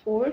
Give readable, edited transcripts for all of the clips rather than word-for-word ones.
4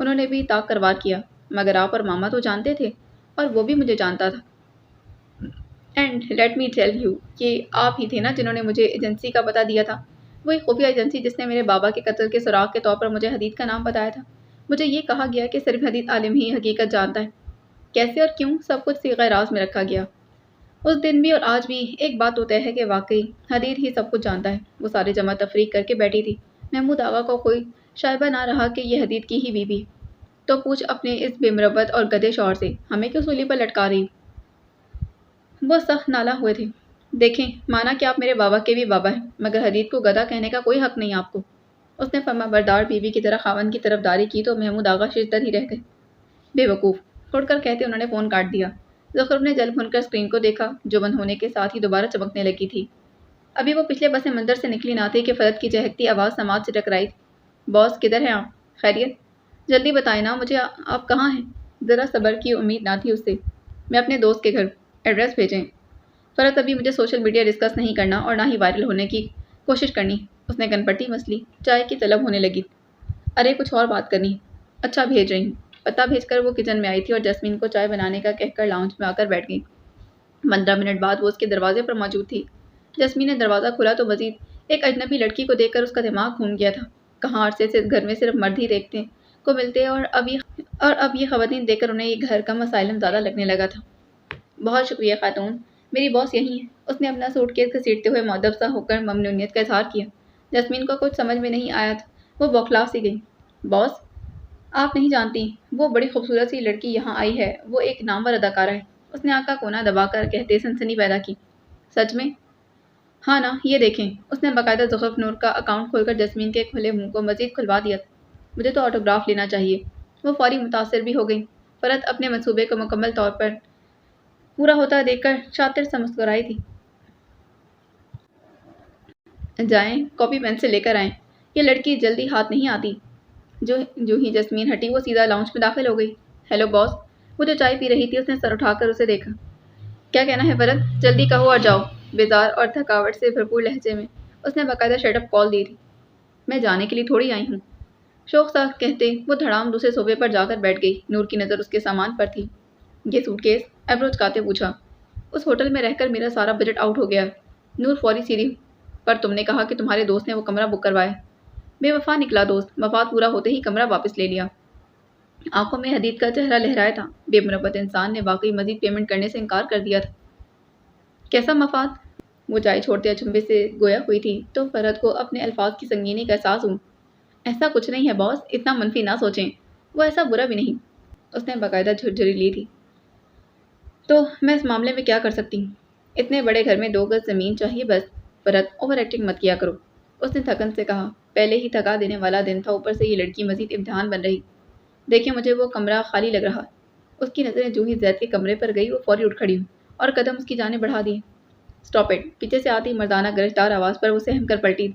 انہوں نے بھی طاق کروار کیا، مگر آپ اور ماما تو جانتے تھے، اور وہ بھی مجھے جانتا تھا۔ And let me tell you کہ آپ ہی تھے نا جنہوں نے مجھے ایجنسی کا پتہ دیا تھا، وہی خفیہ ایجنسی جس نے میرے بابا کے قتل کے سراغ کے طور پر مجھے حدید کا نام بتایا تھا۔ مجھے یہ کہا گیا کہ صرف حدید عالم ہی حقیقت جانتا ہے۔ کیسے اور کیوں، سب کچھ صیغہ راز میں رکھا گیا۔ اس دن بھی اور آج بھی ایک بات تو طے ہے کہ واقعی حدید ہی سب کچھ جانتا ہے۔ وہ سارے جمع تفریق کر کے بیٹھی تھی۔ محمود آغا کو کوئی شائبہ نہ رہا کہ یہ حدید کی ہی بیوی ہے۔ تو پوچھ اپنے اس بے مروت اور گدے شوہر سے، ہمیں کیوں سولی پر لٹکا رہی؟ وہ سخت نالاں ہوئے تھے۔ دیکھیں، مانا کہ آپ میرے بابا کے بھی بابا ہیں، مگر حدید کو گدھا کہنے کا کوئی حق نہیں آپ کو۔ اس نے فرما بردار بیوی کی طرح خاوند کی طرفداری کی تو محمود آغا ششدر ہی رہ گئے۔ بے وقوف، اڑ کر کہتے انہوں نے فون کاٹ دیا۔ زخرف نے جل بھن کر اسکرین کو دیکھا جو بند ہونے کے ساتھ ہی دوبارہ چمکنے لگی تھی۔ ابھی وہ پچھلے پس منظر سے نکلی نہ تھی کہ فرد کی چہکتی آواز سماعت سے ٹکرائی تھی۔ باس، کدھر ہیں آپ؟ خیریت؟ جلدی بتائیں نا مجھے، آپ کہاں ہیں؟ ذرا صبر کی امید نہ تھی اس سے۔ میں اپنے دوست کے گھر، ایڈریس بھیجیں۔ فرد، ابھی مجھے سوشل میڈیا ڈسکس نہیں کرنا اور نہ ہی وائرل ہونے کی کوشش کرنی۔ اس نے کن پٹی مس لی۔ چائے کی طلب ہونے لگی۔ ارے کچھ اور بات کرنی۔ اچھا بھیج رہی ہوں۔ پتہ بھیج کر وہ کچن میں آئی تھی اور جسمین کو چائے بنانے کا کہہ کر لاؤنج میں آ کر بیٹھ گئی۔ 15 منٹ بعد وہ اس کے دروازے پر موجود تھی۔ جسمین نے دروازہ کھولا تو مزید ایک اجنبی لڑکی کو دیکھ کر اس کا دماغ گھوم گیا تھا۔ کہاں عرصے سے گھر میں صرف مرد ہی دیکھتے کو ملتے اور اب یہ خواتین دیکھ کر انہیں یہ گھر کم اسائلم زیادہ لگنے لگا تھا۔ بہت شکریہ خاتون، میری باس یہی ہے۔ اس نے اپنا سوٹ کیس گھسیٹتے ہوئے مؤدب سا ہو کر ممنونیت کا اظہار کیا۔ جسمین کو کچھ سمجھ میں نہیں آیا تھا۔ وہ بوکھلا سی گئی۔ باس، آپ نہیں جانتی، وہ بڑی خوبصورت سی لڑکی یہاں آئی ہے، وہ ایک نامور اداکارہ ہے۔ اس نے آنکھ کا کونا دبا کر کہتے سنسنی پیدا کی۔ سچ میں؟ ہاں نا، یہ دیکھیں۔ اس نے باقاعدہ زخرف نور کا اکاؤنٹ کھول کر جسمین کے کھلے منہ کو مزید کھلوا دیا۔ مجھے تو آٹوگراف لینا چاہیے۔ وہ فوری متاثر بھی ہو گئی۔ فرد اپنے منصوبے کو مکمل طور پر پورا ہوتا دیکھ کر شاطر سا مسکرائی تھی۔ جائیں، کاپی پینسل لے کر آئیں۔ یہ لڑکی جلدی ہاتھ نہیں آتی۔ جو ہی جسمین ہٹی وہ سیدھا لاؤنج میں داخل ہو گئی۔ ہیلو باس، وہ جو چائے پی رہی تھی اس نے سر اٹھا کر اسے دیکھا۔ کیا کہنا ہے فرد؟ جلدی کہو اور جاؤ۔ بیزار اور تھکاوٹ سے بھرپور لہجے میں اس نے باقاعدہ شٹ اپ کال دی تھی۔ میں جانے کے لیے تھوڑی آئی ہوں۔ شوق سا کہتے وہ دھڑام دوسرے صوبے پر جا کر بیٹھ گئی۔ نور کی نظر اس کے سامان پر تھی۔ یہ سوٹ کیس؟ ایبرو چکاتے پوچھا۔ اس ہوٹل میں رہ کر میرا سارا بجٹ آؤٹ ہو گیا۔ نور فوری سیدھی پر تم نے کہا کہ تمہارے دوست نے وہ کمرہ بک کروایا۔ بے وفا نکلا دوست، مفاد پورا ہوتے ہی کمرہ واپس لے لیا۔ آنکھوں میں حدید کا چہرہ لہرایا تھا۔ بے مروت انسان نے واقعی مزید پیمنٹ کرنے سے انکار کر دیا تھا۔ کیسا مفاد؟ وہ چائے چھوڑتے اچنبے سے گویا ہوئی تھی تو فرد کو اپنے الفاظ کی سنگینی کا احساس ہوا۔ ایسا کچھ نہیں ہے باس، اتنا منفی نہ سوچیں، وہ ایسا برا بھی نہیں۔ اس نے باقاعدہ جھرجھری لی تھی۔ تو میں اس معاملے میں کیا کر سکتی ہوں؟ اتنے بڑے گھر میں 2 گز زمین چاہیے بس۔ فرد، اوور ایکٹنگ مت کیا کرو، اس نے تھکن سے کہا۔ پہلے ہی تھکا دینے والا دن تھا، اوپر سے یہ لڑکی مزید امتحان بن رہی۔ دیکھیں مجھے وہ کمرہ خالی لگ رہا۔ اس کی نظریں جو ہی زید کے کمرے پر گئی وہ فوری اٹھ کھڑی ہوئی اور قدم اس کی جانب بڑھا دیے۔ اسٹاپ اٹ، پیچھے سے آتی مردانہ گرجدار آواز پر وہ سہم کر پلٹی۔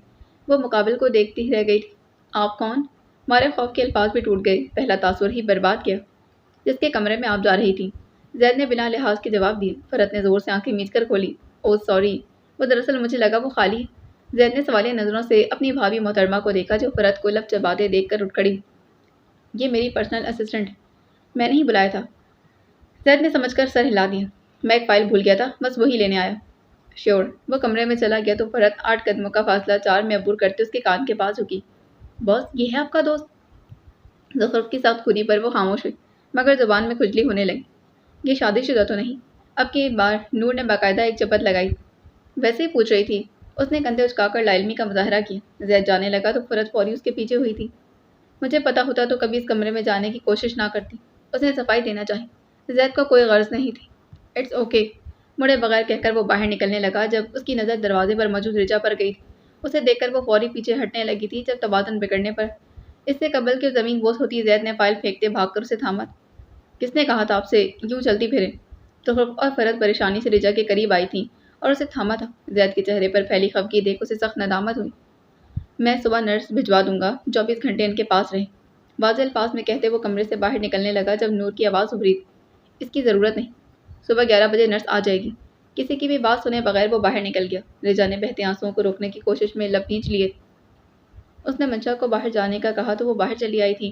وہ مقابل کو دیکھتی رہ گئی تھی۔ آپ کون؟ مارے خوف کے الفاظ بھی ٹوٹ گئے۔ پہلا تاثر ہی برباد کیا۔ جس کے کمرے میں آپ جا رہی تھی، زید نے بنا لحاظ کے جواب دیے۔ فرد نے زور سے آنکھیں میچ کر کھولی۔ او سوری، وہ دراصل مجھے لگا وہ خالی ہے۔ زید نے سوالیہ نظروں سے اپنی بھابھی محترمہ کو دیکھا جو فرد کو لب چباتے دیکھ کر اٹھ کھڑی۔ یہ میری پرسنل اسسٹنٹ ہے، میں نہیں بلایا تھا۔ زید نے سمجھ کر سر ہلا دیا۔ میں ایک فائل بھول گیا تھا، بس وہی لینے آیا۔ شیور۔ وہ کمرے میں چلا گیا تو فرد 8 قدموں کا فاصلہ 4 میں عبور کرتے اس کے کان کے پاس جھکی۔ باس، یہ ہے آپ کا دوست؟ زخرف کی سخت خودی پر وہ خاموش ہوئی مگر زبان میں کھجلی ہونے لگی۔ یہ شادی شدہ تو نہیں؟ اب کی بار نور نے باقاعدہ ایک چپت لگائی۔ ویسے ہی پوچھ رہی تھی۔ اس نے کندھے اچکا کر لا علمی کا مظاہرہ کیا۔ زید جانے لگا تو فرد فوری اس کے پیچھے ہوئی تھی۔ مجھے پتا ہوتا تو کبھی اس کمرے میں جانے کی کوشش نہ کرتی، اس نے صفائی دینا چاہی۔ زید کو کوئی غرض نہیں تھی۔ اٹس اوکے، مڑے بغیر کہہ کر وہ باہر نکلنے لگا جب اس کی نظر دروازے پر موجود رچا پر گئی تھی۔ اسے دیکھ کر وہ فوری پیچھے ہٹنے لگی تھی جب توازن بگڑنے پر اس سے قبل کہ زمین بوس ہوتی زید نے فائل پھینکتے بھاگ کر اسے تھاما۔ کس نے کہا تھا آپ سے یوں چلتی پھریں؟ زخرف اور فرد پریشانی سے رجا کے قریب آئی تھیں اور اسے تھاما تھا۔ زید کے چہرے پر پھیلی خفگی دیکھ اسے سخت ندامت ہوئی۔ میں صبح نرس بھجوا دوں گا، 24 گھنٹے ان کے پاس رہے، واضح الفاظ میں کہتے وہ کمرے سے باہر نکلنے لگا جب نور کی آواز ابھری۔ اس کی ضرورت نہیں، صبح 11 بجے نرس آ جائے گی۔ کسی کی بھی بات سنے بغیر وہ باہر نکل گیا۔ رجا نے بہتے آنسوؤں کو روکنے کی کوشش میں لب کھینچ لیے۔ اس نے منشا کو باہر جانے کا کہا تو وہ باہر چلی آئی تھی۔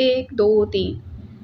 1 2 3।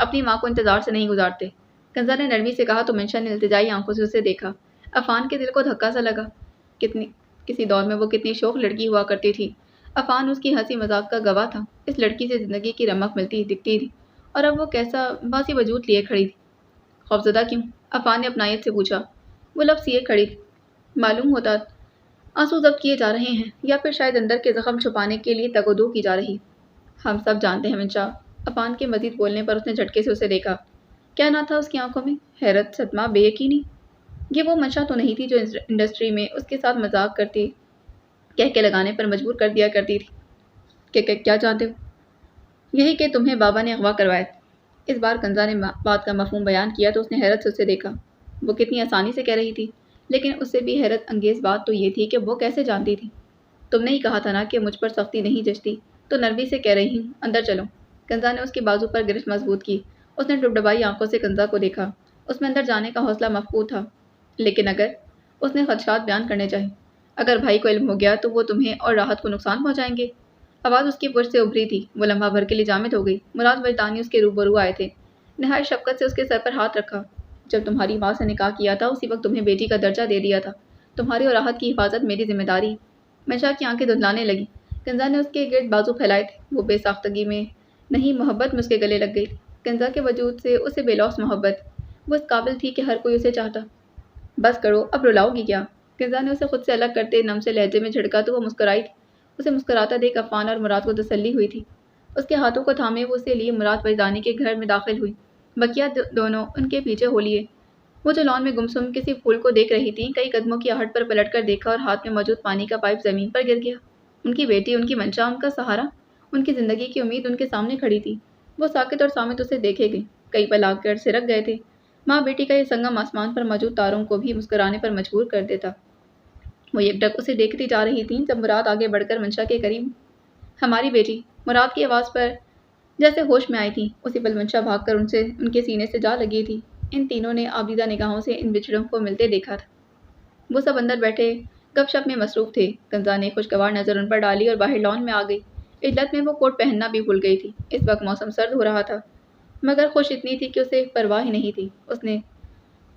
اپنی ماں کو انتظار سے نہیں گزارتے، کنزا نے نرمی سے کہا تو منشا نے التجائی آنکھوں سے اسے دیکھا۔ عفان کے دل کو دھکا سا لگا۔ کسی دور میں وہ کتنی شوخ لڑکی ہوا کرتی تھی۔ عفان اس کی ہنسی مذاق کا گواہ تھا۔ اس لڑکی سے زندگی کی رمق دکھتی تھی، اور اب وہ کیسا باسی وجود لیے کھڑی تھی۔ خوفزدہ کیوں؟ عفان نے اپنائیت سے پوچھا۔ وہ لفظ لیے کھڑی تھی۔ معلوم ہوتا آنسو ضبط کیے جا رہے ہیں، یا پھر شاید اندر کے زخم چھپانے کے لیے تگ و دو کی جا رہی۔ ہم سب جانتے ہیں منشا۔ عفان کے مزید بولنے پر اس نے جھٹکے سے اسے دیکھا۔ کیا نہ تھا اس کی آنکھوں میں؟ حیرت، صدمہ، بے یقینی۔ یہ وہ منشا تو نہیں تھی جو انڈسٹری میں اس کے ساتھ مذاق کرتی، کہہ کے لگانے پر مجبور کر دیا کرتی تھی کہ کیا چاہتے ہو؟ یہی کہ تمہیں بابا نے اغوا کروایا تھا۔ اس بار کنزا نے بات کا مفہوم بیان کیا تو اس نے حیرت سے اسے دیکھا۔ وہ کتنی آسانی سے کہہ رہی تھی، لیکن اس سے بھی حیرت انگیز بات تو یہ تھی کہ وہ کیسے جانتی تھی۔ تم نے ہی کہا تھا نا کہ مجھ پر سختی نہیں جچتی، تو نرمی سے کہہ رہی ہوں اندر چلو۔ کنزا نے اس کے بازو پر گرفت مضبوط کی۔ اس نے ڈبڈبائی آنکھوں سے کنزا کو دیکھا۔ اس میں اندر جانے کا حوصلہ مفقود تھا، لیکن اگر اس نے خدشات بیان کرنے چاہے، اگر بھائی کو علم ہو گیا تو وہ تمہیں اور راحت کو نقصان پہنچائیں گے۔ آواز اس کی پشت سے ابھری تھی۔ وہ لمحہ بھر کے لیے جامد ہو گئی۔ مراد وجدانی اس کے روبرو آئے تھے۔ نہایت شفقت سے اس کے سر پر ہاتھ رکھا۔ جب تمہاری ماں سے نکاح کیا تھا اسی وقت تمہیں بیٹی کا درجہ دے دیا تھا۔ تمہاری اور راحت کی حفاظت میری ذمہ داری ہے۔ منشا کی آنکھیں دھندلانے لگیں۔ کنزا نے اس کے گرد بازو پھیلائے تھے۔ وہ بے ساختگی میں نہیں، محبت میں اس کے گلے لگ گئی تھی۔ کنزا کے وجود سے اسے بے لوث محبت۔ وہ اس قابل تھی کہ ہر کوئی اسے چاہتا۔ بس کرو، اب رلاؤ گی کیا؟ کنزا نے اسے خود سے الگ کرتے نم سے لہجے میں جھڑکا تو وہ مسکرائی تھی۔ اسے مسکراتا دیکھ عفان اور مراد کو تسلی ہوئی تھی۔ اس کے ہاتھوں کو تھامے وہ اسے لیے مراد وجدانی کے گھر میں داخل ہوئی۔ بقیہ دونوں ان کے پیچھے ہو لیے۔ وہ جو لان میں گمسم کسی پھول کو دیکھ رہی تھی، کئی قدموں کی آہٹ پر پلٹ کر دیکھا اور ہاتھ میں موجود پانی کا پائپ زمین پر گر گیا۔ ان کی بیٹی، ان کی منشا، ان کا سہارا، ان کی زندگی کی امید ان کے سامنے کھڑی تھی۔ وہ ساکت اور صامت اسے دیکھے گئے، کئی پل آ کر سرک گئے تھے۔ ماں بیٹی کا یہ سنگم آسمان پر موجود تاروں کو بھی مسکرانے پر مجبور کر دیتا۔ وہ یکٹک اسے دیکھتی جا رہی تھیں جب مراد آگے بڑھ کر منشا کے قریب۔ ہماری بیٹی، مراد کی آواز پر جیسے ہوش میں آئی تھی۔ اسی پل منشا بھاگ کر ان کے سینے سے جا لگی تھی۔ ان تینوں نے آبدیدہ نگاہوں سے ان بچڑوں کو ملتے دیکھا تھا۔ وہ سب اندر بیٹھے گپ شپ میں مصروف تھے۔ کنزا نے خوشگوار نظر ان پر ڈالی اور باہر لان میں آ گئی۔ عجلت میں وہ کوٹ پہننا بھی بھول گئی تھی۔ اس وقت موسم سرد ہو رہا تھا، مگر خوش اتنی تھی کہ اسے پرواہ ہی نہیں تھی۔ اس نے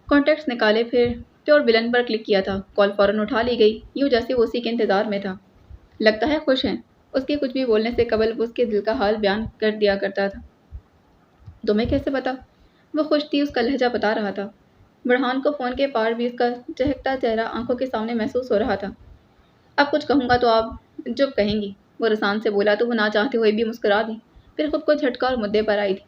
کانٹیکٹس نکالے، پھر پیور بلن پر کلک کیا تھا۔ کال فوراً اٹھا لی گئی، یوں جیسے وہ اسی کے انتظار میں تھا۔ لگتا ہے خوش ہیں۔ اس کے کچھ بھی بولنے سے قبل وہ اس کے دل کا حال بیان کر دیا کرتا تھا۔ تمہیں کیسے پتا؟ وہ خوش تھی، اس کا لہجہ بتا رہا تھا۔ برہان کو فون کے پار بھی اس کا چہکتا چہرہ آنکھوں کے سامنے محسوس ہو رہا تھا۔ اب کچھ کہوں گا تو آپ جب کہیں گی، وہ رسان سے بولا تو وہ نہ چاہتے ہوئے بھی مسکرا دی، پھر خود کو جھٹکا اور مدعے پر آئی تھی۔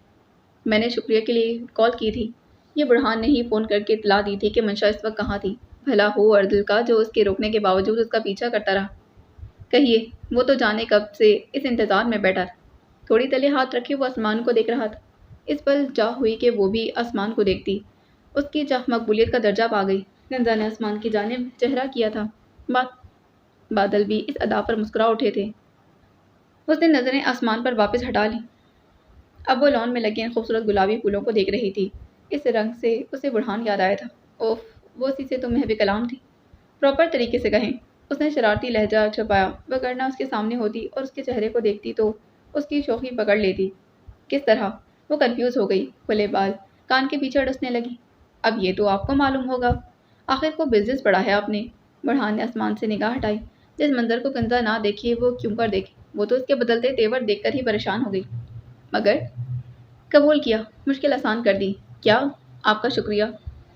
میں نے شکریہ کے لیے کال کی تھی۔ یہ برہان نے ہی فون کر کے اطلاع دی تھی کہ منشا اس وقت کہاں تھی۔ بھلا ہو اردل کا جو اس کے روکنے کے باوجود اس کا پیچھا کرتا رہا۔ کہیے، وہ تو جانے کب سے اس انتظار میں بیٹھا تھا۔ تھوڑی تلے ہاتھ رکھے وہ آسمان کو دیکھ رہا تھا۔ اس پل چاہ ہوئی کہ وہ بھی آسمان کو دیکھتی۔ اس کی چاہ مقبولیت کا درجہ پا گئی۔ کنزا نے آسمان کی جانب چہرہ کیا تھا۔ بادل بھی اس ادا پر مسکرا اٹھے تھے۔ اس نے نظریں آسمان پر واپس ہٹا لیں۔ اب وہ لان میں لگے ان خوبصورت گلابی پھولوں کو دیکھ رہی تھی۔ اس رنگ سے اسے برہان یاد آیا تھا۔ اوف، وہ اسی سے تو محو کلام تھی۔ پراپر طریقے سے کہیں۔ اس نے شرارتی لہجہ چھپایا، وگرنہ اس کے سامنے ہوتی اور اس کے چہرے کو دیکھتی تو اس کی شوخی پکڑ لیتی۔ کس طرح؟ وہ کنفیوز ہو گئی، کھلے بال کان کے پیچھے ڈسنے لگی۔ اب یہ تو آپ کو معلوم ہوگا، آخر کو بزنس پڑھا ہے آپ نے۔ برہان نے آسمان سے نگاہ ہٹائی۔ جس منظر کو کنزا نہ دیکھے وہ کیوں کر دیکھے؟ وہ تو اس کے بدلتے تیور دیکھ کر ہی پریشان ہو گئی، مگر قبول کیا، مشکل آسان کر دی۔ کیا؟ آپ کا شکریہ،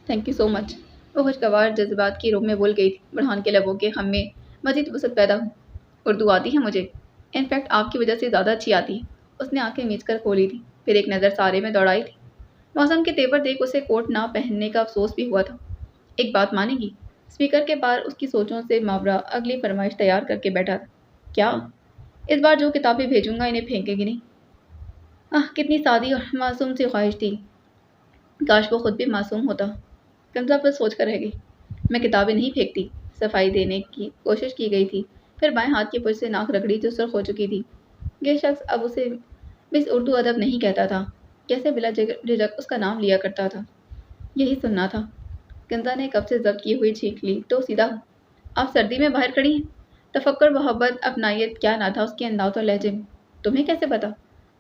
تھینک یو سو مچ۔ وہ خوشگوار جذبات کی روح میں بھول گئی تھی۔ برہان کے لبوں کے خم میں مزید وسعت پیدا ہوئی۔ اردو آتی ہے مجھے، انفیکٹ آپ کی وجہ سے زیادہ اچھی آتی ہے۔ اس نے آنکھیں میچ کر کھولی تھی، پھر ایک نظر سارے میں دوڑائی تھی۔ موسم کے تیور دیکھ اسے کوٹ نہ پہننے کا افسوس بھی ہوا تھا۔ ایک بات مانے گی؟ اسپیکر کے پار اس کی سوچوں سے ماورا اگلی فرمائش تیار کر کے بیٹھا تھا۔ کیا؟ اس بار جو کتابیں بھیجوں گا انہیں پھینکے گی نہیں؟ کتنی سادی اور معصوم سی خواہش تھی، کاش وہ خود بھی معصوم ہوتا۔ کنزا پر سوچ کر رہ گئی۔ میں کتابیں نہیں پھینکتی، صفائی دینے کی کوشش کی گئی تھی، پھر بائیں ہاتھ کی پشت سے ناک رگڑی جو سرخ ہو چکی تھی۔ یہ شخص اب اسے مس اردو ادب نہیں کہتا تھا، کیسے بلا جھجک اس کا نام لیا کرتا تھا۔ یہی سننا تھا۔ کنزا نے کب سے ضبط کی ہوئی چھینک لی تو سیدھا ہو۔ آپ سردی میں باہر کھڑی ہیں؟ تفکر، محبت، اپنائیت کیا نہ تھا اس کے انداز اور لہجے میں۔ تمہیں کیسے پتا؟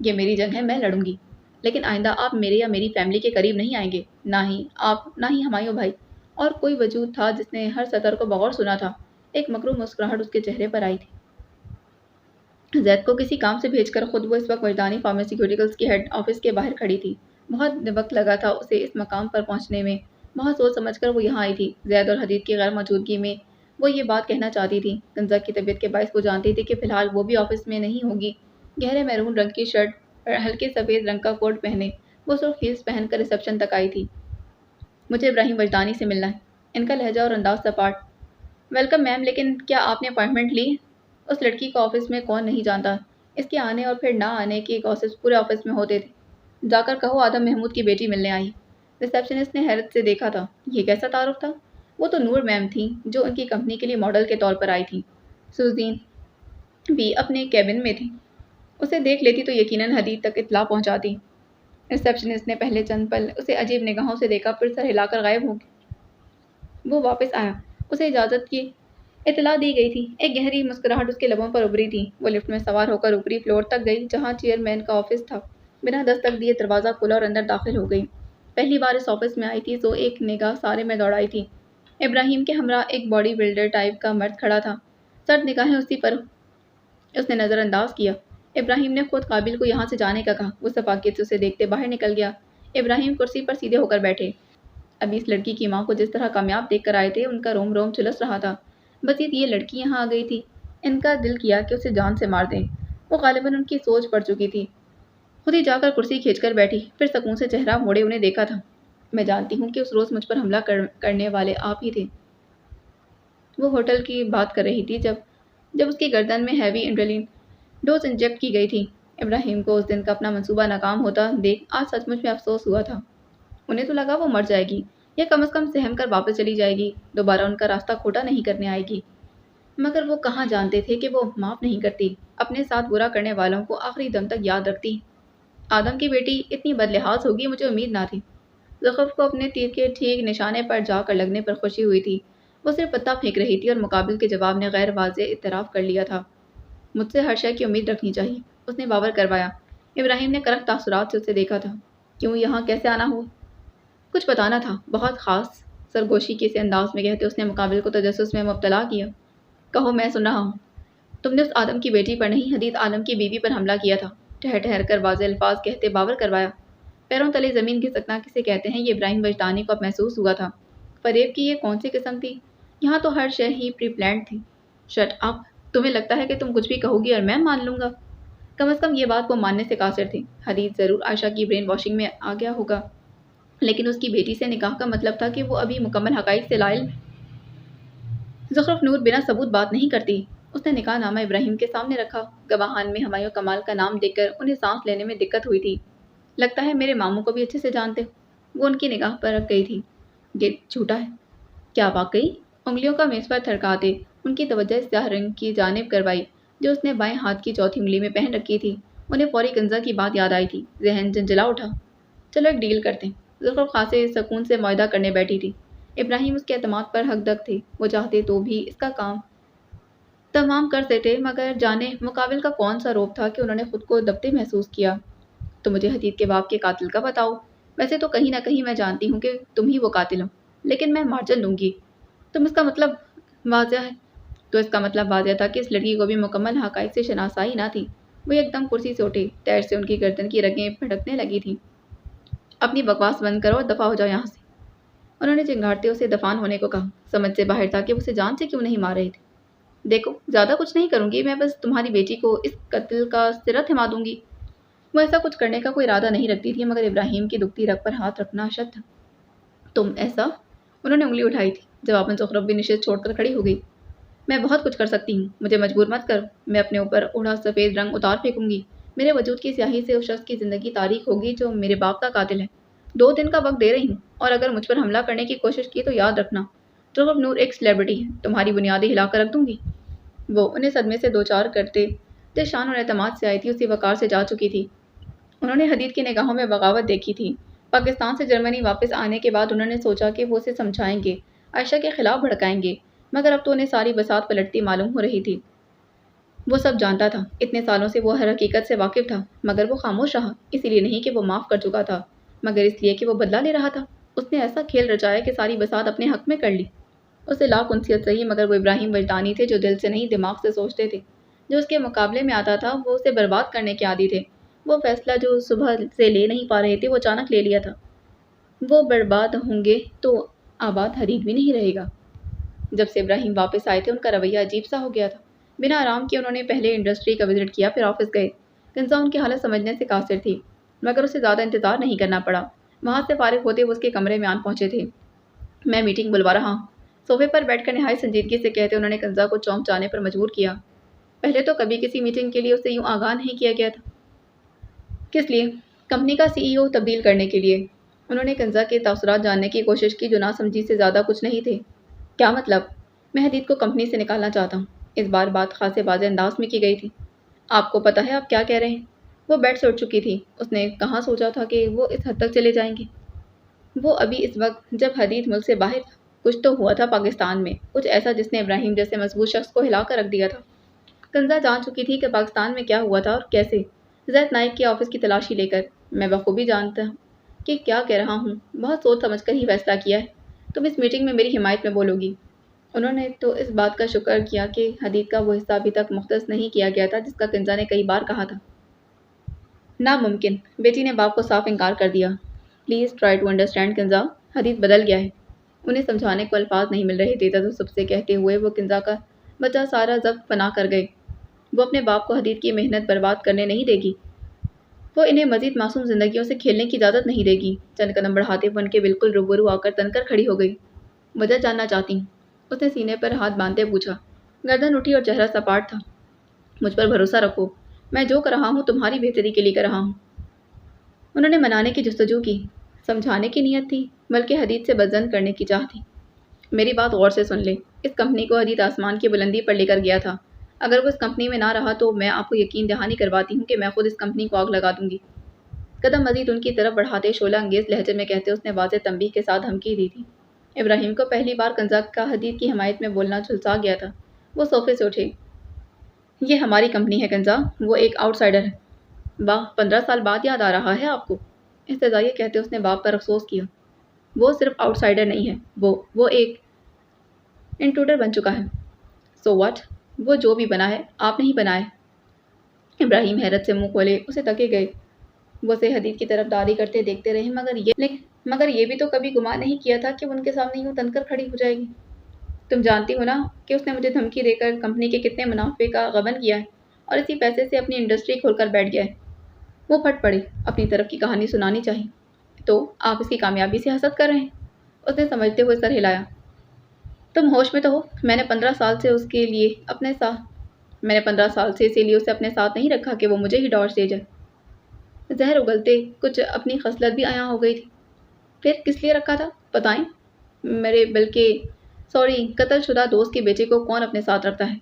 یہ میری جنگ ہے، میں لڑوں گی، لیکن آئندہ آپ میرے یا میری فیملی کے قریب نہیں آئیں گے، نہ ہی آپ نہ ہی ہمایوں بھائی۔ اور کوئی وجود تھا جس نے ہر سطر کو بغور سنا تھا۔ ایک مکروہ مسکراہٹ اس کے چہرے پر آئی تھی۔ زید کو کسی کام سے بھیج کر خود وہ اس وقت وجدانی فارماسیوٹیکلز کی ہیڈ آفس کے باہر کھڑی تھی۔ بہت وقت لگا تھا اسے اس مقام پر پہنچنے میں، بہت سوچ سمجھ کر وہ یہاں آئی تھی۔ زید اور حدید کی غیر موجودگی میں وہ یہ بات کہنا چاہتی تھی۔ کنزا کی طبیعت کے باعث وہ جانتی تھی کہ فی الحال وہ بھی آفس میں نہیں ہوگی۔ گہرے میرون رنگ کی شرٹ اور ہلکے سفید رنگ کا کوٹ پہنے وہ سرخ ہیلز پہن کر ریسیپشن تک آئی تھی۔ مجھے ابراہیم وجدانی سے ملنا ہے۔ ان کا لہجہ اور انداز سپاٹ۔ ویلکم میم، لیکن کیا آپ نے اپائنٹمنٹ لی؟ اس لڑکی کو آفس میں کون نہیں جانتا؟ اس کے آنے اور پھر نہ آنے کے گوسپس پورے آفس میں ہوتے تھے۔ جا کر کہو آدم محمود کی بیٹی ملنے آئی۔ ریسیپشنسٹ نے حیرت سے دیکھا تھا۔ یہ کیسا تعارف تھا؟ وہ تو نور میم تھیں جو ان کی کمپنی کے لیے ماڈل کے طور پر آئی تھیں۔ سوزین بھی اپنے کیبن میں تھی۔ اسے دیکھ لیتی تو یقیناً حدید تک اطلاع پہنچاتی۔ ریسیپشنسٹ نے پہلے چند پل اسے عجیب نگاہوں سے دیکھا، پھر سر ہلا کر غائب ہو گیا۔ وہ واپس آیا۔ اسے اجازت کی اطلاع دی گئی تھی۔ ایک گہری مسکراہٹ اس کے لبوں پر ابھری تھی۔ وہ لفٹ میں سوار ہو کر اوپری فلور تک گئی جہاں چیئرمین کا آفس تھا۔ بنا دستک دیے دروازہ کھولا اور اندر داخل ہو گئی۔ پہلی بار اس آفس میں آئی تھی تو ایک نگاہ سارے میں دوڑائی تھی۔ ابراہیم کے ہمراہ ایک باڈی بلڈر ٹائپ کا مرد کھڑا تھا۔ سرد نگاہیں اسی پر اس نے نظر انداز کیا۔ ابراہیم نے خود قابل کو یہاں سے جانے کا کہا۔ وہ سفاکیت سے اسے دیکھتے باہر نکل گیا۔ ابراہیم کرسی پر سیدھے ہو کر بیٹھے۔ ابھی اس لڑکی کی ماں کو جس طرح کامیاب دیکھ کر آئے تھے ان کا روم روم جھلس رہا تھا۔ مزید یہ لڑکی یہاں آ گئی تھی۔ ان کا دل کیا کہ اسے جان سے مار دیں۔ وہ غالباً ان کی سوچ پڑ چکی تھی۔ خود ہی جا کر کرسی کھینچ کر بیٹھی، پھر سکون سے چہرہ موڑے انہیں دیکھا تھا۔ میں جانتی ہوں کہ اس روز مجھ پر حملہ کرنے والے آپ ہی تھے۔ وہ ہوٹل کی بات کر رہی تھی جب اس کی گردن میں ہیوی انڈرلین ڈوز انجیکٹ کی گئی تھی۔ ابراہیم کو اس دن کا اپنا منصوبہ ناکام ہوتا دیکھ آج سچ مچ میں افسوس ہوا تھا۔ انہیں تو لگا وہ مر جائے گی یا کم از کم سہم کر واپس چلی جائے گی، دوبارہ ان کا راستہ کھوٹا نہیں کرنے آئے گی۔ مگر وہ کہاں جانتے تھے کہ وہ معاف نہیں کرتی، اپنے ساتھ برا کرنے والوں کو آخری دم تک یاد رکھتی۔ آدم کی بیٹی اتنی بدلحاظ ہوگی مجھے امید نہ تھی۔ زخرف کو اپنے تیر کے ٹھیک نشانے پر جا کر لگنے پر خوشی ہوئی تھی۔ وہ صرف پتا پھینک رہی تھی اور مقابل کے جواب نے غیر واضح اعتراف کر لیا تھا۔ مجھ سے ہر شے کی امید رکھنی چاہیے، اس نے باور کروایا۔ ابراہیم نے کرخ تاثرات سے اسے دیکھا تھا۔ کیوں یہاں کیسے آنا ہوا؟ کچھ بتانا تھا، بہت خاص، سرگوشی کے سے انداز میں کہتے اس نے مقابل کو تجسس میں مبتلا کیا۔ کہو میں سن رہا ہوں۔ تم نے اس آدم کی بیٹی پر نہیں، حدید عالم کی بیوی پر حملہ کیا تھا، ٹھہر ٹھہر کر واضح الفاظ کہتے باور کروایا۔ پیروں تلے زمین کھسکنا کسے کہتے ہیں یہ ابراہیم وجدانی کو اب محسوس ہوا تھا۔ فریب کی یہ کون سی قسم تھی؟ یہاں تو ہر شے ہی پری پلانڈ تھی۔ شٹ اپ، تمہیں لگتا ہے کہ تم کچھ بھی کہو گی اور میں مان لوں گا؟ کم از کم یہ بات وہ ماننے سے قاصر تھی۔ حدید ضرور عائشہ کی برین واشنگ میں آ گیا ہوگا، لیکن اس کی بیٹی سے نکاح کا مطلب تھا کہ وہ ابھی مکمل حقائق سے لائل۔ زخرف نور بنا ثبوت بات نہیں کرتی۔ اس نے نکاح نامہ ابراہیم کے سامنے رکھا۔ گواہان میں ہمایوں کمال کا نام دیکھ کر انہیں سانس لینے میں دقت ہوئی تھی۔ لگتا ہے میرے ماموں کو بھی اچھے سے جانتے ہو۔ وہ ان کی نگاہ پر رکھ گئی تھی۔ یہ جھوٹا ہے کیا واقعی؟ انگلیوں کا میز پر تھرکاتے ان کی توجہ سیاہ رنگ کی جانب کروائی جو اس نے بائیں ہاتھ کی چوتھی انگلی میں پہن رکھی تھی۔ انہیں فوری کنزا کی بات یاد آئی تھی۔ ذہن جنجلا اٹھا۔ چلو ایک ڈیل کرتے ہیں۔ زخرف خاصے سکون سے معاہدہ کرنے بیٹھی تھی۔ ابراہیم اس کے اعتماد پر حق دک تھے۔ وہ چاہتے تو بھی اس کا کام تمام کر دیتے، مگر جانے مقابل کا کون سا روب تھا کہ انہوں نے خود کو دبتے محسوس کیا۔ تو مجھے حدید کے باپ کے قاتل کا بتاؤ۔ ویسے تو کہیں نہ کہیں میں جانتی ہوں کہ تم ہی وہ قاتل ہو، لیکن میں مارجن لوں گی۔ تم اس کا مطلب واضح ہے؟ تو اس کا مطلب واضح تھا کہ اس لڑکی کو بھی مکمل حقائق سے شناسائی نہ تھی۔ وہ ایک دم کرسی سے اٹھی، تیر سے ان کی گردن کی رگیں پھٹکنے لگی تھیں۔ اپنی بکواس بند کرو اور دفع ہو جاؤ یہاں سے، انہوں نے چنگھاڑتے اسے دفان ہونے کو کہا۔ سمجھ سے باہر تھا کہ وہ اسے جان سے کیوں نہیں مار رہے تھے۔ دیکھو زیادہ کچھ نہیں کروں گی، میں بس تمہاری بیٹی کو اس قتل کا سرہ تھما دوں گی۔ وہ ایسا کچھ کرنے کا کوئی ارادہ نہیں رکھتی تھی، مگر ابراہیم کی دکھتی رگ پر ہاتھ رکھنا اشد تھا۔ تم ایسا؟ انہوں نے انگلی اٹھائی تھی۔ جواباً زخرف بھی نشست چھوڑ کر کھڑی ہو گئی۔ میں بہت کچھ کر سکتی ہوں، مجھے مجبور مت کرو۔ میں اپنے اوپر اوڑھا سفید رنگ اتار پھینکوں گی۔ میرے وجود کی سیاہی سے اس شخص کی زندگی تاریک ہوگی جو میرے باپ کا قاتل ہے۔ 2 دن کا وقت دے رہی ہوں، اور اگر مجھ پر حملہ کرنے کی کوشش کی تو یاد رکھنا زخرف نور ایک سیلیبریٹی ہے، تمہاری بنیادیں ہلا کر رکھ دوں گی۔ وہ انہیں صدمے سے دوچار کرتے جس شان اور اعتماد سے آئی تھی اسی وقار سے جا چکی تھی۔ انہوں نے حدید کی نگاہوں میں بغاوت دیکھی تھی۔ پاکستان سے جرمنی واپس آنے کے بعد انہوں نے سوچا کہ وہ اسے سمجھائیں گے، عائشہ کے خلاف بھڑکائیں گے، مگر اب تو انہیں ساری بساط پلٹتی معلوم ہو رہی تھی۔ وہ سب جانتا تھا، اتنے سالوں سے وہ ہر حقیقت سے واقف تھا، مگر وہ خاموش رہا، اسی لیے نہیں کہ وہ معاف کر چکا تھا، مگر اس لیے کہ وہ بدلہ لے رہا تھا۔ اس نے ایسا کھیل رچایا کہ ساری بساط اپنے حق میں کر لی۔ اسے لاکھ انسیت سہی، مگر وہ ابراہیم وجدانی تھے جو دل سے نہیں دماغ سے سوچتے تھے۔ جو اس کے مقابلے میں آتا تھا وہ اسے برباد کرنے کے عادی تھے۔ وہ فیصلہ جو صبح سے لے نہیں پا رہے تھے وہ اچانک لے لیا تھا۔ وہ برباد ہوں گے تو آباد حدید بھی نہیں رہے گا۔ جب سے ابراہیم واپس آئے تھے ان کا رویہ عجیب سا ہو گیا تھا۔ بنا آرام کیے انہوں نے پہلے انڈسٹری کا وزٹ کیا، پھر آفس گئے۔ کنزا ان کی حالت سمجھنے سے قاصر تھی، مگر اسے زیادہ انتظار نہیں کرنا پڑا۔ وہاں سے فارغ ہوتے وہ اس کے کمرے میں آن پہنچے تھے۔ میں میٹنگ بلوا رہا ہوں، صوفے پر بیٹھ کر نہایت سنجیدگی سے کہتے انہوں نے کنزا کو چونک جانے پر مجبور کیا۔ پہلے تو کبھی کسی میٹنگ کے لیے اسے یوں آگاہ نہیں کیا گیا تھا۔ کس لیے؟ کمپنی کا سی ای او تبدیل کرنے کے لیے۔ انہوں نے کنزا کے تاثرات جاننے کی کوشش کی جو ناسمجھی سے زیادہ کچھ نہیں تھے۔ کیا مطلب؟ میں حدید کو کمپنی سے نکالنا چاہتا ہوں۔ اس بار بات خاصے واضح انداز میں کی گئی تھی۔ آپ کو پتہ ہے آپ کیا کہہ رہے ہیں؟ وہ بیڈ سے اٹھ چکی تھی۔ اس نے کہاں سوچا تھا کہ وہ اس حد تک چلے جائیں گے۔ وہ ابھی اس وقت جب حدید ملک سے باہر تھا، کچھ تو ہوا تھا پاکستان میں، کچھ ایسا جس نے ابراہیم جیسے مضبوط شخص کو ہلا کر رکھ دیا تھا۔ کنزا جان چکی تھی کہ پاکستان میں کیا ہوا تھا اور کیسے۔ زید نائک کے آفس کی تلاشی لے کر میں بخوبی جانتا ہوں کہ کیا کہہ رہا ہوں، بہت سوچ سمجھ کر ہی فیصلہ کیا ہے۔ تم اس میٹنگ میں میری حمایت میں بولو گی۔ انہوں نے تو اس بات کا شکر کیا کہ حدید کا وہ حصہ ابھی تک مختص نہیں کیا گیا تھا جس کا کنزا نے کئی بار کہا تھا۔ ناممکن، بیٹی نے باپ کو صاف انکار کر دیا۔ Please try to understand Kinza, حدید بدل گیا ہے۔ انہیں سمجھانے کو الفاظ نہیں مل رہے تھے، تذبذب سے کہتے ہوئے وہ کنزا کا بچہ سارا ضبط فنا کر گئے۔ وہ اپنے باپ کو حدید کی محنت برباد کرنے نہیں دے گی۔ وہ انہیں مزید معصوم زندگیوں سے کھیلنے کی اجازت نہیں دے گی۔ چند قدم بڑھاتے وہ ان کے بالکل روبرو آ کر تن کر کھڑی ہو گئی۔ وجہ جاننا چاہتی ہوں، اس نے سینے پر ہاتھ باندھتے پوچھا۔ گردن اٹھی اور چہرہ سپاٹ تھا۔ مجھ پر بھروسہ رکھو، میں جو کر رہا ہوں تمہاری بہتری کے لیے کر رہا ہوں۔ انہوں نے منانے کی جستجو کی، سمجھانے کی نیت تھی، بلکہ حدید سے بدظن کرنے کی چاہ تھی۔ میری بات غور سے سن لے، اس کمپنی کو حدید آسمان کی بلندی پر لے کر گیا تھا۔ اگر وہ اس کمپنی میں نہ رہا تو میں آپ کو یقین دہانی کرواتی ہوں کہ میں خود اس کمپنی کو آگ لگا دوں گی۔ قدم مزید ان کی طرف بڑھاتے شعلہ انگیز لہجے میں کہتے اس نے واضح تنبیہ کے ساتھ دھمکی دی تھی۔ ابراہیم کو پہلی بار کنزا کا حدید کی حمایت میں بولنا جھلسا گیا تھا۔ وہ صوفے سے اٹھے۔ یہ ہماری کمپنی ہے کنزا، وہ ایک آؤٹ سائڈر ہے۔ واہ، 15 سال بعد یاد آ رہا ہے آپ کو؟ استہزائیہ کہتے اس نے باپ پر افسوس کیا۔ وہ صرف آؤٹ سائڈر نہیں ہے، وہ ایک انٹروڈر بن چکا ہے۔ So what? وہ جو بھی بنا ہے آپ نہیں بنائے۔ ابراہیم حیرت سے منہ کھولے اسے تکے گئے۔ وہ اسے حدید کی طرف داری کرتے دیکھتے رہے، مگر یہ بھی تو کبھی گمان نہیں کیا تھا کہ وہ ان کے سامنے یوں تن کر کھڑی ہو جائے گی۔ تم جانتی ہو نا کہ اس نے مجھے دھمکی دے کر کمپنی کے کتنے منافع کا غبن کیا ہے اور اسی پیسے سے اپنی انڈسٹری کھول کر بیٹھ گیا ہے۔ وہ پھٹ پڑے، اپنی طرف کی کہانی سنانی چاہیے۔ تو آپ اس کی کامیابی سے حسد کر رہے ہیں؟ اس نے سمجھتے ہوئے سر ہلایا۔ تم ہوش میں تو ہو، میں نے 15 سال سے اسی لیے اسے اپنے ساتھ نہیں رکھا کہ وہ مجھے ہی ڈاوچ دے جائے۔ زہر اگلتے کچھ اپنی خصلت بھی عیاں ہو گئی تھی۔ پھر کس لیے رکھا تھا بتائیں؟ قتل شدہ دوست کے بیٹے کو کون اپنے ساتھ رکھتا ہے؟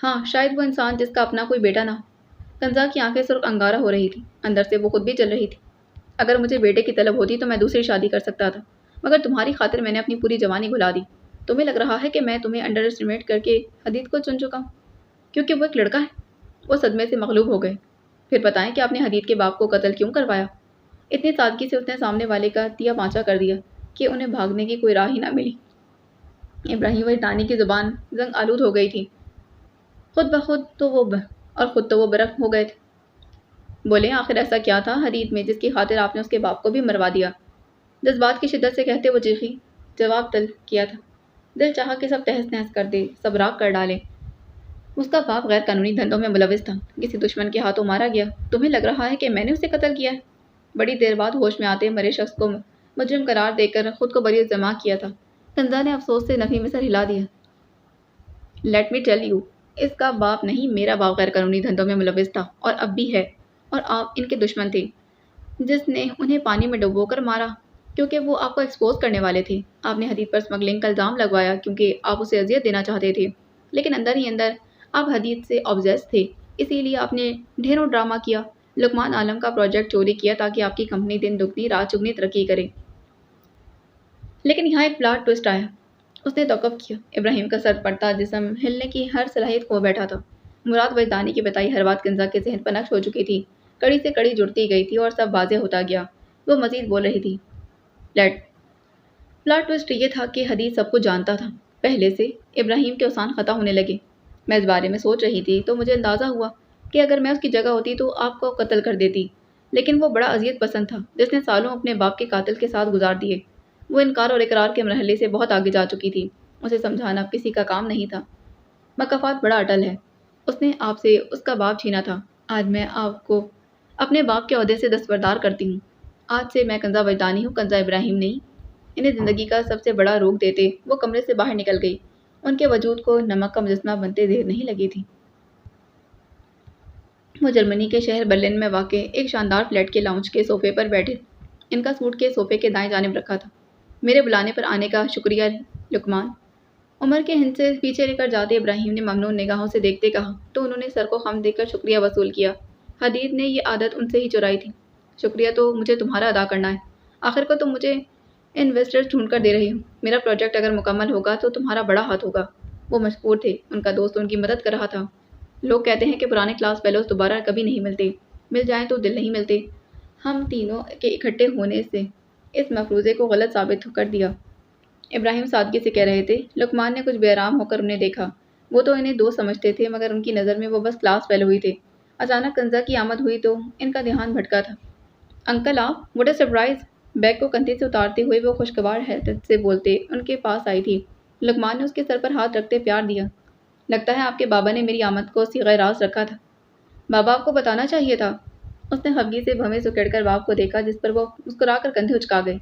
ہاں، شاید وہ انسان جس کا اپنا کوئی بیٹا نہ ہو۔ کنزا کی آنکھیں سرخ انگارہ ہو رہی تھی، اندر سے وہ خود بھی جل رہی تھی۔ اگر مجھے بیٹے کی طلب ہوتی تو میں دوسری شادی کر سکتا تھا، مگر تمہاری خاطر میں نے اپنی پوری جوانی بھلا دی۔ تمہیں لگ رہا ہے کہ میں تمہیں انڈر اسٹیمیٹ کر کے حدید کو چن چکا ہوں کیونکہ وہ ایک لڑکا ہے؟ وہ صدمے سے مغلوب ہو گئے۔ پھر بتائیں کہ آپ نے حدید کے باپ کو قتل کیوں کروایا؟ اتنی سادگی سے اس نے سامنے والے کا تیا پانچا کر دیا کہ انہیں بھاگنے کی کوئی راہ ہی نہ ملی۔ ابراہیم وجدانی کی زبان زنگ آلود ہو گئی تھی۔ خود تو وہ برق ہو گئے تھے۔ بولے آخر ایسا کیا تھا حدید میں جس کی خاطر آپ نے اس کے باپ کو بھی مروا دیا؟ جذبات کی شدت سے کہتے وہ چیخی۔ جواب طلب کیا تھا، دل چاہا کہ سب تہس نہس کر دے، سب راکھ کر ڈالے۔ اس کا باپ غیر قانونی دھندوں میں ملوث تھا، کسی دشمن کے ہاتھوں مارا گیا۔ تمہیں لگ رہا ہے کہ میں نے اسے قتل کیا ہے؟ بڑی دیر بعد ہوش میں آتے مرے شخص کو مجرم قرار دے کر خود کو بری الزام کیا تھا۔ کنزا نے افسوس سے نفی میں سر ہلا دیا۔ لیٹ می ٹیل یو، اس کا باپ نہیں، میرا باپ غیر قانونی دھندوں میں ملوث تھا اور اب بھی ہے، اور آپ ان کے دشمن تھے جس نے انہیں پانی میں ڈبو کر مارا کیونکہ وہ آپ کو ایکسپوز کرنے والے تھے۔ آپ نے حدید پر اسمگلنگ کا الزام لگوایا کیونکہ آپ اسے اذیت دینا چاہتے تھے، لیکن اندر ہی اندر آپ حدید سے آبزیس تھے، اسی لیے آپ نے ڈھیروں ڈرامہ کیا، لقمان عالم کا پروجیکٹ چوری کیا تاکہ آپ کی کمپنی دن دگنی رات چگنی ترقی کرے۔ لیکن یہاں ایک پلاٹ ٹوسٹ آیا۔ اس نے توقف کیا۔ ابراہیم کا سر پڑتا جسم ہلنے کی ہر صلاحیت کھو بیٹھا تھا۔ مراد وجدانی کی بتائی ہر بات کنزا کے ذہن پر نقش ہو چکی تھی، کڑی سے کڑی جڑتی گئی تھی اور سب واضح ہوتا گیا۔ وہ مزید بول رہی تھی۔ پلاٹ ٹوسٹ یہ تھا کہ حدید سب کچھ جانتا تھا پہلے سے۔ ابراہیم کے اوسان خطا ہونے لگے۔ میں اس بارے میں سوچ رہی تھی تو مجھے اندازہ ہوا کہ اگر میں اس کی جگہ ہوتی تو آپ کو قتل کر دیتی، لیکن وہ بڑا اذیت پسند تھا جس نے سالوں اپنے باپ کے قاتل کے ساتھ گزار دیے۔ وہ انکار اور اقرار کے مرحلے سے بہت آگے جا چکی تھی۔ اسے سمجھانا اب کسی کا کام نہیں تھا۔ مکافات بڑا اٹل ہے۔ اس نے آپ سے اس کا باپ چھینا تھا۔ آج میں آپ کو اپنے باپ کے عہدے سے دستبردار کرتی ہوں۔ آج سے میں کنزا وجدانی ہوں، کنزا ابراہیم نہیں۔ انہیں زندگی کا سب سے بڑا روک دیتے وہ کمرے سے باہر نکل گئی۔ ان کے وجود کو نمک کا مجسمہ بنتے دیر نہیں لگی تھی۔ وہ جرمنی کے شہر برلن میں واقع ایک شاندار فلیٹ کے لاؤنج کے صوفے پر بیٹھے۔ ان کا سوٹ کے صوفے کے دائیں جانب رکھا تھا۔ میرے بلانے پر آنے کا شکریہ لقمان، عمر کے ہند سے پیچھے لے کر جاتے ابراہیم نے ممنون نگاہوں سے دیکھتے کہا تو انہوں نے سر کو خم دے کر شکریہ وصول کیا۔ حدید نے یہ عادت ان سے ہی چرائی تھی۔ شکریہ تو مجھے تمہارا ادا کرنا ہے۔ آخر کو تم مجھے انویسٹرز ڈھونڈ کر دے رہے ہو۔ میرا پروجیکٹ اگر مکمل ہوگا تو تمہارا بڑا ہاتھ ہوگا۔ وہ مشکور تھے۔ ان کا دوست ان کی مدد کر رہا تھا۔ لوگ کہتے ہیں کہ پرانے کلاس فیلوز دوبارہ کبھی نہیں ملتے، مل جائیں تو دل نہیں ملتے۔ ہم تینوں کے اکٹھے ہونے سے اس مفروضے کو غلط ثابت کر دیا، ابراہیم سادگی سے کہہ رہے تھے۔ لقمان نے کچھ بے آرام ہو کر انہیں دیکھا۔ وہ تو انہیں دوست سمجھتے تھے مگر ان کی نظر میں وہ بس کلاس فیلو ہی تھے۔ اچانک کنزا کی آمد ہوئی تو ان کا دھیان بھٹکا تھا۔ انکل آپ، واٹ اے سرپرائز! بیگ کو کندھے سے اتارتے ہوئے وہ خوشگوار حیرت سے بولتے ان کے پاس آئی تھی۔ لقمان نے اس کے سر پر ہاتھ رکھتے پیار دیا۔ لگتا ہے آپ کے بابا نے میری آمد کو صیغہ راز رکھا تھا۔ بابا آپ کو بتانا چاہیے تھا۔ اس نے خفگی سے بھویں سکیڑ کر باپ کو دیکھا جس پر وہ مسکرا کر کندھے اچکا گئے۔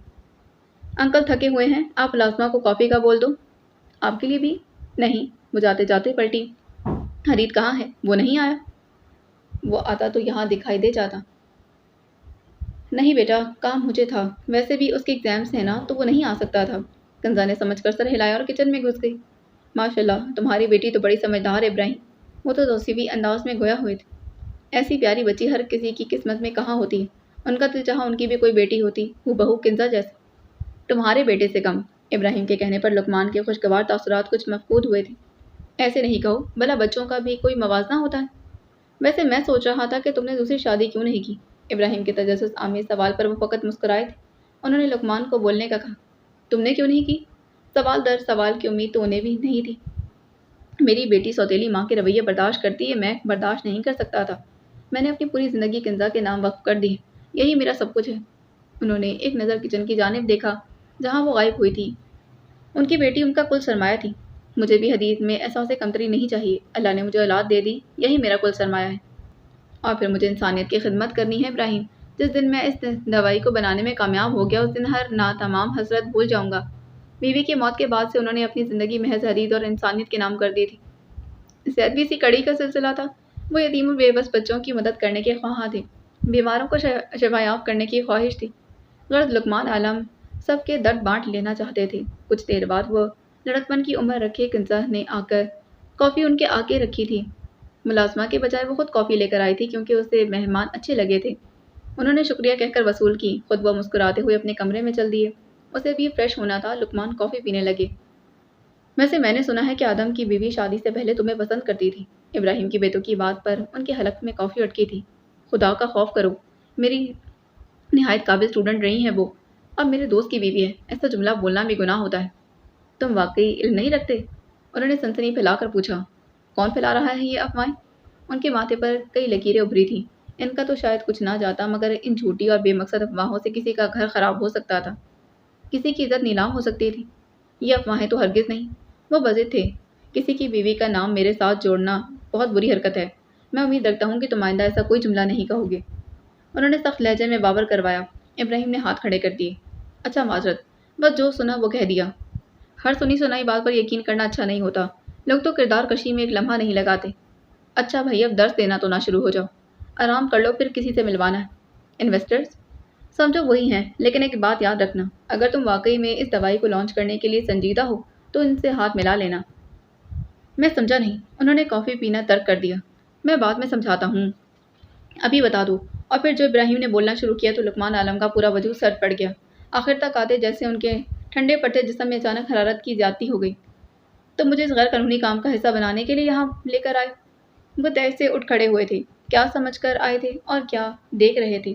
انکل تھکے ہوئے ہیں، آپ لازمہ کو کافی کا بول دو۔ آپ کے لیے بھی؟ نہیں، وہ جاتے جاتے پلٹی۔ حدید کہاں ہے؟ وہ نہیں آیا؟ وہ آتا تو یہاں دکھائی دے جاتا۔ نہیں بیٹا، کام مجھے تھا، ویسے بھی اس کے ایگزامس ہیں نا تو وہ نہیں آ سکتا تھا۔ کنزا نے سمجھ کر سر ہلایا اور کچن میں گھس گئی۔ ماشاءاللہ، تمہاری بیٹی تو بڑی سمجھدار ہے ابراہیم۔ وہ تو توصیفی انداز میں گویا ہوئے تھے۔ ایسی پیاری بچی ہر کسی کی قسمت میں کہاں ہوتی ہے۔ ان کا دل چاہا ان کی بھی کوئی بیٹی ہوتی، وہ بہو کنزا جیسے۔ تمہارے بیٹے سے کم۔ ابراہیم کے کہنے پر لقمان کے خوشگوار تاثرات کچھ مفقود ہوئے تھے۔ ایسے نہیں کہو، بھلا بچوں کا بھی کوئی موازنہ ہوتا ہے؟ ویسے میں سوچ رہا تھا کہ تم نے دوسری شادی کیوں نہیں کی؟ ابراہیم کے تجسس آمیز سوال پر وہ فقط مسکرائے تھے۔ انہوں نے لقمان کو بولنے کا کہا۔ تم نے کیوں نہیں کی؟ سوال در سوال کی امید تو انہیں بھی نہیں تھی۔ میری بیٹی سوتیلی ماں کے رویے برداشت کرتی ہے، میں برداشت نہیں کر سکتا تھا۔ میں نے اپنی پوری زندگی کنزا کے نام وقف کر دی ہے، یہی میرا سب کچھ ہے۔ انہوں نے ایک نظر کچن کی جانب دیکھا جہاں وہ غائب ہوئی تھی۔ ان کی بیٹی ان کا کل سرمایہ تھی۔ مجھے بھی حدیث میں احساس کمتری نہیں چاہیے۔ اللہ نے مجھے اولاد دے دی، یہی میرا کل سرمایہ ہے۔ اور پھر مجھے انسانیت کی خدمت کرنی ہے ابراہیم۔ جس دن میں اس دوائی کو بنانے میں کامیاب ہو گیا اس دن ہر ناتمام حسرت بھول جاؤں گا۔ بیوی کی موت کے بعد سے انہوں نے اپنی زندگی محض حدید اور انسانیت کے نام کر دی تھی۔ صحت بھی اسی کڑی کا سلسلہ تھا۔ وہ یتیم و بے بس بچوں کی مدد کرنے کے خواہاں تھے، بیماروں کو شفایاب کرنے کی خواہش تھی۔ غرض لقمان عالم سب کے درد بانٹ لینا چاہتے تھے۔ کچھ دیر بعد وہ لڑکپن کی عمر رکھے کنزا نے آ کر کافی ان کے آگے رکھی تھی۔ ملازمہ کے بجائے وہ خود کافی لے کر آئی تھی کیونکہ اسے مہمان اچھے لگے تھے۔ انہوں نے شکریہ کہہ کر وصول کی۔ خود وہ مسکراتے ہوئے اپنے کمرے میں چل دیے۔ اسے بھی فریش ہونا تھا۔ لقمان کافی پینے لگے۔ ویسے میں نے سنا ہے کہ آدم کی بیوی شادی سے پہلے تمہیں پسند کرتی تھی۔ ابراہیم کی بیٹوں کی بات پر ان کے حلق میں کافی اٹکی تھی۔ خدا کا خوف کرو، میری نہایت قابل اسٹوڈنٹ رہی ہیں وہ، اب میرے دوست کی بیوی ہے۔ ایسا جملہ بولنا بھی گناہ ہوتا ہے۔ تم واقعی علم نہیں رکھتے؟ انہوں نے سنسنی پھیلا کر پوچھا۔ کون پھیلا رہا ہے یہ افواہیں؟ ان کے ماتھے پر کئی لکیریں ابھری تھیں۔ ان کا تو شاید کچھ نہ جاتا مگر ان جھوٹی اور بے مقصد افواہوں سے کسی کا گھر خراب ہو سکتا تھا، کسی کی عزت نیلام ہو سکتی تھی۔ یہ افواہیں تو ہرگز نہیں۔ وہ بضد تھے۔ کسی کی بیوی کا نام میرے ساتھ جوڑنا بہت بری حرکت ہے۔ میں امید رکھتا ہوں کہ تم آئندہ ایسا کوئی جملہ نہیں کہو گے۔ انہوں نے سخت لہجے میں باور کروایا۔ ابراہیم نے ہاتھ کھڑے کر دیے۔ اچھا معذرت، بس جو سنا وہ کہہ دیا۔ ہر سنی سنائی بات پر یقین کرنا اچھا نہیں ہوتا۔ لوگ تو کردار کشی میں ایک لمحہ نہیں لگاتے۔ اچھا بھائی، اب درس دینا تو نہ شروع ہو جاؤ۔ آرام کر لو، پھر کسی سے ملوانا ہے۔ انویسٹرز سمجھو وہی ہیں، لیکن ایک بات یاد رکھنا، اگر تم واقعی میں اس دوائی کو لانچ کرنے کے لیے سنجیدہ ہو تو ان سے ہاتھ ملا لینا۔ میں سمجھا نہیں۔ انہوں نے کافی پینا ترک کر دیا۔ میں بعد میں سمجھاتا ہوں، ابھی بتا دو۔ اور پھر جو ابراہیم نے بولنا شروع کیا تو لقمان عالم کا پورا وجود سرد پڑ گیا۔ آخر تک آتے جیسے ان کے ٹھنڈے پڑتے جسم میں اچانک حرارت کی زیادتی ہو گئی۔ تم مجھے اس غیر قانونی کام کا حصہ بنانے کے لیے یہاں لے کر آئے؟ وہ تیز سے اٹھ کھڑے ہوئے تھے۔ کیا سمجھ کر آئے تھے اور کیا دیکھ رہے تھے؟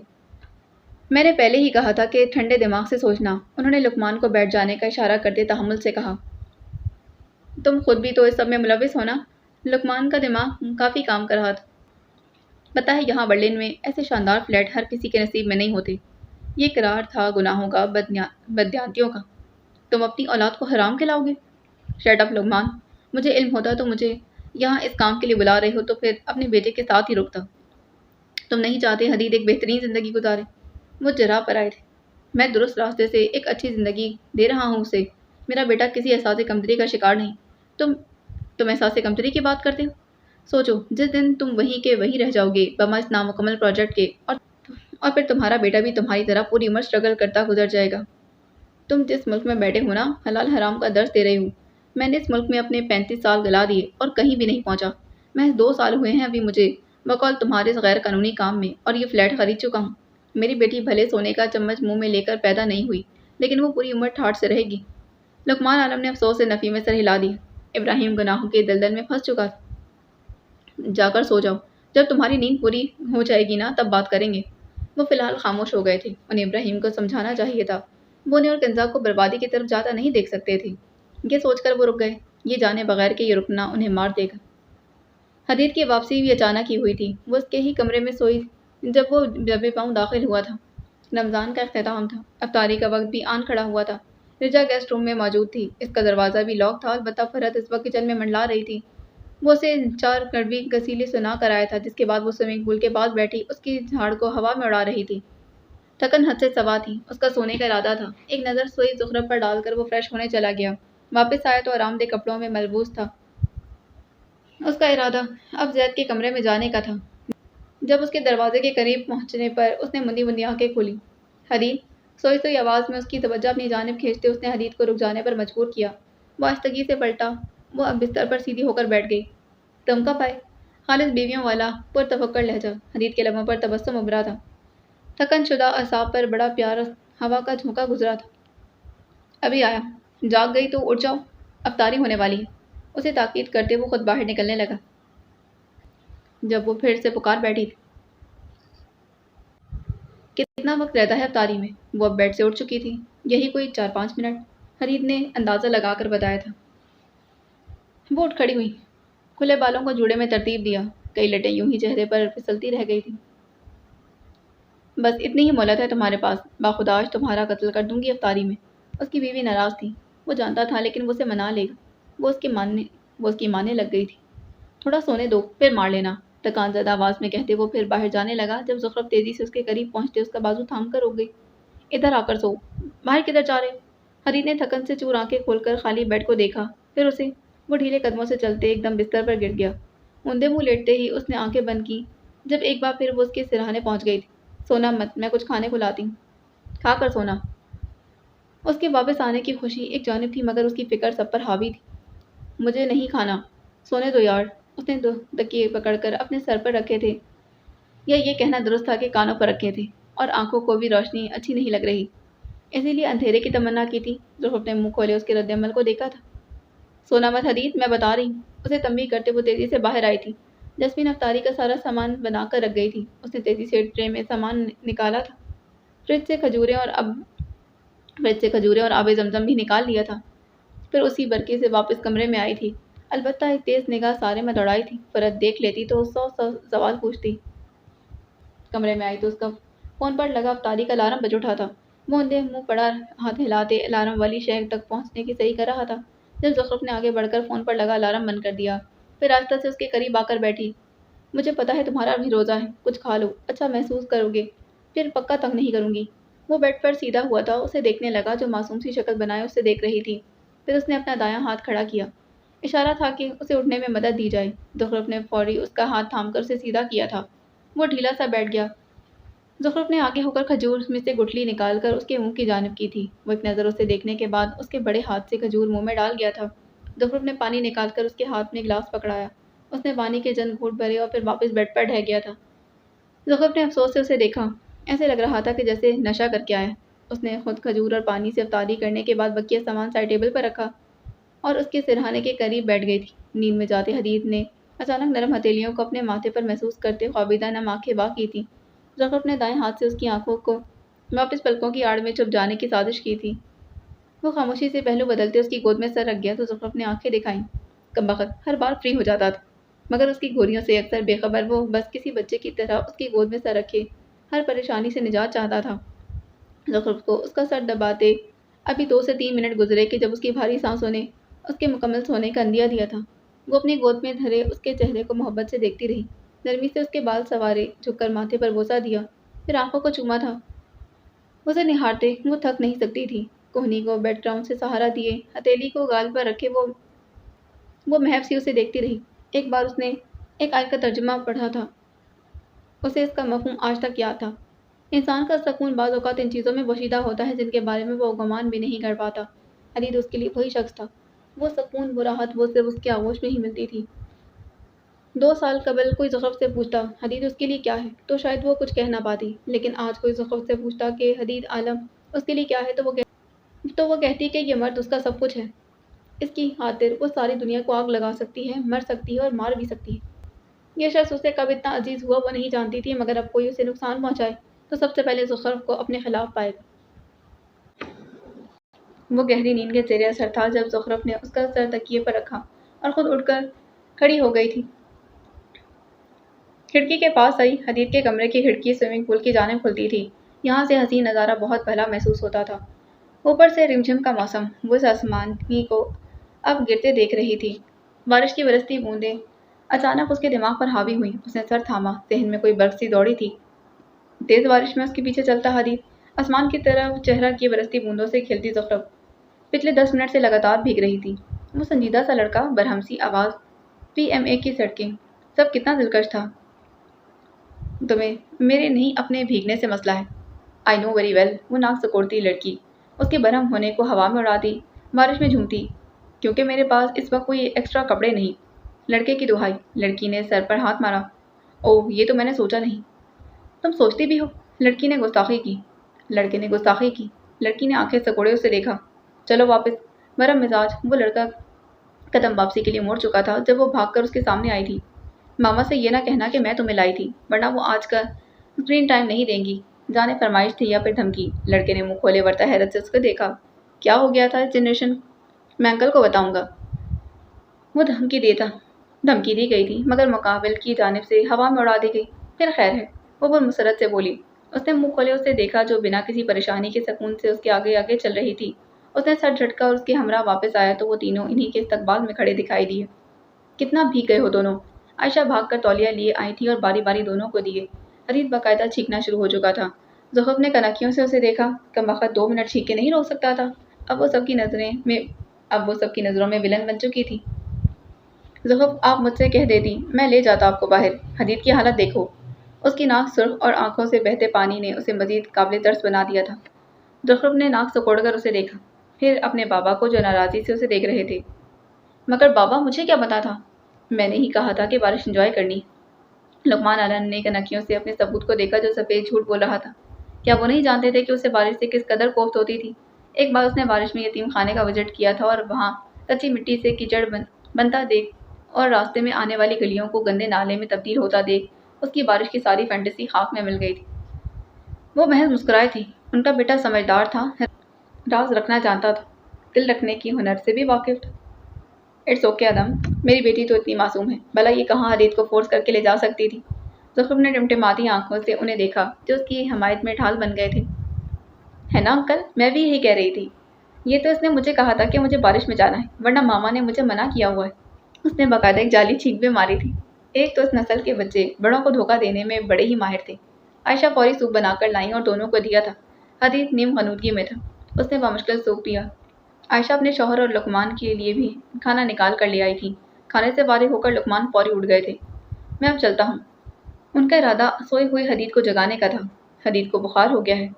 میں نے پہلے ہی کہا تھا کہ ٹھنڈے دماغ سے سوچنا، انہوں نے لقمان کو بیٹھ جانے کا اشارہ کرتے تحمل سے کہا۔ تم خود بھی تو اس سب میں ملوث ہونا۔ لقمان کا دماغ کافی کام کر رہا تھا۔ پتہ ہے یہاں برلن میں ایسے شاندار فلیٹ ہر کسی کے نصیب میں نہیں ہوتے۔ یہ قرار تھا گناہوں کا، بدیانتیوں کا۔ تم اپنی اولاد کو حرام کھلاؤ گے؟ شٹ اپ لقمان، مجھے علم ہوتا تو مجھے یہاں اس کام کے لیے بلا رہے ہو تو پھر اپنے بیٹے کے ساتھ ہی رکتا۔ تم نہیں چاہتے حدید ایک بہترین زندگی گزارے؟ وہ جرا پر آئے تھے۔ میں درست راستے سے ایک اچھی زندگی دے رہا ہوں اسے۔ میرا بیٹا کسی احساس کمتری کا شکار نہیں۔ تم احساس کمتری کی بات کرتے ہو؟ سوچو، جس دن تم وہیں کے وہیں رہ جاؤ گے بما اس نامکمل پروجیکٹ کے، اور پھر تمہارا بیٹا بھی تمہاری طرح پوری عمر اسٹرگل کرتا گزر جائے گا۔ تم جس ملک میں بیٹھے ہو نا، حلال حرام کا درس دے رہے ہو۔ میں نے اس ملک میں اپنے 35 سال گلا دیے اور کہیں بھی نہیں پہنچا۔ محض 2 سال ہوئے ہیں ابھی مجھے بقول تمہارے اس غیر قانونی کام میں، اور یہ فلیٹ خرید چکا ہوں۔ میری بیٹی بھلے سونے کا چمچ منہ میں لے کر پیدا نہیں ہوئی، لیکن وہ پوری عمر ٹھاٹھ سے رہے گی۔ لقمان عالم نے افسوس سے نفی میں سر ہلا دی۔ ابراہیم گناہوں کے دلدل میں پھنس چکا تھا۔ جا کر سو جاؤ، جب تمہاری نیند پوری ہو جائے گی نا تب بات کریں گے۔ وہ فی الحال خاموش ہو گئے تھے۔ انہیں ابراہیم کو سمجھانا چاہیے تھا۔ وہ انہیں اور کنزا کو بربادی کی طرف جاتا نہیں دیکھ سکتے تھے۔ یہ سوچ کر وہ رک گئے، یہ جانے بغیر کہ یہ رکنا انہیں مار دے گا۔ حدید کی واپسی بھی اچانک ہی ہوئی تھی۔ وہ اس کے ہی کمرے میں سوئی جب وہ دبے پاؤں داخل ہوا تھا۔ رمضان کا اختتام تھا۔ افطاری کا وقت بھی آن کھڑا ہوا تھا۔ رجا گیسٹ روم میں موجود تھی۔ اس کا دروازہ بھی لاک تھا، البتہ فرحت اس وقت کچن میں منڈلا رہی تھی۔ وہ اسے 4 کڑوی گسیلے سنا کر آیا تھا، جس کے بعد وہ سوئمنگ پول کے پاس بیٹھی اس کی جھاڑ کو ہوا میں اڑا رہی تھی۔ تھکن حد سے سوا تھی۔ اس کا سونے کا ارادہ تھا۔ ایک نظر سوئی زخرف پر ڈال کر وہ فریش ہونے چلا گیا۔ واپس آیا تو آرام دہ کپڑوں میں ملبوس تھا۔ اس کا ارادہ اب زید کے کمرے میں جانے کا تھا۔ جب اس کے دروازے کے قریب پہنچنے پر اس نے مندی مندی آنکھیں کھولی۔ حدید! سوئی سوئی آواز میں اس کی توجہ اپنی جانب کھینچتے اس نے حدید کو رک جانے پر مجبور کیا۔ وہ آہستگی سے پلٹا۔ وہ اب بستر پر سیدھی ہو کر بیٹھ گئی۔ تم کب آئے؟ خالص بیویوں والا پرتفکر لہجہ۔ حدید کے لبوں پر تبسم ابھرا تھا۔ تھکن شدہ اعصاب پر بڑا پیارا ہوا کا جھونکا گزرا تھا۔ ابھی آیا۔ جاگ گئی تو اٹھ جاؤ، افطاری ہونے والی ہے۔ اسے تاکید کرتے وہ خود باہر نکلنے لگا۔ جب وہ پھر سے پکار بیٹھی تھی، کتنا وقت رہتا ہے افطاری میں؟ وہ اب بیڈ سے اٹھ چکی تھی۔ یہی کوئی 4-5 منٹ، حدید نے اندازہ لگا کر بتایا تھا۔ وہ اٹھ کھڑی ہوئی، کھلے بالوں کو جوڑے میں ترتیب دیا۔ کئی لٹیں یوں ہی چہرے پر پھسلتی رہ گئی تھی۔ بس اتنی ہی مہلت ہے تمہارے پاس، باخدا آج تمہارا قتل کر دوں گی افطاری میں۔ اس کی بیوی ناراض تھی۔ وہ جانتا تھا لیکن وہ اسے منا لے گا۔ وہ اس کی ماننے لگ گئی تھی۔ تھوڑا سونے دو، پھر مار لینا، تکان زدہ آواز میں کہتے وہ پھر باہر جانے لگا۔ جب زخرف تیزی سے اس کے قریب پہنچتے اس کا بازو تھام کر رک گئی۔ ادھر آ کر سو۔ باہر کدھر جا رہے ہو؟ حدید نے تھکن سے چور آنکھیں کھول کر خالی بیڈ کو دیکھا، پھر اسے۔ وہ ڈھیلے قدموں سے چلتے ایک دم بستر پر گر گیا۔ اوندے منہ لیٹتے ہی اس نے آنکھیں بند کی۔ جب ایک بار پھر وہ اس کے سرہانے پہنچ گئی تھی۔ سونا مت، میں کچھ کھانے کو لاتی ہوں، کھا کر سونا۔ اس کے واپس آنے کی خوشی ایک جانب تھی مگر اس کی فکر سب پر حاوی تھی۔ مجھے نہیں کھانا، سونے دو یار۔ اس نے 2 تکیے پکڑ کر اپنے سر پر رکھے تھے، یا یہ کہنا درست تھا کہ کانوں پر رکھے تھے، اور آنکھوں کو بھی روشنی اچھی نہیں لگ رہی، اسی لیے اندھیرے کی تمنا کی تھی۔ ظفر نے منہ کھولے اس کے رد عمل کو دیکھا تھا۔ سونا مت حدید، میں بتا رہی ہوں۔ اسے تنبیہ کرتے وہ تیزی سے باہر آئی تھی۔ جسمین افطاری کا سارا سامان بنا کر رکھ گئی تھی۔ اس نے تیزی سے ٹرے میں سامان نکالا تھا۔ فریج سے کھجوریں اور آب زمزم بھی نکال لیا تھا۔ پھر اسی برقی سے واپس کمرے میں آئی تھی۔ البتہ ایک تیز نگاہ سارے میں دوڑائی تھی۔ فرحت دیکھ لیتی تو 100 سوال پوچھتی۔ کمرے میں آئی تو اس کا فون پر لگا افطاری کا الارم بج اٹھا تھا۔ وہ اندھے منہ پڑا ہاتھ ہلاتے الارم والی شے تک پہنچنے کی صحیح کر رہا تھا جب زخرف نے آگے بڑھ کر فون پر لگا الارم بند کر دیا۔ پھر آہستہ سے اس کے قریب آ کر بیٹھی۔ مجھے پتا ہے تمہارا بھی روزہ ہے، کچھ کھا لو، اچھا محسوس کرو گے، پھر پکا تنگ نہیں کروں گی۔ وہ بیڈ پر سیدھا ہوا تھا، اسے دیکھنے لگا جو معصوم سی شکل بنائے اسے دیکھ رہی تھی۔ پھر اس نے اپنا دایاں ہاتھ کھڑا کیا، اشارہ تھا کہ اسے اٹھنے میں مدد دی جائے۔ زخرف نے فوری اس کا ہاتھ تھام کر اسے سیدھا کیا تھا۔ وہ ڈھیلا سا بیٹھ گیا۔ زخرف نے آگے ہو کر کھجور میں سے گٹھلی نکال کر اس کے منہ کی جانب کی تھی۔ وہ ایک نظر اسے دیکھنے کے بعد اس کے بڑے ہاتھ سے کھجور منہ میں ڈال گیا تھا۔ زخرف نے پانی نکال کر اس کے ہاتھ میں گلاس پکڑایا۔ اس نے پانی کے چند گھونٹ بھرے اور پھر واپس بیڈ پر ڈھہ گیا تھا۔ زخرف نے افسوس سے اسے دیکھا، ایسے لگ رہا تھا کہ جیسے نشہ کر کے آیا۔ اس نے خود کھجور اور پانی سے افطاری کرنے کے بعد بقیہ سامان سائڈ ٹیبل پر رکھا اور اس کے سرہانے کے قریب بیٹھ گئی تھی۔ نیند میں جاتے حدید نے اچانک نرم ہتھیلیوں کو اپنے ماتھے پر محسوس کرتے خوابیدہ نم آنکھیں با کی تھیں۔ ظفر اپنے دائیں ہاتھ سے اس کی آنکھوں کو واپس پلکوں کی آڑ میں چھپ جانے کی سازش کی تھی۔ وہ خاموشی سے پہلو بدلتے اس کی گود میں سر رکھ گیا تو ظفر اپنے آنکھیں دکھائیں۔ کمبخت ہر بار فری ہو جاتا تھا، مگر اس کی گوریوں سے اکثر بے خبر وہ بس کسی بچے کی طرح اس کی گود میں سر رکھے ہر پریشانی سے نجات چاہتا تھا۔ ظفر کو اس کا سر دباتے ابھی 2 سے 3 منٹ گزرے کہ جب اس کی بھاری سانسوں نے اس کے مکمل سونے کا اندیا دیا تھا۔ وہ اپنی گود میں دھرے اس کے چہرے کو محبت سے دیکھتی رہی، نرمی سے اس کے بال سنوارے، جھک کر ماتھے پر بوسہ دیا، پھر آنکھوں کو چوما تھا۔ اسے نہارتے وہ تھک نہیں سکتی تھی۔ کوہنی کو بیڈ گراؤنڈ سے سہارا دیے ہتھیلی کو گال پر رکھے وہ محب سی اسے دیکھتی رہی۔ ایک بار اس نے ایک آیت کا ترجمہ پڑھا تھا، اسے اس کا مفہوم آج تک یاد تھا۔ انسان کا سکون بعض اوقات ان چیزوں میں پوشیدہ ہوتا ہے جن کے بارے میں وہ گمان بھی نہیں کر پاتا۔ حدید اس کے لیے وہی شخص تھا۔ وہ سکون، وہ راحت، وہ صرف اس کی آغوش میں ہی ملتی تھی۔ 2 سال قبل کوئی ظفر سے پوچھتا حدید اس کے لیے کیا ہے تو شاید وہ کچھ کہہ نہ پاتی، لیکن آج کوئی ظفر سے پوچھتا کہ حدید عالم اس کے لیے کیا ہے تو وہ کہتی کہ یہ مرد اس کا سب کچھ ہے۔ اس کی خاطر وہ ساری دنیا کو آگ لگا سکتی ہے، مر سکتی ہے اور مار بھی سکتی ہے۔ یہ شخص اسے کب اتنا عزیز ہوا وہ نہیں جانتی تھی، مگر اب کوئی اسے نقصان پہنچائے تو سب سے پہلے ظفر کو اپنے خلاف پائے گا۔ وہ گہری نیند کے زیر اثر تھا جب زخرف نے اس کا سر تکیے پر رکھا اور خود اٹھ کر کھڑی ہو گئی تھی۔ کھڑکی کے پاس آئی۔ حدید کے کمرے کی کھڑکی سوئمنگ پول کی جانب کھلتی تھی۔ یہاں سے حسین نظارہ بہت بھلا محسوس ہوتا تھا۔ اوپر سے رمجھم کا موسم، وہ اس آسمانی کو اب گرتے دیکھ رہی تھی۔ بارش کی برستی بوندیں اچانک اس کے دماغ پر حاوی ہوئیں۔ اس نے سر تھاما، ذہن میں کوئی برق سی دوڑی تھی۔ تیز بارش میں اس کے پیچھے چلتا حدید، آسمان کی طرف چہرہ کیے برستی بوندوں سے کھلتی زخرف پچھلے 10 منٹ سے لگاتار بھیگ رہی تھی۔ وہ سنجیدہ سا لڑکا، برہم سی آواز، پی ایم اے کی سڑکیں، سب کتنا دلکش تھا۔ تمہیں میرے نہیں اپنے بھیگنے سے مسئلہ ہے۔ آئی نو ویری ویل۔ وہ ناک سکوڑتی لڑکی اس کے برہم ہونے کو ہوا میں اڑاتی، بارش میں جھومتی۔ کیونکہ میرے پاس اس وقت کوئی ایکسٹرا کپڑے نہیں۔ لڑکے کی دہائی۔ لڑکی نے سر پر ہاتھ مارا۔ اوہ، یہ تو میں نے سوچا نہیں۔ تم سوچتی بھی ہو؟ لڑکی نے گستاخی کی۔ لڑکے نے گستاخی کی۔ لڑکی نے آنکھیں سکوڑے اسے دیکھا۔ چلو واپس۔ برہم مزاج وہ لڑکا قدم واپسی کے لیے موڑ چکا تھا جب وہ بھاگ کر اس کے سامنے آئی تھی۔ ماما سے یہ نہ کہنا کہ میں تمہیں لائی تھی، ورنہ وہ آج کا اسکرین ٹائم نہیں دیں گی۔ جانے فرمائش تھی یا پھر دھمکی؟ لڑکے نے منہ کھولے ورتا حیرت سے اس کو دیکھا۔ کیا ہو گیا تھا اس جنریشن؟ میں انکل کو بتاؤں گا۔ وہ دھمکی دی گئی تھی مگر مقابل کی جانب سے ہوا میں اڑا دی گئی۔ پھر خیر ہے، وہ پر مسرت سے بولی۔ اس نے منہ کھولے اسے دیکھا جو بنا کسی پریشانی کے سکون سے اس کے آگے آگے چل رہی تھی۔ اس نے سر جھٹکا اور اس کے ہمراہ واپس آیا تو وہ تینوں انہی کے استقبال میں کھڑے دکھائی دیے۔ کتنا بھیگ گئے ہو دونوں؟ عائشہ بھاگ کر تولیہ لیے آئی تھی اور باری باری دونوں کو دیے۔ حدید باقاعدہ چھینکنا شروع ہو چکا تھا۔ زخرف نے کنکھیوں سے اسے دیکھا۔ کمبخت 2 منٹ چھینک کے نہیں روک سکتا تھا۔ اب وہ سب کی نظروں میں ولن بن چکی تھی۔ زخرف، آپ مجھ سے کہہ دیتی، میں لے جاتا آپ کو باہر۔ حدید کی حالت دیکھو۔ اس کی ناک سرخ اور آنکھوں سے بہتے پانی نے اسے مزید قابل ترس بنا دیا تھا۔ زخرف نے ناک سکوڑ کر اسے دیکھا، پھر اپنے بابا کو جو ناراضی سے اسے دیکھ رہے تھے۔ مگر بابا، مجھے کیا پتا تھا؟ میں نے ہی کہا تھا کہ بارش انجوائے کرنی۔ لقمان عالم نے کنکھیوں سے اپنے ثبوت کو دیکھا جو سفید جھوٹ بول رہا تھا۔ کیا وہ نہیں جانتے تھے کہ اسے بارش سے کس قدر کوفت ہوتی تھی؟ ایک بار اس نے بارش میں یتیم خانے کا وزٹ کیا تھا اور وہاں کچی مٹی سے کیچڑ بنتا دیکھ اور راستے میں آنے والی گلیوں کو گندے نالے میں تبدیل ہوتا دیکھ اس کی بارش کی ساری فینٹیسی خاک میں مل گئی تھی۔ وہ محض مسکرائے تھی۔ ان کا بیٹا سمجھدار تھا، راز رکھنا جانتا تھا، دل رکھنے کی ہنر سے بھی واقف تھا۔ اٹس اوکے ادم، میری بیٹی تو اتنی معصوم ہے، بھلا یہ کہاں حدید کو فورس کر کے لے جا سکتی تھی؟ زخرف نے ٹمٹماتی آنکھوں سے انہیں دیکھا جو اس کی حمایت میں ڈھال بن گئے تھے۔ ہے نا انکل، میں بھی یہی کہہ رہی تھی۔ یہ تو اس نے مجھے کہا تھا کہ مجھے بارش میں جانا ہے، ورنہ ماما نے مجھے منع کیا ہوا ہے۔ اس نے باقاعدہ ایک جعلی چھینک بھی ماری تھی۔ ایک تو اس نسل کے بچے بڑوں کو دھوکہ دینے میں بڑے ہی ماہر تھے۔ عائشہ فوری سوپ بنا کر لائیں اور دونوں کو دیا تھا۔ حدید نیم غنودگی میں تھا۔ اس نے بامشکل سوپ پیا۔ عائشہ اپنے شوہر اور لقمان کے لیے بھی کھانا نکال کر لے آئی تھی۔ کھانے سے فارغ ہو کر لقمان فوری اٹھ گئے تھے۔ میں اب چلتا ہوں۔ ان کا ارادہ سوئی ہوئی حدید کو جگانے کا تھا۔ حدید کو بخار ہو گیا ہے،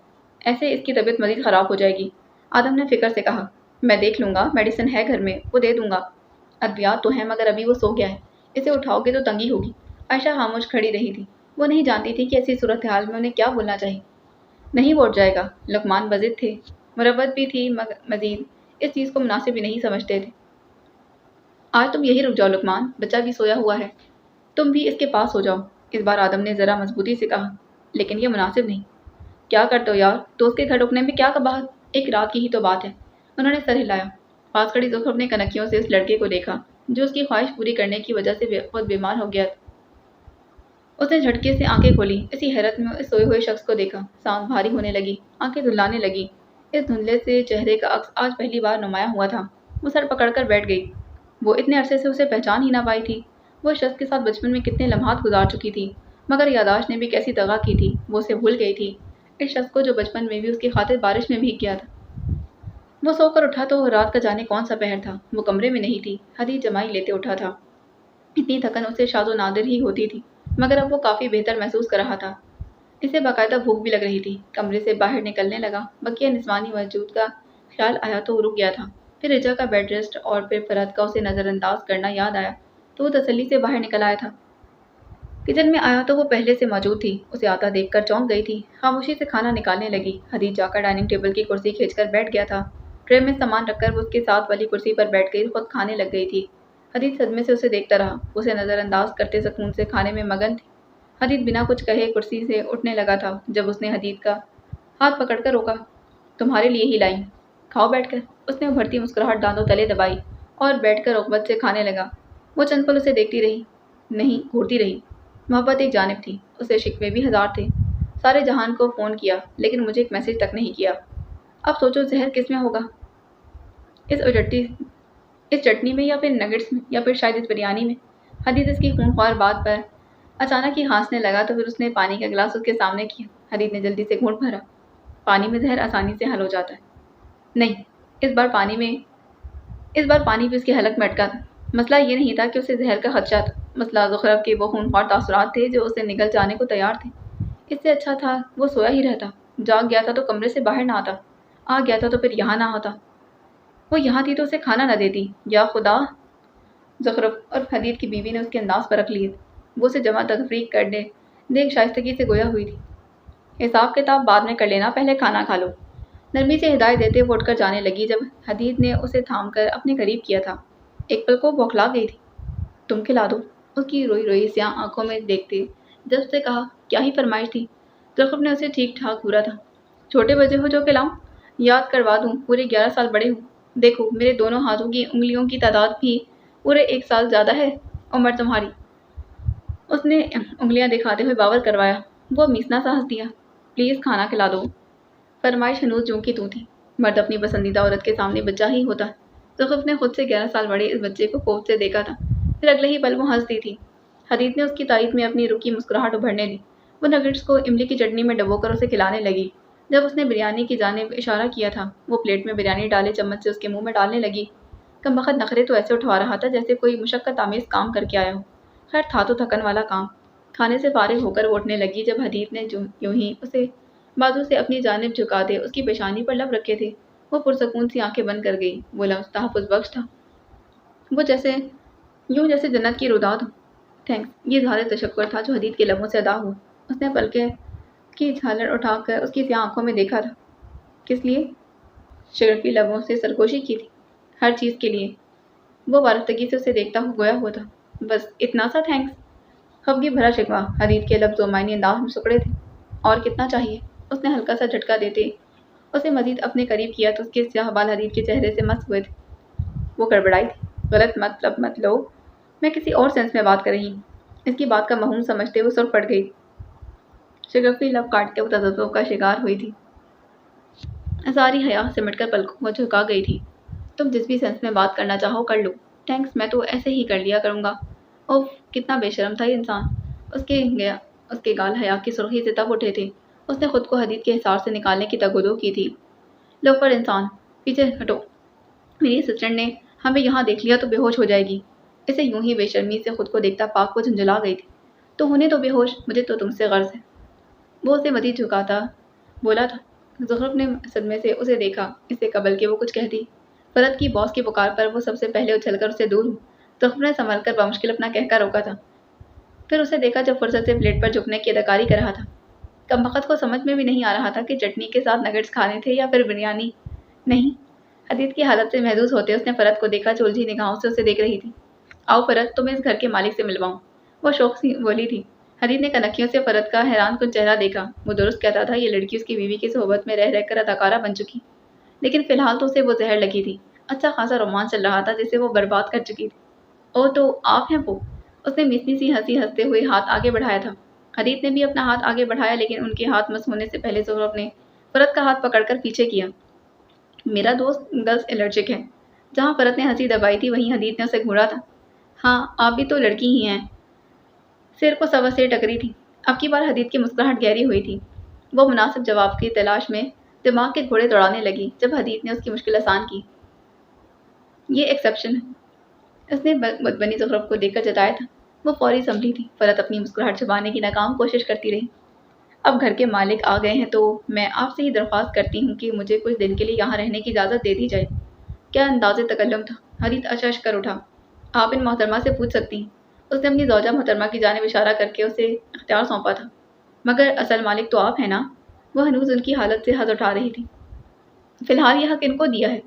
ایسے اس کی طبیعت مزید خراب ہو جائے گی۔ آدم نے فکر سے کہا، میں دیکھ لوں گا، میڈیسن ہے گھر میں، وہ دے دوں گا۔ ادویات تو ہیں مگر ابھی وہ سو گیا ہے، اسے اٹھاؤ گے تو تنگی ہوگی۔ عائشہ خاموش کھڑی رہی تھی۔ وہ نہیں جانتی تھی کہ ایسی صورتحال میں انہیں کیا بولنا چاہیے۔ نہیں وہ اٹھ جائے گا۔ لقمان بضد تھے، مروت بھی تھی، مزید اس چیز کو مناسب بھی نہیں سمجھتے تھے۔ آج تم یہی رک جاؤ لقمان، بچہ بھی سویا ہوا ہے۔ تم بھی اس کے پاس ہو جاؤ، اس بار آدم نے ذرا مضبوطی سے کہا۔ لیکن یہ مناسب نہیں۔ کیا کرتے ہو یار، دوست کے گھر رکنے میں کیا قباحت، ایک رات کی ہی تو بات ہے۔ انہوں نے سر ہلایا۔ پاس کھڑی زخرف نے کنکیوں سے اس لڑکے کو دیکھا جو اس کی خواہش پوری کرنے کی وجہ سے خود بیمار ہو گیا تھا۔ اس نے جھٹکے سے آنکھیں کھولی، اسی حیرت میں اس سوئے ہوئے شخص کو دیکھا۔ سانس بھاری ہونے لگی، آنکھیں دھندلانے لگی۔ اس دھندلے سے چہرے کا عکس آج پہلی بار نمایاں ہوا تھا۔ وہ سر پکڑ کر بیٹھ گئی۔ وہ اتنے عرصے سے اسے پہچان ہی نہ پائی تھی۔ وہ شخص کے ساتھ بچپن میں کتنے لمحات گزار چکی تھی، مگر یادداشت نے بھی کیسی دغا کی تھی، وہ اسے بھول گئی تھی۔ اس شخص کو جو بچپن میں بھی اس کی خاطر بارش میں بھیگ گیا تھا۔ وہ سو کر اٹھا تو رات کا جانے کون سا پہر تھا۔ وہ کمرے میں نہیں تھی، حدیث جمائی لیتے اٹھا تھا۔ اتنی تھکن اسے شاذ و نادر ہی ہوتی تھی، مگر اب وہ کافی بہتر محسوس کر رہا تھا۔ اسے باقاعدہ بھوک بھی لگ رہی تھی۔ کمرے سے باہر نکلنے لگا، بقیہ نسوانی وجود کا خیال آیا تو وہ رک گیا تھا۔ پھر رجا کا بیڈ ریسٹ اور پھر فرحت کا اسے نظر انداز کرنا یاد آیا تو وہ تسلی سے باہر نکل آیا تھا۔ کچن میں آیا تو وہ پہلے سے موجود تھی۔ اسے آتا دیکھ کر چونک گئی تھی، خاموشی سے کھانا نکالنے لگی۔ حدیث جا کر ڈائننگ ٹیبل کی کرسی کھینچ کر بیٹھ گیا تھا۔ ٹرے میں سامان رکھ کر وہ اس کے ساتھ والی کرسی پر بیٹھ گئی، خود کھانے لگ گئی تھی۔ حدیث صدمے سے اسے دیکھتا رہا، اسے نظر انداز کرتے سکون سے کھانے میں مگن تھی۔ حدیث بنا کچھ کہے کرسی سے اٹھنے لگا تھا جب اس نے حدیث کا ہاتھ پکڑ کر روکا۔ تمہارے لیے ہی لائیں، کھاؤ بیٹھ کر۔ اس نے ابھرتی مسکراہٹ دانتوں تلے دبائی اور بیٹھ کر رغبت سے کھانے لگا۔ وہ چند پل اسے دیکھتی رہی، نہیں گھورتی رہی۔ محبت ایک جانب تھی، اسے شکوے بھی ہزار تھے۔ سارے جہان کو فون کیا لیکن مجھے ایک میسج تک نہیں کیا۔ اب سوچو زہر کس میں ہوگا، اس چٹنی میں یا پھر نگٹس میں یا پھر شاید اس بریانی میں۔ حدیث اس کی خونخوار بات پر اچانک ہی ہنسنے لگا تو پھر اس نے پانی کا گلاس اس کے سامنے کیا۔ حدیث نے جلدی سے گھونٹ بھرا۔ پانی میں زہر آسانی سے حل ہو جاتا ہے۔ نہیں، اس بار پانی بھی اس کے حلق میں اٹکا تھا۔ مسئلہ یہ نہیں تھا کہ اسے زہر کا خدشہ تھا، مسئلہ زخرف کے وہ خونخوار تاثرات تھے جو اسے نگل جانے کو تیار تھے۔ اس سے اچھا تھا وہ سویا ہی رہتا، جاگ گیا تھا تو کمرے سے باہر نہ آتا، آ گیا تھا تو پھر یہاں نہ ہوتا۔ وہ یہاں تھی تو اسے کھانا نہ دیتی، یا خدا۔ زخرف اور حدیث کی بیوی نے اس کے انداز پر رکھ لیے، وہ اسے جمع تفریق کرنے دیکھ شائستگی سے گویا ہوئی تھی۔ حساب کتاب بعد میں کر لینا، پہلے کھانا کھا لو۔ نرمی سے ہدایت دیتے وہ اٹھ کر جانے لگی جب حدیث نے اسے تھام کر اپنے قریب کیا تھا۔ ایک پل کو بوکھلا گئی تھی۔ تم کھلا دو، اس کی روئی روئی سیاہ آنکھوں میں دیکھتے جب اس سے کہا۔ کیا ہی فرمائش تھی؟ زخرف نے اسے ٹھیک ٹھاک گھورا تھا۔ چھوٹے بچے ہو جو کھلاؤں؟ یاد کروا دوں، پورے 11 سال بڑے ہوں۔ دیکھو میرے دونوں ہاتھوں کی انگلیوں کی تعداد بھی پورے 1 سال زیادہ ہے عمر تمہاری۔ اس نے انگلیاں دکھاتے ہوئے باور کروایا۔ وہ میسنا سا ہنس دیا۔ پلیز کھانا کھلا دو۔ فرمائش ہنوز جوں کی توں تھی۔ مرد اپنی پسندیدہ عورت کے سامنے بچہ ہی ہوتا ہے۔ زخرف نے خود سے 11 سال بڑے اس بچے کو خوف سے دیکھا تھا، پھر اگلے ہی پل وہ ہنستی تھی۔ حدیث نے اس کی تائید میں اپنی رکی مسکراہٹ ابھرنے دی۔ وہ نگٹس کو املی کی چٹنی میں ڈبو کر اسے کھلانے لگی۔ جب اس نے بریانی کی جانب اشارہ کیا تھا، وہ پلیٹ میں بریانی ڈالے چمچ سے اس کے منہ میں ڈالنے لگی۔ کمبخت نخرے تو ایسے اٹھوا رہا تھا جیسے کوئی مشقت آمیز کام کر کے آیا ہو۔ خیر تھا تو تھکن والا کام۔ کھانے سے فارغ ہو کر وہ اٹھنے لگی جب حدیث نے یوں ہی اسے بازو سے اپنی جانب جھکاتے اس کی پیشانی پر لب رکھے تھے، وہ پرسکون سی آنکھیں بند کر گئی۔ وہ لمس تحفظ بخش تھا، وہ جیسے جنت کی روداد ہو۔ تھینکس، یہ اظہار تشکر تھا جو حدیث کے لبوں سے ادا ہوا۔ اس نے پلکیں کی جھالر اٹھا کر اس کی سیاہ آنکھوں میں دیکھا تھا۔ کس لیے؟ شگرفی لبوں سے سرگوشی کی تھی۔ ہر چیز کے لیے۔ وہ وارفتگی سے اسے دیکھتا گویا ہوا تھا۔ بس اتنا سا تھینکس؟ خفگی بھرا شکوہ۔ حدیث کے لب زومعنی انداز میں سکڑے تھے۔ اور کتنا چاہیے؟ اس نے ہلکا سا جھٹکا دیتے اسے مزید اپنے قریب کیا تو اس کے سیاہ بال حدیث کے چہرے سے مس ہوئے تھے۔ وہ گڑبڑائی تھی۔ غلط مطلب مت لو، میں کسی اور سینس میں بات کر رہی ہوں۔ اس کی بات کا مفہوم سمجھتے وہ سرخ پڑ گئی۔ شگرفی لب کاٹتے وہ تذبذب کا شکار ہوئی تھی۔ ساری حیا سمٹ کر پلکوں کو جھکا گئی تھی۔ تم جس بھی سینس میں بات کرنا چاہو کر لو۔ تھینکس میں تو ایسے ہی کر لیا کروں گا۔ اوف کتنا بے شرم تھا یہ انسان۔ اس کے گال حیا کی سرخی سے تپ اٹھے تھے۔ اس نے خود کو حدیث کے حصار سے نکالنے کی تگودو کی تھی۔ لوفر انسان، پیچھے ہٹو، میری اسسٹنٹ نے ہمیں یہاں دیکھ لیا تو بے ہوش ہو جائے گی۔ اسے یوں ہی بے شرمی سے خود کو دیکھتا پاک کو جھنجھلا گئی تھی۔ تو ہونے تو بے ہوش، مجھے تو تم سے غرض ہے۔ وہ اسے مزید جھکاتا بولا تھا۔ زخرف نے صدمے سے اسے دیکھا، اس سے قبل کہ وہ کچھ کہتی۔ فرد کی باس کی پکار پر وہ سب سے پہلے اچھل کر اسے دور ہوئی۔ زخرف نے سنبھل کر بمشکل اپنا کہکا روکا تھا، پھر اسے دیکھا جب فرصت سے پلیٹ پر جھکنے کی اداکاری کر رہا تھا۔ کمبخت کو سمجھ میں بھی نہیں آ رہا تھا کہ چٹنی کے ساتھ نگٹس کھانے تھے یا پھر بریانی۔ نہیں، حدیث کی حالت سے محظوظ ہوتے اس نے فرد کو دیکھا جو الجھی نگاہوں سے اسے دیکھ رہی تھی۔ آؤ فرد، تمہیں اس گھر کے مالک سے ملواؤں۔ وہ شوق سے بولی تھی۔ حدید نے کنکھیوں سے فرد کا حیران کن چہرہ دیکھا۔ وہ درست کہتا تھا، یہ لڑکی اس کی بیوی کی صحبت میں رہ کر اداکارہ بن چکی، لیکن فی الحال تو اسے وہ زہر لگی تھی۔ اچھا خاصا رومانس چل رہا تھا جسے وہ برباد کر چکی تھی۔ او تو آپ ہیں وہ؟ اس نے مسنی سی ہنسی ہنستے ہوئے ہاتھ آگے بڑھایا تھا۔ حدید نے بھی اپنا ہاتھ آگے بڑھایا، لیکن ان کے ہاتھ مس ہونے سے پہلے زہرب نے فرد کا ہاتھ پکڑ کر پیچھے کیا۔ میرا دوست ڈسٹ الرجک ہے۔ جہاں فرد نے ہنسی دبائی تھی وہیں حدید نے اسے گھورا تھا۔ ہاں آپ بھی تو لڑکی ہی ہیں، سر کو سوا سے ٹکری تھی۔ اب کی بار حدید کی مسکراہٹ گہری ہوئی تھی۔ وہ مناسب جواب کی تلاش میں دماغ کے گھوڑے دوڑانے لگی جب حدید نے اس کی مشکل آسان کی۔ یہ ایکسیپشن ہے، اس نے بدبنی زہرب کو دیکھ کر جتایا تھا۔ وہ فوری سنبھلی تھی۔ فرد اپنی مسکراہٹ چھپانے کی ناکام کوشش کرتی رہی۔ اب گھر کے مالک آ گئے ہیں تو میں آپ سے ہی درخواست کرتی ہوں کہ مجھے کچھ دن کے لیے یہاں رہنے کی اجازت دے دی جائے۔ کیا انداز تکلم تھا! حدید اشش کر اٹھا۔ آپ ان محترمہ سے پوچھ سکتی ہیں۔ اس نے اپنی زوجہ محترمہ کی جانب اشارہ کر کے اسے اختیار سونپا تھا۔ مگر اصل مالک تو آپ ہیں نا؟ وہ ہنوز ان کی حالت سے حز اٹھا رہی تھی۔ فی الحال یہ حق ان کو دیا ہے۔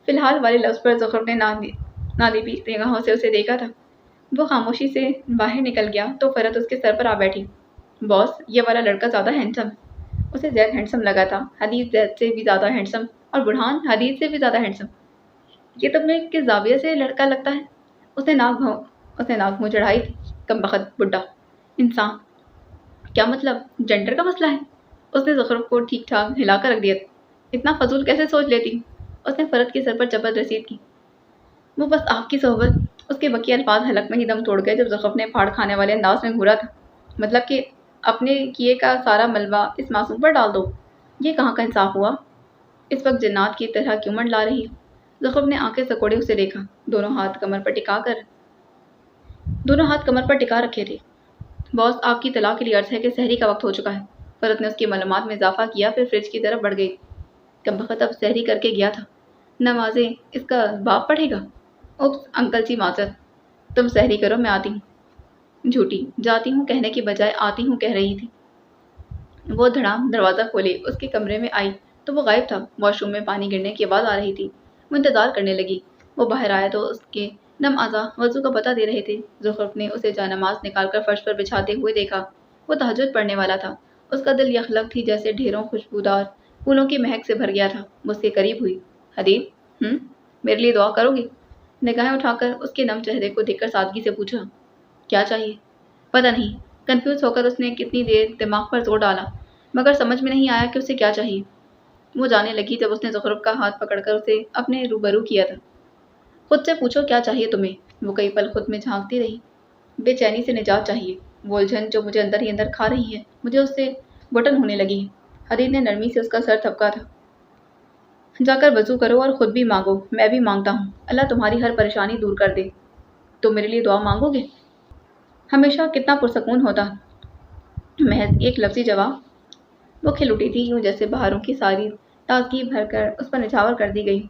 فی الحال والے لفظ پر زہرب نے نادیبی نگاہوں سے اسے دیکھا تھا۔ وہ خاموشی سے باہر نکل گیا تو فرد اس کے سر پر آ بیٹھی۔ باس، یہ والا لڑکا زیادہ ہینڈسم ہے۔ اسے زید ہینڈسم لگا تھا۔ حدید زید سے بھی زیادہ ہینڈسم اور برہان حدید سے بھی زیادہ ہینڈسم۔ یہ تمہیں کس زاویے سے لڑکا لگتا ہے؟ اس نے ناک منہ چڑھائی تھی۔ کم بخت بڈھا انسان۔ کیا مطلب؟ جنڈر کا مسئلہ ہے؟ اس نے زہرب کو ٹھیک ٹھاک ہلا کر رکھ دیا تھا۔ اتنا فضول کیسے سوچ لیتی؟ اس نے فرد کے سر پر چپت رسید کی۔ وہ بس آپ کی صحبت۔ اس کے بقیہ الفاظ حلق میں ہی دم توڑ گئے جب زہرب نے پھاڑ کھانے والے انداز میں گھورا تھا۔ مطلب کہ اپنے کیے کا سارا ملبہ اس معصوم پر ڈال دو؟ یہ کہاں کا انصاف ہوا؟ اس وقت جنات کی طرح کیوں منڈلا رہی ہے؟ زہرب نے آنکھیں سکوڑے اسے دیکھا۔ دونوں ہاتھ کمر پر ٹکا رکھے تھے۔ باس، آپ کی طلاق کے لیے عرض ہے کہ سحری کا وقت ہو چکا ہے۔ فرد نے اس کی معلومات میں اضافہ کیا، پھر فریج کی طرف بڑھ گئی۔ کم بخت اب سحری کر کے گیا تھا۔ نمازیں اس کا باپ پڑھے گا؟ اوپس انکل جی معذرت۔ تم سحری کرو، میں آتی ہوں۔ جھوٹی، جاتی ہوں کہنے کی بجائے آتی ہوں کہہ رہی تھی۔ وہ دھڑام دروازہ کھولے اس کے کمرے میں آئی تو وہ غائب تھا۔ واش روم میں پانی گرنے کی آواز آ رہی تھی۔ وہ انتظار کرنے لگی۔ وہ باہر آیا تو اس کے نم اعضاء وضو کا پتہ دے رہے تھے۔ زہرب نے اسے جانماز نکال کر فرش پر بچھاتے ہوئے دیکھا۔ وہ تہجد پڑھنے والا تھا۔ اس کا دل یخلک تھی جیسے ڈھیروں خوشبودار پھولوں کی مہک سے بھر گیا تھا۔ وہ اس کے قریب ہوئی۔ حدید، میرے لیے دعا کرو گی؟ نگاہیں اٹھا کر اس کے نم چہرے کو دیکھ کر سادگی سے پوچھا۔ کیا چاہیے؟ پتہ نہیں۔ کنفیوز ہو کر اس نے کتنی دیر دماغ پر زور ڈالا مگر سمجھ میں نہیں آیا کہ اسے کیا چاہیے۔ وہ جانے لگی جب اس نے زہرب کا ہاتھ پکڑ کر اسے اپنے روبرو کیا تھا۔ خود سے پوچھو کیا چاہیے تمہیں؟ وہ کئی پل خود میں جھانکتی رہی۔ بے چینی سے نجات چاہیے، وہ الجھن جو مجھے اندر ہی اندر کھا رہی ہے، مجھے اس سے گھٹن ہونے لگی ہے۔ حدید نے نرمی سے اس کا سر تھپکا تھا۔ جا کر وضو کرو اور خود بھی مانگو، میں بھی مانگتا ہوں، اللہ تمہاری ہر پریشانی دور کر دے۔ تم میرے لیے دعا مانگو گے؟ ہمیشہ کتنا پرسکون ہوتا۔ محض ایک لفظی جواب۔ وہ کھل اٹھی تھی یوں جیسے بہاروں کی ساری تازگی بھر کر اس پر نچھاور کر دی گئی۔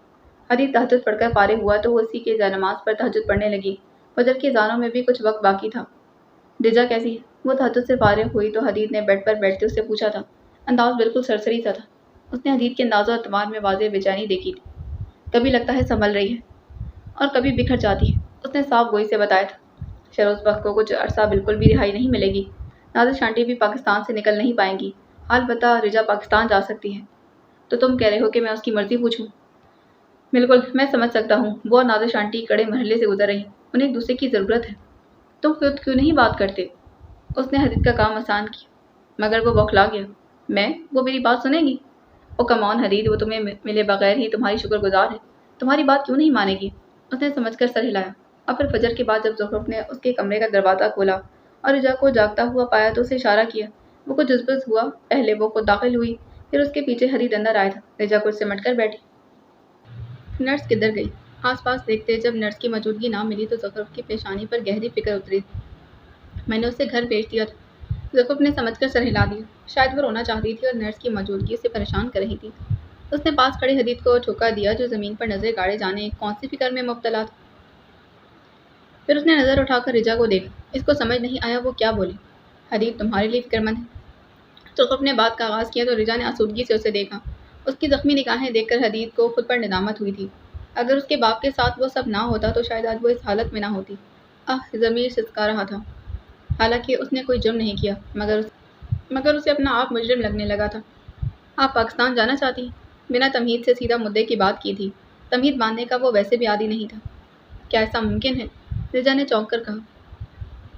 حدید تہجد پڑھ کر فارغ ہوا تو وہ اسی کے جانماز پر تہجد پڑھنے لگی۔ فجر کی اذانوں میں بھی کچھ وقت باقی تھا۔ رجا کیسی ہے؟ وہ تہجد سے فارغ ہوئی تو حدید نے بیڈ پر بیٹھتے اس سے پوچھا تھا۔ انداز بالکل سرسری سا تھا۔ اس نے حدید کے انداز و اعتبار میں واضح بے چینی دیکھی تھی۔ کبھی لگتا ہے سنبھل رہی ہے اور کبھی بکھر جاتی ہے، اس نے صاف گوئی سے بتایا تھا۔ شروز بخت کو کچھ عرصہ بالکل بھی رہائی نہیں ملے گی۔ نازش آنٹی بھی پاکستان سے نکل نہیں پائیں گی۔ البتہ رجا پاکستان جا سکتی ہے۔ تو تم کہہ رہے ہو کہ میں اس کی مرضی پوچھوں؟ بالکل، میں سمجھ سکتا ہوں۔ وہ اور نازش آنٹی کڑے مرحلے سے گزر رہی، انہیں ایک دوسرے کی ضرورت ہے۔ تم خود کیوں نہیں بات کرتے؟ اس نے حدید کا کام آسان کیا۔ مگر وہ بوکھلا گیا۔ وہ میری بات سنے گی؟ او کم آن حدید، وہ تمہیں ملے بغیر ہی تمہاری شکر گزار ہے، تمہاری بات کیوں نہیں مانے گی؟ اس نے سمجھ کر سر ہلایا۔ اور پھر فجر کے بعد جب زہرب نے اس کے کمرے کا دروازہ کھولا اور رجا کو جاگتا ہوا پایا تو اسے اشارہ کیا۔ وہ کچھ جذبز ہوا، پہلے وہ خود داخل ہوئی، پھر اس کے پیچھے حدید اندر آیا تھا۔ رجا کچھ سمٹ کر بیٹھی۔ نرس کدھر گئی؟ آس پاس دیکھتے جب نرس کی موجودگی نہ ملی تو زہرب کی پیشانی پر گہری فکر اتری۔ میں نے اسے گھر بھیج دیا تھا۔ زہرب نے سمجھ کر سر ہلا دیا۔ شاید وہ رونا چاہتی تھی اور نرس کی موجودگی اسے پریشان کر رہی تھی۔ اس نے پاس کھڑے حدید کو ٹھوکا دیا جو زمین پر نظریں گاڑے جانے کون سی فکر میں مبتلا تھا۔ پھر اس نے نظر اٹھا کر رجا کو دیکھا۔ اس کو سمجھ نہیں آیا وہ کیا بولی۔ حدید تمہارے لیے فکر مند ہے۔ زہرب نے بات کا آغاز کیا تو رجا نے آسودگی سے اسے دیکھا۔ اس کی زخمی نگاہیں دیکھ کر حدید کو خود پر ندامت ہوئی تھی۔ اگر اس کے باپ کے ساتھ وہ سب نہ ہوتا تو شاید آج وہ اس حالت میں نہ ہوتی۔ ضمیر سسکا رہا تھا۔ حالانکہ اس نے کوئی جرم نہیں کیا، مگر اسے اپنا آپ مجرم لگنے لگا تھا۔ آپ پاکستان جانا چاہتی ہیں؟ بنا تمہید سے سیدھا مدعے کی بات کی تھی۔ تمہید باندھنے کا وہ ویسے بھی عادی نہیں تھا۔ کیا ایسا ممکن ہے؟ رجا نے چونک کر کہا۔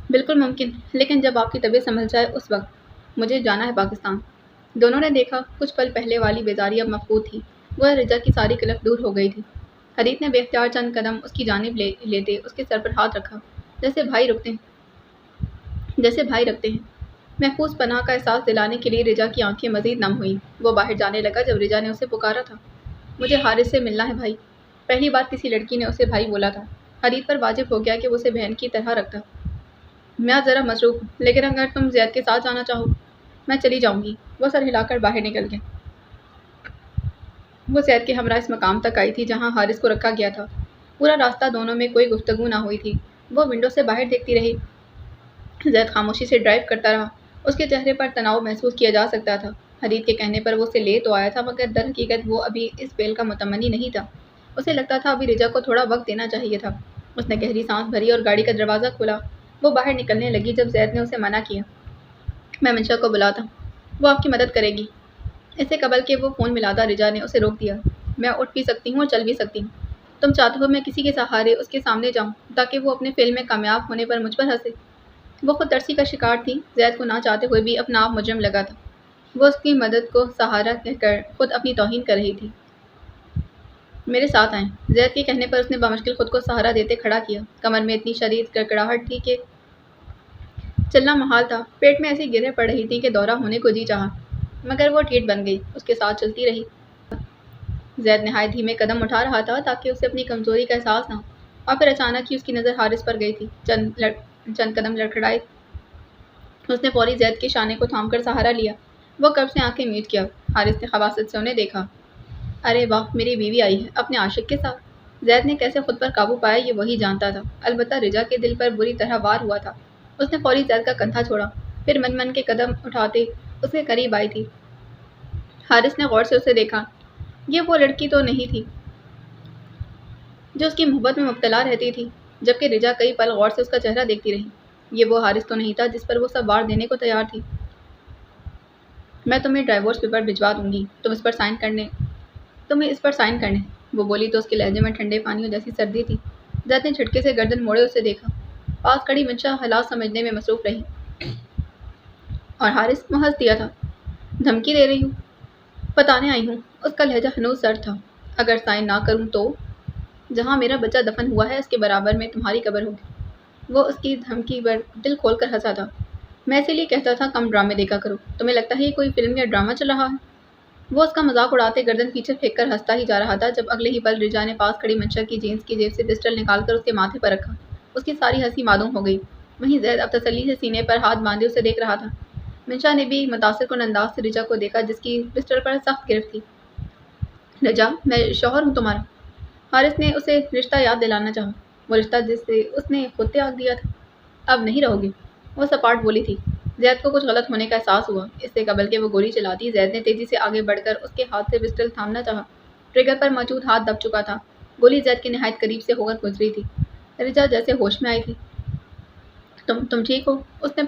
بالکل ممکن، لیکن جب آپ کی طبیعت سنبھل جائے اس وقت۔ مجھے جانا ہے پاکستان۔ دونوں نے دیکھا، کچھ پل پہلے والی بیزاری اب مفقود تھی، گویا رجا کی ساری کلف دور ہو گئی تھی۔ حدیث نے بے اختیار چند قدم اس کی جانب لیتے اس کے سر پر ہاتھ رکھا، جیسے بھائی رکھتے ہیں۔ محفوظ پناہ کا احساس دلانے کے لیے رجا کی آنکھیں مزید نم ہوئیں۔ وہ باہر جانے لگا جب رجا نے اسے پکارا تھا۔ مجھے حارث سے ملنا ہے بھائی۔ پہلی بار کسی لڑکی نے اسے بھائی بولا تھا۔ حدیث پر واجب ہو گیا کہ وہ اسے بہن کی طرح رکھتا۔ میں آج ذرا مصروف ہوں، لیکن اگر تم زید کے ساتھ جانا چاہو میں چلی جاؤں گی۔ وہ سر ہلا کر باہر نکل گیا۔ وہ زید کے ہمراہ اس مقام تک آئی تھی جہاں حارث کو رکھا گیا تھا۔ پورا راستہ دونوں میں کوئی گفتگو نہ ہوئی تھی۔ وہ ونڈو سے باہر دیکھتی رہی۔ زید خاموشی سے ڈرائیو کرتا رہا۔ اس کے چہرے پر تناؤ محسوس کیا جا سکتا تھا۔ حدیث کے کہنے پر وہ اسے لے تو آیا تھا، مگر در حقیقت وہ ابھی اس فعل کا متمنی نہیں تھا۔ اسے لگتا تھا ابھی رجا کو تھوڑا وقت دینا چاہیے تھا۔ اس نے گہری سانس بھری اور گاڑی کا دروازہ کھولا۔ وہ باہر نکلنے لگی جب زید نے اسے منع کیا۔ میں منشا کو بلاتا ہوں، وہ آپ کی مدد کرے گی۔ اس سے قبل کہ وہ فون ملاتا رجا نے اسے روک دیا۔ میں اٹھ بھی سکتی ہوں اور چل بھی سکتی ہوں۔ تم چاہتے ہو میں کسی کے سہارے اس کے سامنے جاؤں تاکہ وہ اپنے فعل میں کامیاب ہونے پر مجھ پر ہنسے؟ وہ خود ترسی کا شکار تھی، زید کو نہ چاہتے ہوئے بھی اپنا آپ مجرم لگا تھا۔ وہ اس کی مدد کو سہارا کہہ کر خود اپنی توہین کر رہی تھی۔ میرے ساتھ آئیں۔ زید کے کہنے پر اس نے بامشکل خود کو سہارا دیتے کھڑا کیا۔ کمر میں اتنی شدید کڑکڑاہٹ تھی کہ چلنا محال تھا۔ پیٹ میں ایسی گرہیں پڑ رہی تھیں کہ دورہ ہونے کو جی چاہا، مگر وہ ٹھیٹ بن گئی، اس کے ساتھ چلتی رہی۔ زید نہایت دھیمے قدم اٹھا رہا تھا تاکہ اسے اپنی کمزوری کا احساس نہ ہو، اور پھر اچانک ہی اس کی نظر حارث پر گئی تھی۔ چند قدم لڑکھڑائے، اس نے فوری زید کے شانے کو تھام کر سہارا لیا۔ وہ کرب سے آنکھیں میٹ کیا۔ حارث نے خباثت سے انہیں دیکھا۔ ارے واہ، میری بیوی آئی ہے اپنے عاشق کے ساتھ۔ زید نے کیسے خود پر قابو پایا یہ وہی جانتا تھا، البتہ رجا کے دل پر بری طرح وار ہوا تھا۔ اس نے فوری زید کا کندھا چھوڑا، پھر من کے قدم اٹھاتے اس کے قریب آئی تھی۔ حارث نے غور سے اسے دیکھا۔ یہ وہ لڑکی تو نہیں تھی جو اس کی محبت میں مبتلا رہتی تھی، جبکہ رجا کئی پل غور سے اس کا چہرہ دیکھتی رہی۔ یہ وہ حارث تو نہیں تھا جس پر وہ سب وار دینے کو تیار تھی۔ میں تمہیں ڈائیورس پیپر بھجوا دوں گی، تمہیں اس پر سائن کرنے، وہ بولی تو اس کے لہجے میں ٹھنڈے پانیوں جیسی سردی تھی۔ زید نے جھٹکے سے گردن موڑے اسے دیکھا۔ پاس کھڑی منشا حالات سمجھنے میں مصروف رہی، اور حارث وہ ہنس دیا تھا۔ دھمکی دے رہی ہوں؟ بتانے آئی ہوں۔ اس کا لہجہ ہنوز سرد تھا۔ اگر سائن نہ کروں تو جہاں میرا بچہ دفن ہوا ہے اس کے برابر میں تمہاری قبر ہوگی۔ وہ اس کی دھمکی پر دل کھول کر ہنسا تھا۔ میں اسی لیے کہتا تھا کم ڈرامے دیکھا کرو، تمہیں لگتا ہے یہ کوئی فلم یا ڈرامہ چل رہا ہے؟ وہ اس کا مذاق اڑاتے گردن پیچھے پھینک کر ہنستا ہی جا رہا تھا جب اگلے ہی پل رجا نے پاس کھڑی منشا کی جینس کی جیب سے پسٹل نکال کر اس کے ماتھے پر رکھا۔ اس کی ساری ہنسی معدوم ہو گئی۔ وہیں زید اب تسلی سے سینے پر ہاتھ باندھے اسے دیکھ رہا تھا۔ منشا نے بھی متاثر کن انداز سے رجا کو دیکھا جس کی پسٹل پر سخت گرفت تھی۔ رجا، میں شوہر ہوں تمہارا۔ حارث نے اسے رشتہ یاد دلانا چاہا، وہ رشتہ جسے اس نے خود تیاگ دیا تھا۔ اب نہیں رہو گی، وہ سپاٹ بولی تھی۔ زید کو کچھ غلط ہونے کا احساس ہوا۔ اس سے قبل کہ وہ گولی چلاتی، زید نے تیزی سے آگے بڑھ کر اس کے ہاتھ سے پسٹل تھامنا چاہا۔ ٹریگر پر موجود ہاتھ دب چکا تھا۔ گولی زید کے نہایت قریب سے ہو کر گزری تھی۔ رجا جیسے ہوش میں آئی تھی۔ تم ٹھیک ہو؟ اس نے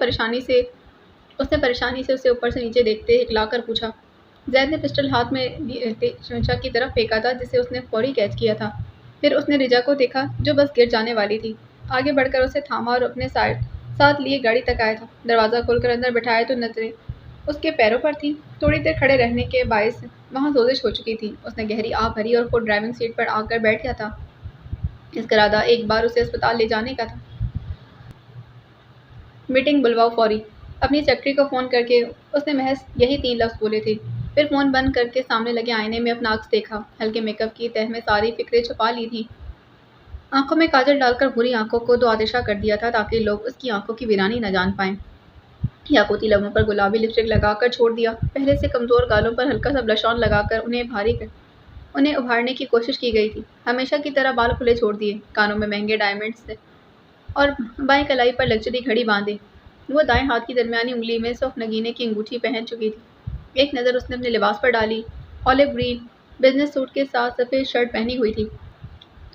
پریشانی سے اسے اوپر سے نیچے دیکھتے ہکلا کر پوچھا۔ زید نے پسٹل ہاتھ میں منشا کی طرف پھینکا تھا جسے اس نے فوری کیچ کیا تھا۔ پھر اس نے رجا کو دیکھا جو بس گر جانے والی تھی۔ آگے بڑھ کر اسے تھاما اور اپنے ساتھ لیے گاڑی تک آیا تھا۔ دروازہ کھول کر اندر بٹھایا تو نظریں اس کے پیروں پر تھی۔ تھوڑی دیر کھڑے رہنے کے باعث وہاں سوزش ہو چکی تھی۔ اس نے گہری آہ بھری اور خود ڈرائیونگ سیٹ پر آ کر بیٹھ گیا تھا۔ اس کا ارادہ ایک بار اسے اسپتال لے جانے کا تھا۔ میٹنگ بلواؤ فوری۔ اپنی سیکرٹری کو فون کر کے اس نے محض یہی 3 لفظ بولے تھے۔ پھر فون بند کر کے سامنے لگے آئینے میں اپنا عکس دیکھا۔ ہلکے میک اپ کی تہ میں ساری فکریں چھپا لی تھیں۔ آنکھوں میں کاجل ڈال کر بری آنکھوں کو 2 آتشہ کر دیا تھا تاکہ لوگ اس کی آنکھوں کی ویرانی نہ جان پائیں۔ یاقوتی لبوں پر گلابی لپسٹک لگا کر چھوڑ دیا۔ پہلے سے کمزور گالوں پر ہلکا سا بلش آن لگا کر انہیں ابھارنے کی کوشش کی گئی تھی۔ ہمیشہ کی طرح بال کھلے چھوڑ دیے، کانوں میں مہنگے ڈائمنڈز اور بائیں کلائی پر لگژری گھڑی باندھے۔ وہ دائیں ہاتھ کی درمیانی انگلی میں سرخ نگینے کی انگوٹھی پہن چکی تھی۔ ایک نظر اس نے اپنے لباس پر ڈالی۔ اولیو گرین بزنس سوٹ کے ساتھ سفید شرٹ پہنی ہوئی تھی،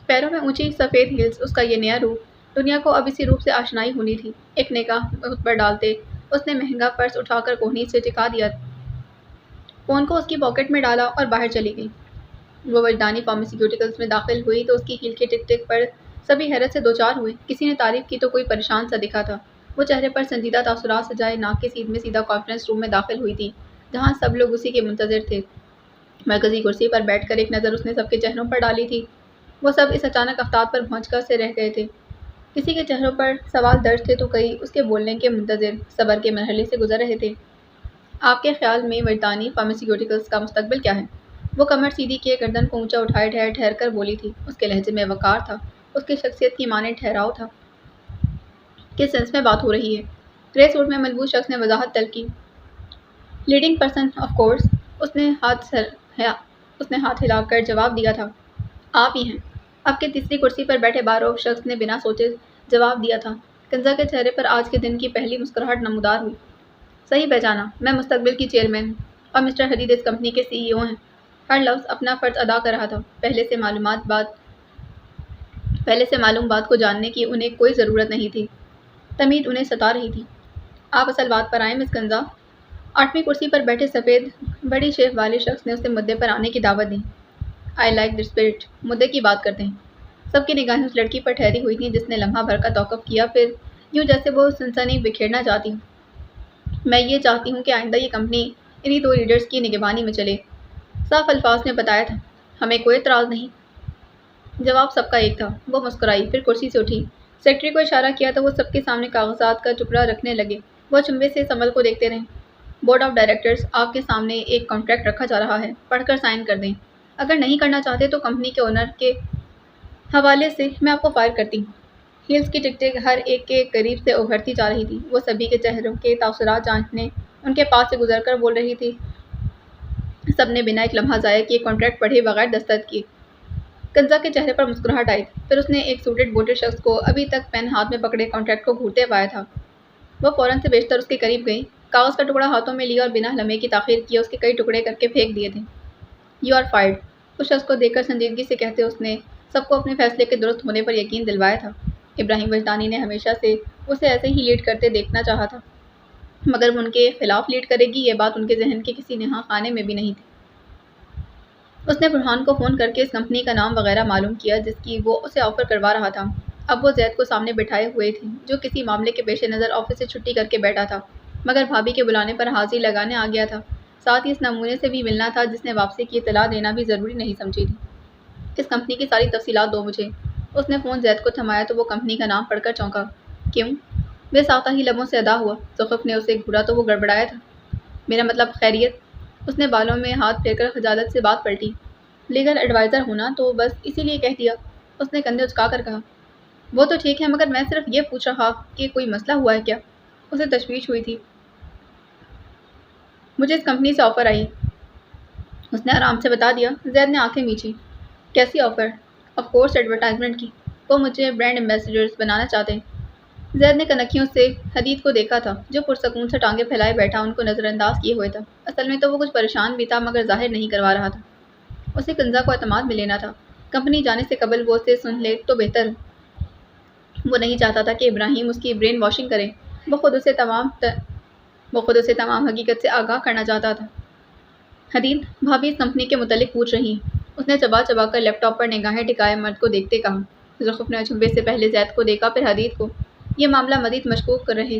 پیروں میں اونچی سفید ہیلز۔ اس کا یہ نیا روپ دنیا کو اب اسی روپ سے آشنائی ہونی تھی۔ ایک نگاہ اس پر ڈالتے اس نے مہنگا پرس اٹھا کر کوہنی سے ٹکا دیا، فون کو اس کی پاکٹ میں ڈالا اور باہر چلی گئی۔ وہ وجدانی فارماسیوٹیکلز میں داخل ہوئی تو اس کی ہیل کے ٹک ٹک پر سبھی حیرت سے دوچار ہوئے۔ کسی نے تعریف کی تو کوئی پریشان سا دکھا تھا۔ وہ چہرے پر سنجیدہ تاثرات سجائے ناک کے سیدھ میں سیدھا کانفرنس روم میں داخل ہوئی تھی، جہاں سب لوگ اسی کے منتظر تھے۔ مرکزی کرسی پر بیٹھ کر ایک نظر اس نے سب کے چہروں پر ڈالی تھی۔ وہ سب اس اچانک آفتاب پر بھونچکا سے رہ گئے تھے۔ کسی کے چہروں پر سوال درج تھے تو کئی اس کے بولنے کے منتظر صبر کے مرحلے سے گزر رہے تھے۔ آپ کے خیال میں وجدانی فارماسیوٹیکلز کا مستقبل کیا ہے؟ وہ کمر سیدھی کیے گردن کو اونچا اٹھائے ٹھہر ٹھہر کر بولی تھی۔ اس کے لہجے میں وقار تھا، اس کی شخصیت کی مانند ٹھہراؤ تھا۔ کس سینس میں بات ہو رہی ہے؟ گرے سوٹ میں ملبوس شخص نے وضاحت طلب کی۔ لیڈنگ پرسن آف کورس، اس نے ہاتھ ہلا کر جواب دیا تھا۔ آپ ہی ہیں۔ آپ کے تیسری کرسی پر بیٹھے باروک شخص نے بنا سوچے جواب دیا تھا۔ کنزا کے چہرے پر آج کے دن کی پہلی مسکراہٹ نمودار ہوئی۔ صحیح پہچانا، میں مستقبل کی چیئرمین ہوں اور مسٹر حدید اس کمپنی کے سی ای او ہیں۔ ہر لفظ اپنا فرض ادا کر رہا تھا۔ پہلے سے معلوم بات کو جاننے کی انہیں کوئی ضرورت نہیں تھی۔ تمید انہیں ستا رہی تھی۔ آپ اصل بات پر آئیں مس کنزا۔ 8ویں کرسی پر بیٹھے سفید بڑی شیف والے شخص نے اسے مدعے پر آنے کی دعوت دی۔ آئی لائک دیٹ اسپرٹ، مدعے کی بات کرتے ہیں۔ سب کی نگاہیں اس لڑکی پر ٹھہری ہوئی تھیں جس نے لمحہ بھر کا توقف کیا، پھر یوں جیسے وہ سنسنی بکھیرنا چاہتی ہوں۔ میں یہ چاہتی ہوں کہ آئندہ یہ کمپنی انہی 2 لیڈرز کی نگہبانی میں چلے، صاف الفاظ میں بتایا تھا۔ ہمیں کوئی اعتراض نہیں۔ جواب سب کا ایک تھا۔ وہ مسکرائی، پھر کرسی سے اٹھی، سیکرٹری کو اشارہ کیا تو وہ سب کے سامنے کاغذات کا ٹکڑا رکھنے لگے۔ وہ چنبے سے اس عمل کو دیکھتے رہے۔ بورڈ آف ڈائریکٹرز، آپ کے سامنے ایک کانٹریکٹ رکھا جا رہا ہے، پڑھ کر سائن کر دیں۔ اگر نہیں کرنا چاہتے تو کمپنی کے اونر کے حوالے سے میں آپ کو فائر کرتی ہوں۔ ہیلز کی ٹک ٹک ہر ایک کے قریب سے ابھرتی جا رہی تھی۔ وہ سبھی کے چہروں کے تاثرات جانچنے ان کے پاس سے گزر کر بول رہی تھی۔ سب نے بنا ایک لمحہ ضائع کیے کانٹریکٹ پڑھے بغیر دستخط کیے۔ کنزا کے چہرے پر مسکراہٹ آئی تھی، پھر اس نے ایک سوٹڈ بوٹڈ شخص کو ابھی تک پین ہاتھ میں پکڑے کانٹریکٹ کو گھورتے پایا تھا۔ وہ فوراً سے بیشتر اس کے قریب گئی، کاغذ کا ٹکڑا ہاتھوں میں لیا اور بنا لمحے کی تاخیر کیے اس کے کئی ٹکڑے کر کے پھینک دیے تھے۔ یو آر فائرڈ، اس شخص کو دیکھ کر سنجیدگی سے کہتے اس نے سب کو اپنے فیصلے کے درست ہونے پر یقین دلوایا تھا۔ ابراہیم وجدانی نے ہمیشہ سے اسے ایسے ہی لیڈ کرتے دیکھنا چاہا تھا، مگر وہ ان کے خلاف لیڈ کرے گی یہ بات ان کے ذہن کے کسی نہاں خانے میں بھی نہیں تھی۔ اس نے برہان کو فون کر کے اس کمپنی کا نام وغیرہ معلوم کیا جس کی وہ اسے آفر کروا رہا تھا۔ اب وہ زید کو سامنے بٹھائے ہوئے تھی جو کسی معاملے کے پیش نظر آفس سے چھٹی کر کے بیٹھا تھا، مگر بھابھی کے بلانے پر حاضری لگانے آ گیا تھا۔ ساتھ ہی اس نمونے سے بھی ملنا تھا جس نے واپسی کی اطلاع دینا بھی ضروری نہیں سمجھی تھی۔ اس کمپنی کی ساری تفصیلات دو مجھے۔ اس نے فون زید کو تھمایا تو وہ کمپنی کا نام پڑھ کر چونکا۔ کیوں؟ وہ ساتھ ہی لبوں سے ادا ہوا۔ زخرف نے اسے گھورا تو وہ گڑبڑایا تھا۔ میرا مطلب خیریت؟ اس نے بالوں میں ہاتھ پھیر کر خجالت سے بات پلٹی۔ لیگل ایڈوائزر ہونا تو بس اسی لیے کہہ دیا، اس نے کندھے اچکا کر کہا۔ وہ تو ٹھیک ہے، مگر میں صرف یہ پوچھ رہا کہ کوئی مسئلہ ہوا ہے کیا؟ اسے تشویش ہوئی تھی۔ مجھے اس کمپنی سے آفر آئی، اس نے آرام سے بتا دیا۔ زید نے آنکھیں میچھی۔ کیسی آفر؟ آف کورس ایڈورٹائزمنٹ کی۔ وہ مجھے برانڈ ایمبیسڈر بنانا چاہتے ہیں۔ زید نے کنکھیوں سے حدید کو دیکھا تھا جو پرسکون سے ٹانگیں پھیلائے بیٹھا ان کو نظر انداز کیے ہوئے تھا۔ اصل میں تو وہ کچھ پریشان بھی تھا مگر ظاہر نہیں کروا رہا تھا۔ اسے کنزا کو اعتماد میں لینا تھا۔ کمپنی جانے سے قبل وہ اسے سن لے تو بہتر۔ وہ نہیں چاہتا تھا کہ ابراہیم اس کی برین واشنگ کرے۔ وہ خود اسے تمام حقیقت سے آگاہ کرنا چاہتا تھا۔ حدید، بھابھی اس کمپنی کے متعلق پوچھ رہی ہیں، اس نے چبا چبا کر لیپ ٹاپ پر نگاہیں ٹکائے مرد کو دیکھتے کہا۔ زخرف نے اچنبے سے پہلے زید کو دیکھا پھر حدید کو۔ یہ معاملہ مزید مشکوک کر رہے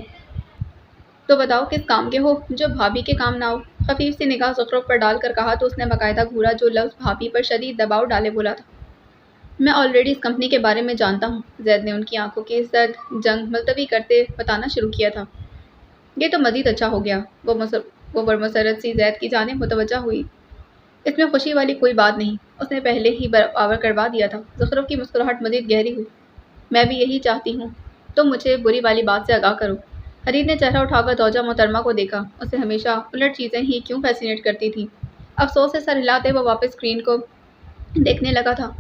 تو بتاؤ کس کام کے ہو جو بھابھی کے کام نہ ہو؟ خفیف سی نگاہ زخرف پر ڈال کر کہا تو اس نے باقاعدہ گھورا جو لفظ بھابھی پر شدید دباؤ ڈالے بولا تھا۔ میں آلریڈی اس کمپنی کے بارے میں جانتا ہوں، زید نے ان کی آنکھوں کی زرد جنگ ملتوی کرتے بتانا شروع کیا تھا۔ یہ تو مزید اچھا ہو گیا۔ وہ برمسرت سی زید کی جانب متوجہ ہوئی۔ اس میں خوشی والی کوئی بات نہیں، اس نے پہلے ہی برآور کروا دیا تھا۔ زخرف کی مسکراہٹ مزید گہری ہوئی۔ میں بھی یہی چاہتی ہوں، تم مجھے بری والی بات سے آگاہ کرو۔ حدید نے چہرہ اٹھا کر زوجہ محترمہ کو دیکھا۔ اسے ہمیشہ الٹ چیزیں ہی کیوں فیسینیٹ کرتی تھیں۔ افسوس سے سر ہلاتے وہ واپس اسکرین کو دیکھنے لگا تھا۔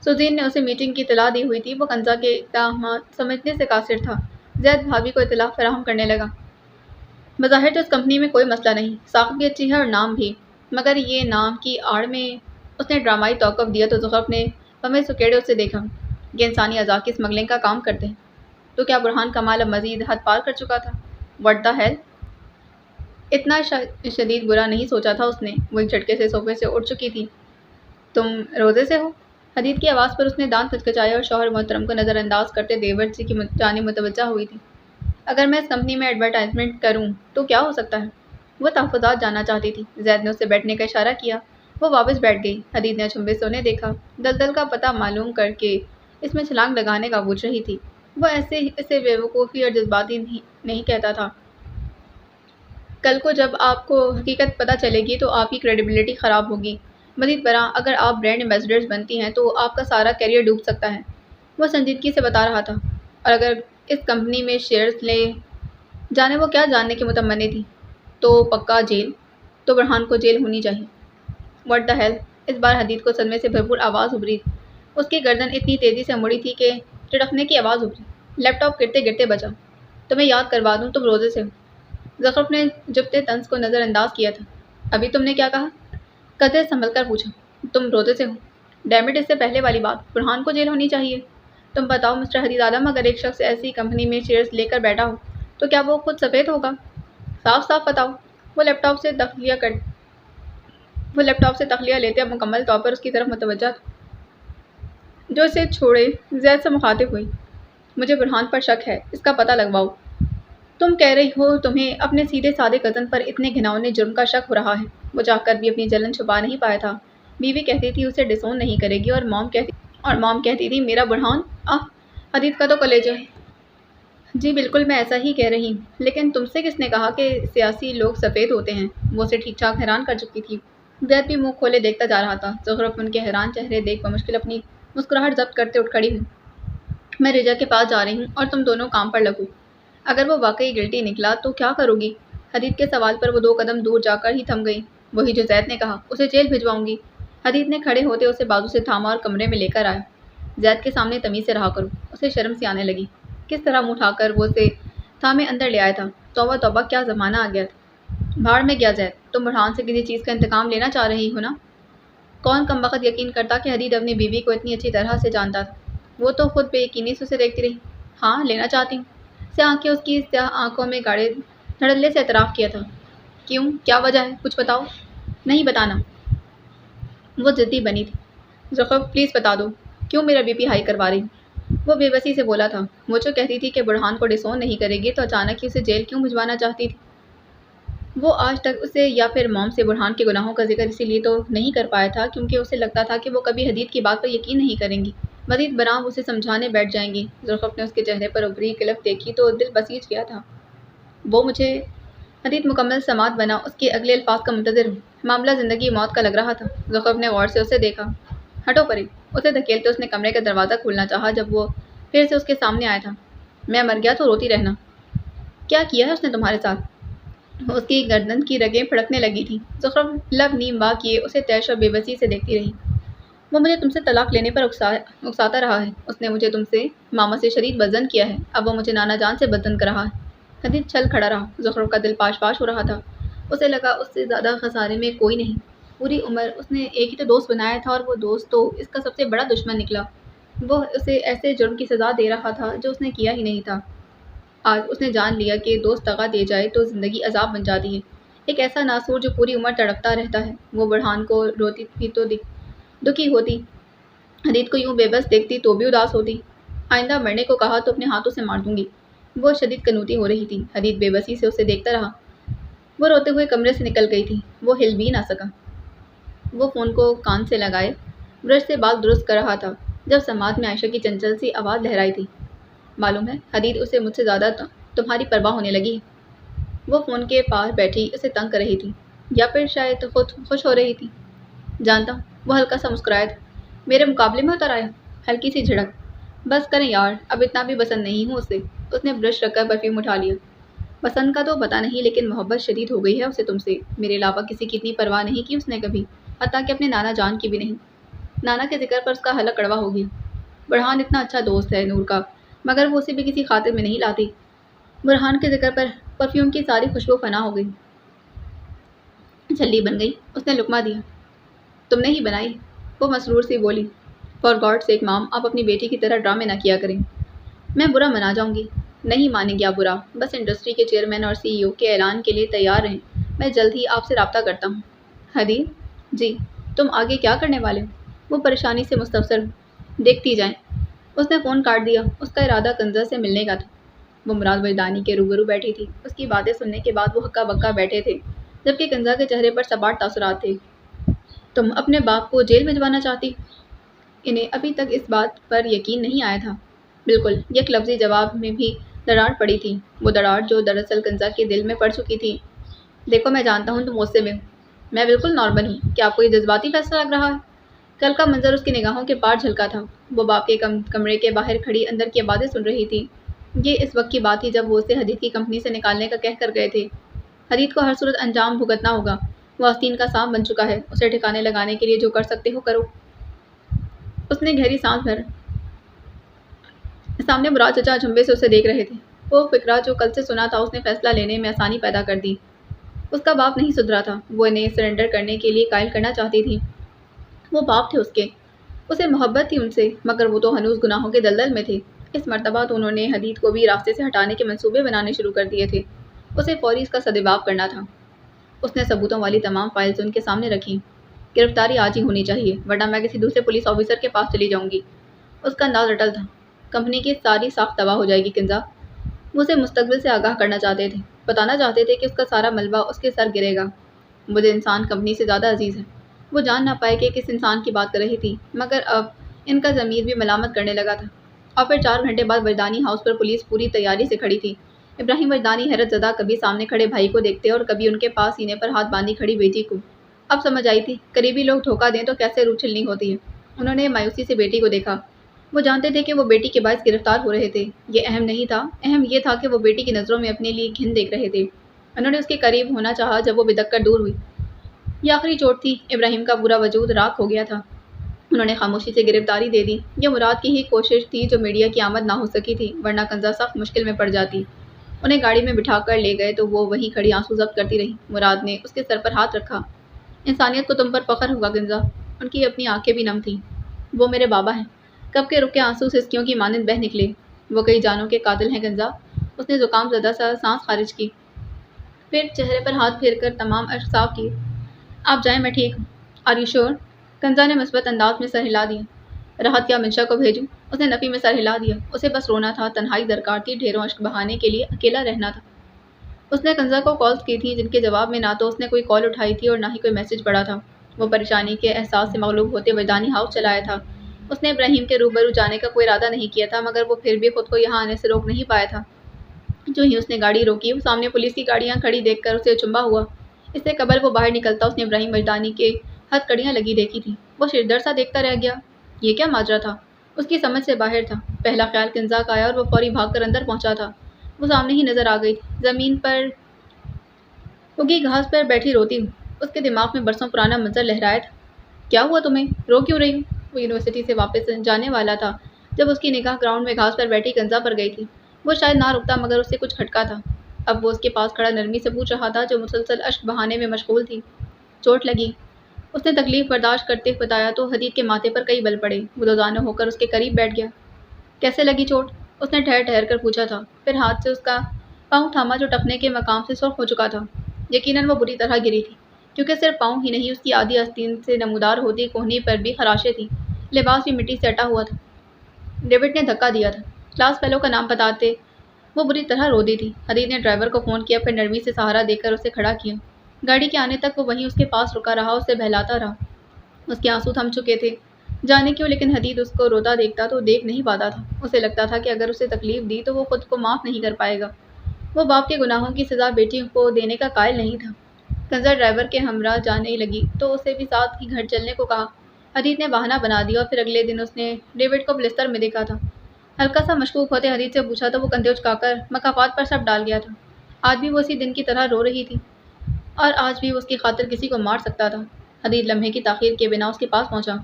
سوزین نے اسے میٹنگ کی اطلاع دی ہوئی تھی۔ وہ کنزا کے اقدامات سمجھنے سے قاصر تھا۔ زید بھابھی کو اطلاع فراہم کرنے لگا۔ بظاہر تو اس کمپنی میں کوئی مسئلہ نہیں، ساخت بھی اچھی ہے اور نام بھی، مگر یہ نام کی آڑ میں اس نے ڈرامائی توقف دیا تو زخرف نے بمے سکیڑے اسے دیکھا۔ یہ انسانی اعضاء کی اسمگلنگ کا کام کرتے ہیں۔ تو کیا برہان کا مال اب مزید حد پار کر چکا تھا؟ What the hell! اتنا شدید برا نہیں سوچا تھا اس نے۔ وہ ایک جھٹکے سے صوفے سے اٹھ چکی تھی۔ تم روزے سے ہو؟ حدید کی آواز پر اس نے دانت کھچکھچائے اور شوہر محترم کو نظر انداز کرتے دیورجی کی جانب متوجہ ہوئی تھی۔ اگر میں اس کمپنی میں ایڈورٹائزمنٹ کروں تو کیا ہو سکتا ہے؟ وہ تحفظات جاننا چاہتی تھی۔ زید نے اسے بیٹھنے کا اشارہ کیا۔ وہ واپس بیٹھ گئی۔ حدید نے اچنبھے سے انہیں دیکھا۔ دلدل کا پتہ معلوم کر کے اس میں چھلانگ لگانے کا پوچھ رہی تھی۔ وہ اسے بیوقوفی اور جذباتی نہیں کہتا تھا۔ کل کو جب آپ کو حقیقت پتہ چلے گی تو آپ کی کریڈیبلٹی خراب ہوگی۔ مزید برآں اگر آپ برانڈ ایمبیسڈرز بنتی ہیں تو آپ کا سارا کیریئر ڈوب سکتا ہے۔ وہ سنجیدگی سے بتا رہا تھا۔ اور اگر اس کمپنی میں شیئرز لے جانے وہ کیا جاننے کی متمنی تھی؟ تو پکا جیل۔ تو برہان کو جیل ہونی چاہیے۔ What the hell! اس بار حدید کو صدمے سے بھرپور آواز ابھری۔ اس کی گردن اتنی تیزی سے مڑی تھی کہ ٹڑکنے کی آواز ابھری۔ لیپ ٹاپ گرتے گرتے بچا۔ تمہیں یاد کروا دوں تم روزے سے ہو۔ زخرف نے جبتے طنز کو نظر انداز کیا تھا۔ ابھی تم نے کیا کہا؟ قدرے سنبھل کر پوچھا۔ تم روزے سے ہو؟ ڈیمٹ اس سے پہلے والی بات۔ برہان کو جیل ہونی چاہیے۔ تم بتاؤ مسٹر حدید اعظم، اگر ایک شخص ایسی کمپنی میں شیئرز لے کر بیٹھا ہو تو کیا وہ خود سفید ہوگا؟ صاف صاف بتاؤ۔ وہ لیپ ٹاپ سے تخلیہ لیتے اب مکمل طور پر اس کی طرف متوجہ تھا۔ جو اسے چھوڑے زید سے مخاطب ہوئی۔ مجھے برہان پر شک ہے، اس کا پتہ لگواؤ۔ تم کہہ رہی ہو تمہیں اپنے سیدھے سادے کزن پر اتنے گھناؤنے جرم کا شک ہو رہا ہے؟ وہ چاہ کر بھی اپنی جلن چھپا نہیں پایا تھا۔ بیوی کہتی تھی اسے ڈسون نہیں کرے گی اور مام کہتی تھی میرا برہان حدید کا تو کلیجہ ہے۔ جی بالکل میں ایسا ہی کہہ رہی ہوں، لیکن تم سے کس نے کہا کہ سیاسی لوگ سفید ہوتے ہیں؟ وہ اسے ٹھیک ٹھاک حیران کر چکی تھی۔ زید بھی منہ کھولے دیکھتا جا رہا تھا۔ زخرف ان کے حیران چہرے دیکھ بمشکل اپنی مسکراہٹ ضبط کرتے اٹھ کھڑی ہوئی۔ میں رجا کے پاس جا رہی ہوں اور تم دونوں کام پر لگو۔ اگر وہ واقعی گلٹی نکلا تو کیا کرو گی؟ حدید کے سوال پر وہ 2 قدم دور جا کر ہی تھم گئی۔ وہی جو زید نے کہا، اسے جیل بھجواؤں گی۔ حدید نے کھڑے ہوتے اسے بازو سے تھاما اور کمرے میں لے کر آیا۔ زید کے سامنے تمیز سے رہا کرو۔ اسے شرم سی آنے لگی۔ کس طرح منہ اٹھا کر وہ اسے تھامے اندر لے آیا تھا۔ توبہ توبہ کیا زمانہ آ گیا تھا۔ بھاڑ میں گیا زید، تم برہان سے کسی چیز کا انتقام لینا چاہ رہی ہو نا؟ کون کمبخت یقین کرتا کہ حدید اپنی بیوی کو اتنی اچھی طرح سے جانتا تھا۔ وہ تو خود بے یقینی سے اسے دیکھتی رہی۔ ہاں لینا چاہتی ہوں۔ سیاہ آنکھیں اس کی سیاہ آنکھوں میں گاڑے دھڑلے سے اعتراف کیا تھا۔ کیوں؟ کیا وجہ ہے؟ کچھ بتاؤ۔ نہیں بتانا۔ وہ ضدی بنی تھی۔ زخرف پلیز بتا دو، کیوں میرا بی پی ہائی کروا رہی؟ وہ بے بسی سے بولا تھا۔ وہ جو کہتی تھی کہ برہان کو ڈسون نہیں کرے گی تو اچانک ہی اسے جیل کیوں بھجوانا چاہتی تھی؟ وہ آج تک اسے یا پھر موم سے برہان کے گناہوں کا ذکر اسی لیے تو نہیں کر پایا تھا کیونکہ اسے لگتا تھا کہ وہ کبھی حدید کی بات پر یقین نہیں کریں گی۔ مزید برآں اسے سمجھانے بیٹھ جائیں گی۔ زخرف نے اس کے چہرے پر ابری کلف دیکھی تو دل بسیج گیا تھا۔ وہ مجھے حدید مکمل سماعت بنا اس کے اگلے الفاظ کا منتظر ہوئی۔ معاملہ زندگی موت کا لگ رہا تھا۔ زخرف نے غور سے اسے دیکھا۔ ہٹو پرے۔ اسے دھکیلتے اس نے کمرے کا دروازہ کھولنا چاہا جب وہ پھر سے اس کے سامنے آیا تھا۔ میں مر گیا تو روتی رہنا۔ کیا کیا ہے اس نے تمہارے ساتھ؟ اس کی گردن کی رگیں پھڑکنے لگی تھیں۔ زخرف لب نیم وا کیے اسے تیش اور بے بسی سے دیکھتی رہی۔ وہ مجھے تم سے طلاق لینے پر اکساتا رہا ہے۔ اس نے مجھے تم سے ماما سے شدید بدظن کیا ہے، اب وہ مجھے نانا جان سے بدظن کر رہا ہے۔ حدید چھل کھڑا رہا۔ زخرف کا دل پاش پاش ہو رہا تھا۔ اسے لگا اس سے زیادہ خسارے میں کوئی نہیں۔ پوری عمر اس نے ایک ہی تو دوست بنایا تھا اور وہ دوست تو اس کا سب سے بڑا دشمن نکلا۔ وہ اسے ایسے جرم کی سزا دے رہا تھا جو اس نے کیا ہی نہیں تھا۔ آج اس نے جان لیا کہ دوست دغا دے جائے تو زندگی عذاب بن جاتی ہے۔ ایک ایسا ناسور جو پوری عمر تڑپتا رہتا ہے۔ وہ برہان کو روتی تھی تو دکھی ہوتی، حدید کو یوں بے بس دیکھتی تو بھی اداس ہوتی۔ آئندہ مرنے کو کہا تو اپنے ہاتھوں سے مار دوں گی۔ وہ شدید کنوتی ہو رہی تھی۔ حدید بے بسی سے اسے دیکھتا رہا۔ وہ روتے ہوئے کمرے سے نکل گئی تھی۔ وہ ہل بھی نہ سکا۔ وہ فون کو کان سے لگائے برش سے بال درست کر رہا تھا جب سماعت میں عائشہ کی چنچل سی آواز لہرائی تھی۔ معلوم ہے حدید اسے مجھ سے زیادہ تمہاری پرواہ ہونے لگی ہے۔ وہ فون کے پاس بیٹھی اسے تنگ کر رہی تھی یا پھر شاید خود خوش ہو رہی تھی۔ جانتا ہوں۔ وہ ہلکا سا مسکرایا تھا۔ میرے مقابلے میں اتر آیا؟ ہلکی سی جھڑک۔ بس کریں یار، اب اتنا بھی پسند نہیں ہوں اسے۔ اس نے برش رکھ کر پرفیوم اٹھا لیا۔ پسند کا تو پتہ نہیں لیکن محبت شدید ہو گئی ہے اسے تم سے۔ میرے علاوہ کسی کی اتنی پرواہ نہیں کی اس نے کبھی، حتیٰ کہ اپنے نانا جان کی بھی نہیں۔ نانا کے ذکر پر اس کا حلق کڑوا ہو گیا۔ برہان اتنا اچھا دوست ہے نور کا، مگر وہ اسے بھی کسی خاطر میں نہیں لاتی۔ برہان کے ذکر پر پرفیوم کی ساری خوشبو فنا ہو گئی۔ چھلی بن گئی۔ اس نے لقمہ دیا۔ تم نے ہی بنائی؟ وہ مسرور سی بولی۔ فار گاڈ سیک مام، آپ اپنی بیٹی کی طرح ڈرامے نہ کیا کریں۔ میں برا منا جاؤں گی۔ نہیں مانے گیا برا، بس انڈسٹری کے چیئرمین اور CEO کے اعلان کے لیے تیار رہیں، میں جلد ہی آپ سے رابطہ کرتا ہوں۔ حدید جی، تم آگے کیا کرنے والے ہو؟ وہ پریشانی سے مستفسر دیکھتی جائیں۔ اس نے فون کاٹ دیا، اس کا ارادہ کنزا سے ملنے کا تھا۔ وہ مراد وجدانی کے روبرو بیٹھی تھی، اس کی باتیں سننے کے بعد وہ ہکا بکا بیٹھے تھے، جبکہ کنزا کے چہرے پر سپاٹ تاثرات تھے۔ تم اپنے باپ کو جیل بھجوانا چاہتی؟ انہیں ابھی تک اس بات پر یقین نہیں آیا تھا۔ بالکل، یک لفظی جواب میں بھی دراڑ پڑی تھی، وہ دراڑ جو دراصل کنزا کے دل میں پڑ چکی تھی۔ دیکھو میں جانتا ہوں تم غصے میں ہو، میں بالکل نارمل ہوں، کیا آپ کو یہ جذباتی فیصلہ لگ رہا ہے؟ کل کا منظر اس کی نگاہوں کے پار جھلکا تھا، وہ باپ کے کمرے کے باہر کھڑی اندر کی آوازیں سن رہی تھی۔ یہ اس وقت کی بات تھی جب وہ اسے حدید کی کمپنی سے نکالنے کا کہہ کر گئے تھے۔ حدید کو ہر صورت انجام بھگتنا ہوگا، وہ آستین کا سانپ بن چکا ہے، اسے ٹھکانے لگانے کے لیے جو کر سکتے ہو کرو۔ اس نے گہری سانس بھر سامنے مراد چچا جھمبے سے اسے دیکھ رہے تھے۔ وہ فکرہ جو کل سے سنا تھا اس نے فیصلہ لینے میں آسانی پیدا کر دی۔ اس کا باپ نہیں سدھرا تھا، وہ انہیں سرنڈر کرنے کے لیے قائل کرنا چاہتی تھی۔ وہ باپ تھے اس کے، اسے محبت تھی ان سے، مگر وہ تو ہنوز گناہوں کے دلدل میں تھے۔ اس مرتبہ تو انہوں نے حدید کو بھی راستے سے ہٹانے کے منصوبے بنانے شروع کر دیے تھے۔ اسے فوری اس کا سدجواب کرنا تھا۔ اس نے ثبوتوں والی تمام فائلز ان کے سامنے رکھیں۔ گرفتاری آج ہی ہونی چاہیے، ورنہ میں کسی دوسرے پولیس آفیسر کے پاس چلی جاؤں گی۔ اس کا انداز اٹل تھا۔ کمپنی کی ساری ساخت تباہ ہو جائے گی کنزا۔ وہ اسے مستقبل سے آگاہ کرنا چاہتے تھے، بتانا چاہتے تھے کہ اس کا سارا ملبہ اس کے سر گرے گا۔ مجھے انسان کمپنی سے زیادہ عزیز ہے۔ وہ جان نہ پائے کہ کس انسان کی بات کر رہی تھی، مگر اب ان کا ضمیر بھی ملامت کرنے لگا تھا۔ اور پھر 4 گھنٹے بعد وجدانی ہاؤس پر پولیس پوری تیاری سے کھڑی تھی۔ ابراہیم وجدانی حیرت زدہ کبھی سامنے کھڑے بھائی کو دیکھتے اور کبھی ان کے پاس سینے پر ہاتھ باندھی کھڑی بیٹی کو۔ اب سمجھ آئی تھی، قریبی لوگ دھوکہ دیں تو کیسے روح چھلنی ہوتی ہے۔ انہوں نے مایوسی سے بیٹی کو دیکھا۔ وہ جانتے تھے کہ وہ بیٹی کے باعث گرفتار ہو رہے تھے۔ یہ اہم نہیں تھا، اہم یہ تھا کہ وہ بیٹی کی نظروں میں اپنے لیے گھن دیکھ رہے تھے۔ انہوں نے اس کے قریب ہونا چاہا جب وہ بدک کر دور ہوئی۔ یہ آخری چوٹ تھی، ابراہیم کا پورا وجود راکھ ہو گیا تھا۔ انہوں نے خاموشی سے گرفتاری دے دی۔ یہ مراد کی ہی کوشش تھی جو میڈیا کی آمد نہ ہو سکی تھی، ورنہ کنزا سخت مشکل میں پڑ جاتی۔ انہیں گاڑی میں بٹھا کر لے گئے تو وہ وہیں کھڑی آنسو ضبط کرتی رہی۔ مراد نے اس کے سر پر ہاتھ رکھا۔ انسانیت کو تم پر فخر ہوگا کنزا۔ ان کی اپنی آنکھیں بھی نم تھیں۔ وہ میرے بابا ہیں۔ کب کے رکے آنسو سسکیوں کی مانند بہہ نکلے۔ وہ کئی جانوں کے قاتل ہیں کنزا۔ اس نے زکام زدہ سا سانس خارج کی، پھر چہرے پر ہاتھ پھیر کر تمام اشک صاف کیے۔ آپ جائیں، میں ٹھیک ہوں۔ Are you sure? کنزا نے مثبت انداز میں سر ہلا دیا۔ راحت کیا منشا کو بھیجوں؟ اس نے نفی میں سر ہلا دیا۔ اسے بس رونا تھا، تنہائی درکار تھی، ڈھیروں اشک بہانے کے لیے اکیلا رہنا تھا۔ اس نے کنزا کو کالز کی تھیں، جن کے جواب میں نہ تو اس نے کوئی کال اٹھائی تھی اور نہ ہی کوئی میسج پڑھا تھا۔ وہ پریشانی کے احساس سے مغلوب ہوتے وجدانی ہاؤس چلا آیا تھا۔ اس نے ابراہیم کے روبرو جانے کا کوئی ارادہ نہیں کیا تھا، مگر وہ پھر بھی خود کو یہاں آنے سے روک نہیں پایا تھا۔ جو ہی اس نے گاڑی روکی، وہ سامنے پولیس کی گاڑیاں کھڑی دیکھ کر اسے اچنبھا ہوا۔ اس سے قبل وہ باہر نکلتا اس نے ابراہیم وجدانی کے ہتھ کڑیاں لگی دیکھی تھی۔ وہ شردر سا دیکھتا رہ گیا۔ یہ کیا ماجرا تھا؟ اس کی سمجھ سے باہر تھا۔ پہلا خیال کنزا کا آیا اور وہ فوری بھاگ کر اندر پہنچا تھا۔ وہ سامنے ہی نظر آ گئی تھی، زمین پر اگی گھاس پر بیٹھی روتی ہوں۔ اس کے دماغ میں برسوں پرانا منظر لہرایا تھا۔ کیا ہوا تمہیں؟ رو کیوں رہی ہوں؟ وہ یونیورسٹی سے واپس جانے والا تھا جب اس کی نگاہ گراؤنڈ میں گھاس پر بیٹھی کنزا پر گئی تھی۔ وہ شاید نہ رکتا، مگر اسے کچھ کھٹکا تھا۔ اب وہ اس کے پاس کھڑا نرمی سے پوچھ رہا تھا، جو مسلسل اشک بہانے میں مشغول تھی۔ چوٹ لگی؟ اس نے تکلیف برداشت کرتے ہوئے بتایا تو حدید کے ماتھے پر کئی بل پڑے۔ وہ دوزانوں ہو کر اس کے قریب بیٹھ گیا۔ کیسے لگی چوٹ؟ اس نے ٹھہر ٹھہر کر پوچھا تھا، پھر ہاتھ سے اس کا پاؤں تھاما جو ٹخنے کے مقام سے سرخ ہو چکا تھا۔ یقیناً وہ بری طرح گری تھی، کیونکہ صرف پاؤں ہی نہیں، اس کی آدھی آستین سے نمودار ہوتی کوہنی پر بھی خراشیں تھیں، لباس بھی مٹی سے اٹا ہوا تھا۔ ڈیوڈ نے دھکا دیا تھا۔ کلاس فیلو کا نام بتاتے وہ بری طرح رو دی تھی۔ حدید نے ڈرائیور کو فون کیا، پھر نرمی سے سہارا دے کر اسے کھڑا کیا۔ گاڑی کے آنے تک وہ وہیں اس کے پاس رکا رہا، اسے بہلاتا رہا۔ اس کے آنسو تھم چکے تھے، جانے کیوں، لیکن حدید اس کو روتا دیکھتا تو دیکھ نہیں پاتا تھا۔ اسے لگتا تھا کہ اگر اسے تکلیف دی تو وہ خود کو معاف نہیں کر پائے گا۔ وہ باپ کے گناہوں کی سزا بیٹی کو دینے کا قائل نہیں تھا۔ کنزا ڈرائیور کے ہمراہ جانے لگی تو اسے بھی ساتھ ہی گھر چلنے کو کہا۔ حدید نے بہانہ بنا دیا اور پھر اگلے دن اس نے ڈیوڈ کو بلستر میں دیکھا تھا۔ ہلکا سا مشکوک ہوتے حدید سے پوچھا تو وہ کندھے اچکا کر مکافات پر سب ڈال گیا تھا۔ آج بھی وہ اسی دن کی طرح رو رہی تھی، اور آج بھی وہ اس کی خاطر کسی کو مار سکتا تھا۔ حدید لمحے کی تاخیر کے بنا اس کے پاس پہنچا۔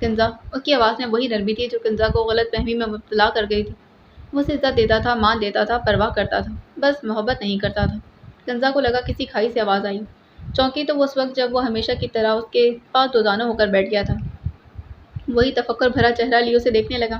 کنزا، اس کی آواز میں وہی نرمی تھی جو کنزا کو غلط فہمی میں مبتلا کر گئی تھی۔ وہ اسے عزت دیتا تھا، مان دیتا تھا، پرواہ کرتا تھا، بس محبت نہیں کرتا تھا۔ کنزا کو لگا کسی کھائی سے آواز آئی۔ چونکی تو وہ اس وقت جب وہ ہمیشہ کی طرح اس کے پاس دوزانوں ہو کر بیٹھ گیا تھا۔ وہی تفکر بھرا چہرہ لیے اسے دیکھنے لگا۔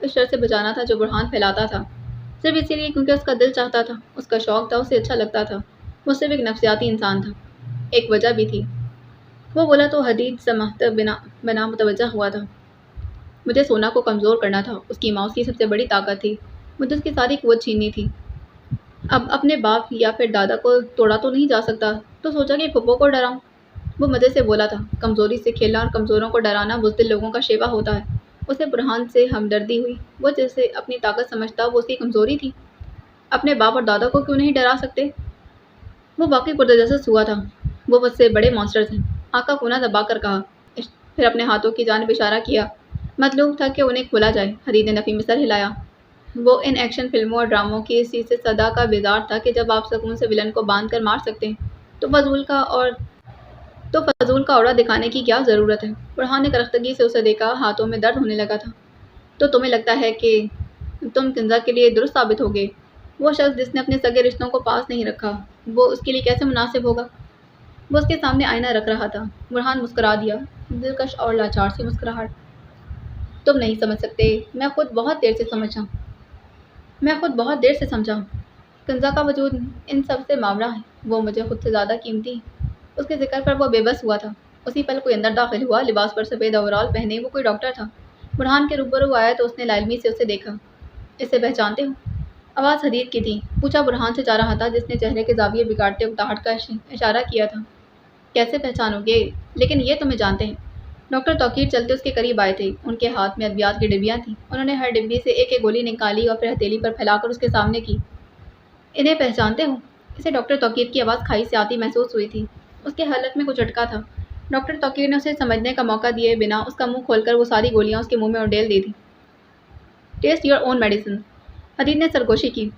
اس شر سے بچانا تھا جو برہان پھیلاتا تھا، صرف اسی لیے کیونکہ اس کا دل چاہتا تھا، اس کا شوق تھا، اسے اچھا لگتا تھا۔ وہ صرف ایک نفسیاتی انسان تھا۔ ایک وجہ بھی تھی۔ وہ بولا تو حدید سماحت بنا متوجہ ہوا تھا۔ مجھے سونا کو کمزور کرنا تھا، اس کی ماں اس کی سب سے بڑی طاقت تھی، مجھے اس کی ساری قوت چھیننی تھی۔ اب اپنے باپ یا پھر دادا کو توڑا تو نہیں جا سکتا، تو سوچا کہ پھپھو کو ڈراؤں۔ وہ مزے سے بولا تھا، کمزوری سے کھیلنا اور کمزوروں کو ڈرانا بزدل لوگوں کا شیوا ہوتا ہے۔ اسے برہان سے ہمدردی ہوئی، وہ جسے اپنی طاقت سمجھتا وہ اس کی کمزوری تھی۔ اپنے باپ اور دادا کو کیوں نہیں ڈرا سکتے؟ وہ واقعی پرتجسس ہوا تھا، وہ مجھ سے بڑے مانسٹر تھے۔ آنکھ کا کونا دبا کر کہا، پھر اپنے ہاتھوں کی جانب اشارہ کیا۔ مطلوب تھا کہ انہیں کھولا جائے۔ حدید نے نفی میں سر ہلایا۔ وہ ان ایکشن فلموں اور ڈراموں کی اسی سے صدا کا بیزار تھا کہ جب آپ سکون سے ولن کو باندھ کر مار سکتے ہیں تو فضول کا اورا دکھانے کی کیا ضرورت ہے؟ برہان نے کرختگی سے اسے دیکھا، ہاتھوں میں درد ہونے لگا تھا۔ تو تمہیں لگتا ہے کہ تم کنزا کے لیے درست ثابت ہوگے؟ وہ شخص جس نے اپنے سگے رشتوں کو پاس نہیں رکھا، وہ اس کے لیے کیسے مناسب ہوگا؟ وہ اس کے سامنے آئینہ رکھ رہا تھا۔ برہان مسکرا دیا، دلکش اور لاچار سی مسکراہٹ۔ تم نہیں سمجھ سکتے، میں خود بہت دیر سے سمجھا۔ کنزا کا وجود ان سب سے ماورا ہے، وہ مجھے خود سے زیادہ قیمتی ہے۔ اس کے ذکر پر وہ بے بس ہوا تھا۔ اسی پل کوئی اندر داخل ہوا، لباس پر سفید اوورال پہنے، وہ کوئی ڈاکٹر تھا۔ برہان کے روبرو آیا تو اس نے لاعلمی سے اسے دیکھا۔ اسے پہچانتے ہو؟ آواز حدید کی تھی، پوچھا برہان سے جا رہا تھا جس نے چہرے کے زاویے بگاڑتے اکتاہٹ کا اشارہ کیا تھا۔ کیسے پہچانو گے؟ لیکن یہ تمہیں جانتے ہیں۔ ڈاکٹر توقیر چلتے اس کے قریب آئے تھے، ان کے ہاتھ میں ادویات کی ڈبیاں تھیں۔ انہوں نے ہر ڈبی سے ایک ایک گولی نکالی اور پھر ہتھیلی پر پھیلا کر اس کے سامنے کی۔ انہیں پہچانتے ہو؟ اسے ڈاکٹر توقیر کی آواز کھائی سے آتی محسوس ہوئی تھی۔ اس کے حلق میں کچھ اٹکا تھا۔ ڈاکٹر توقیر نے اسے سمجھنے کا موقع دیے بنا اس کا منہ کھول کر وہ ساری گولیاں اس کے منہ میں اڈیل دی تھیں۔ Test your own medicine. Hadid نے سرگوشی کی۔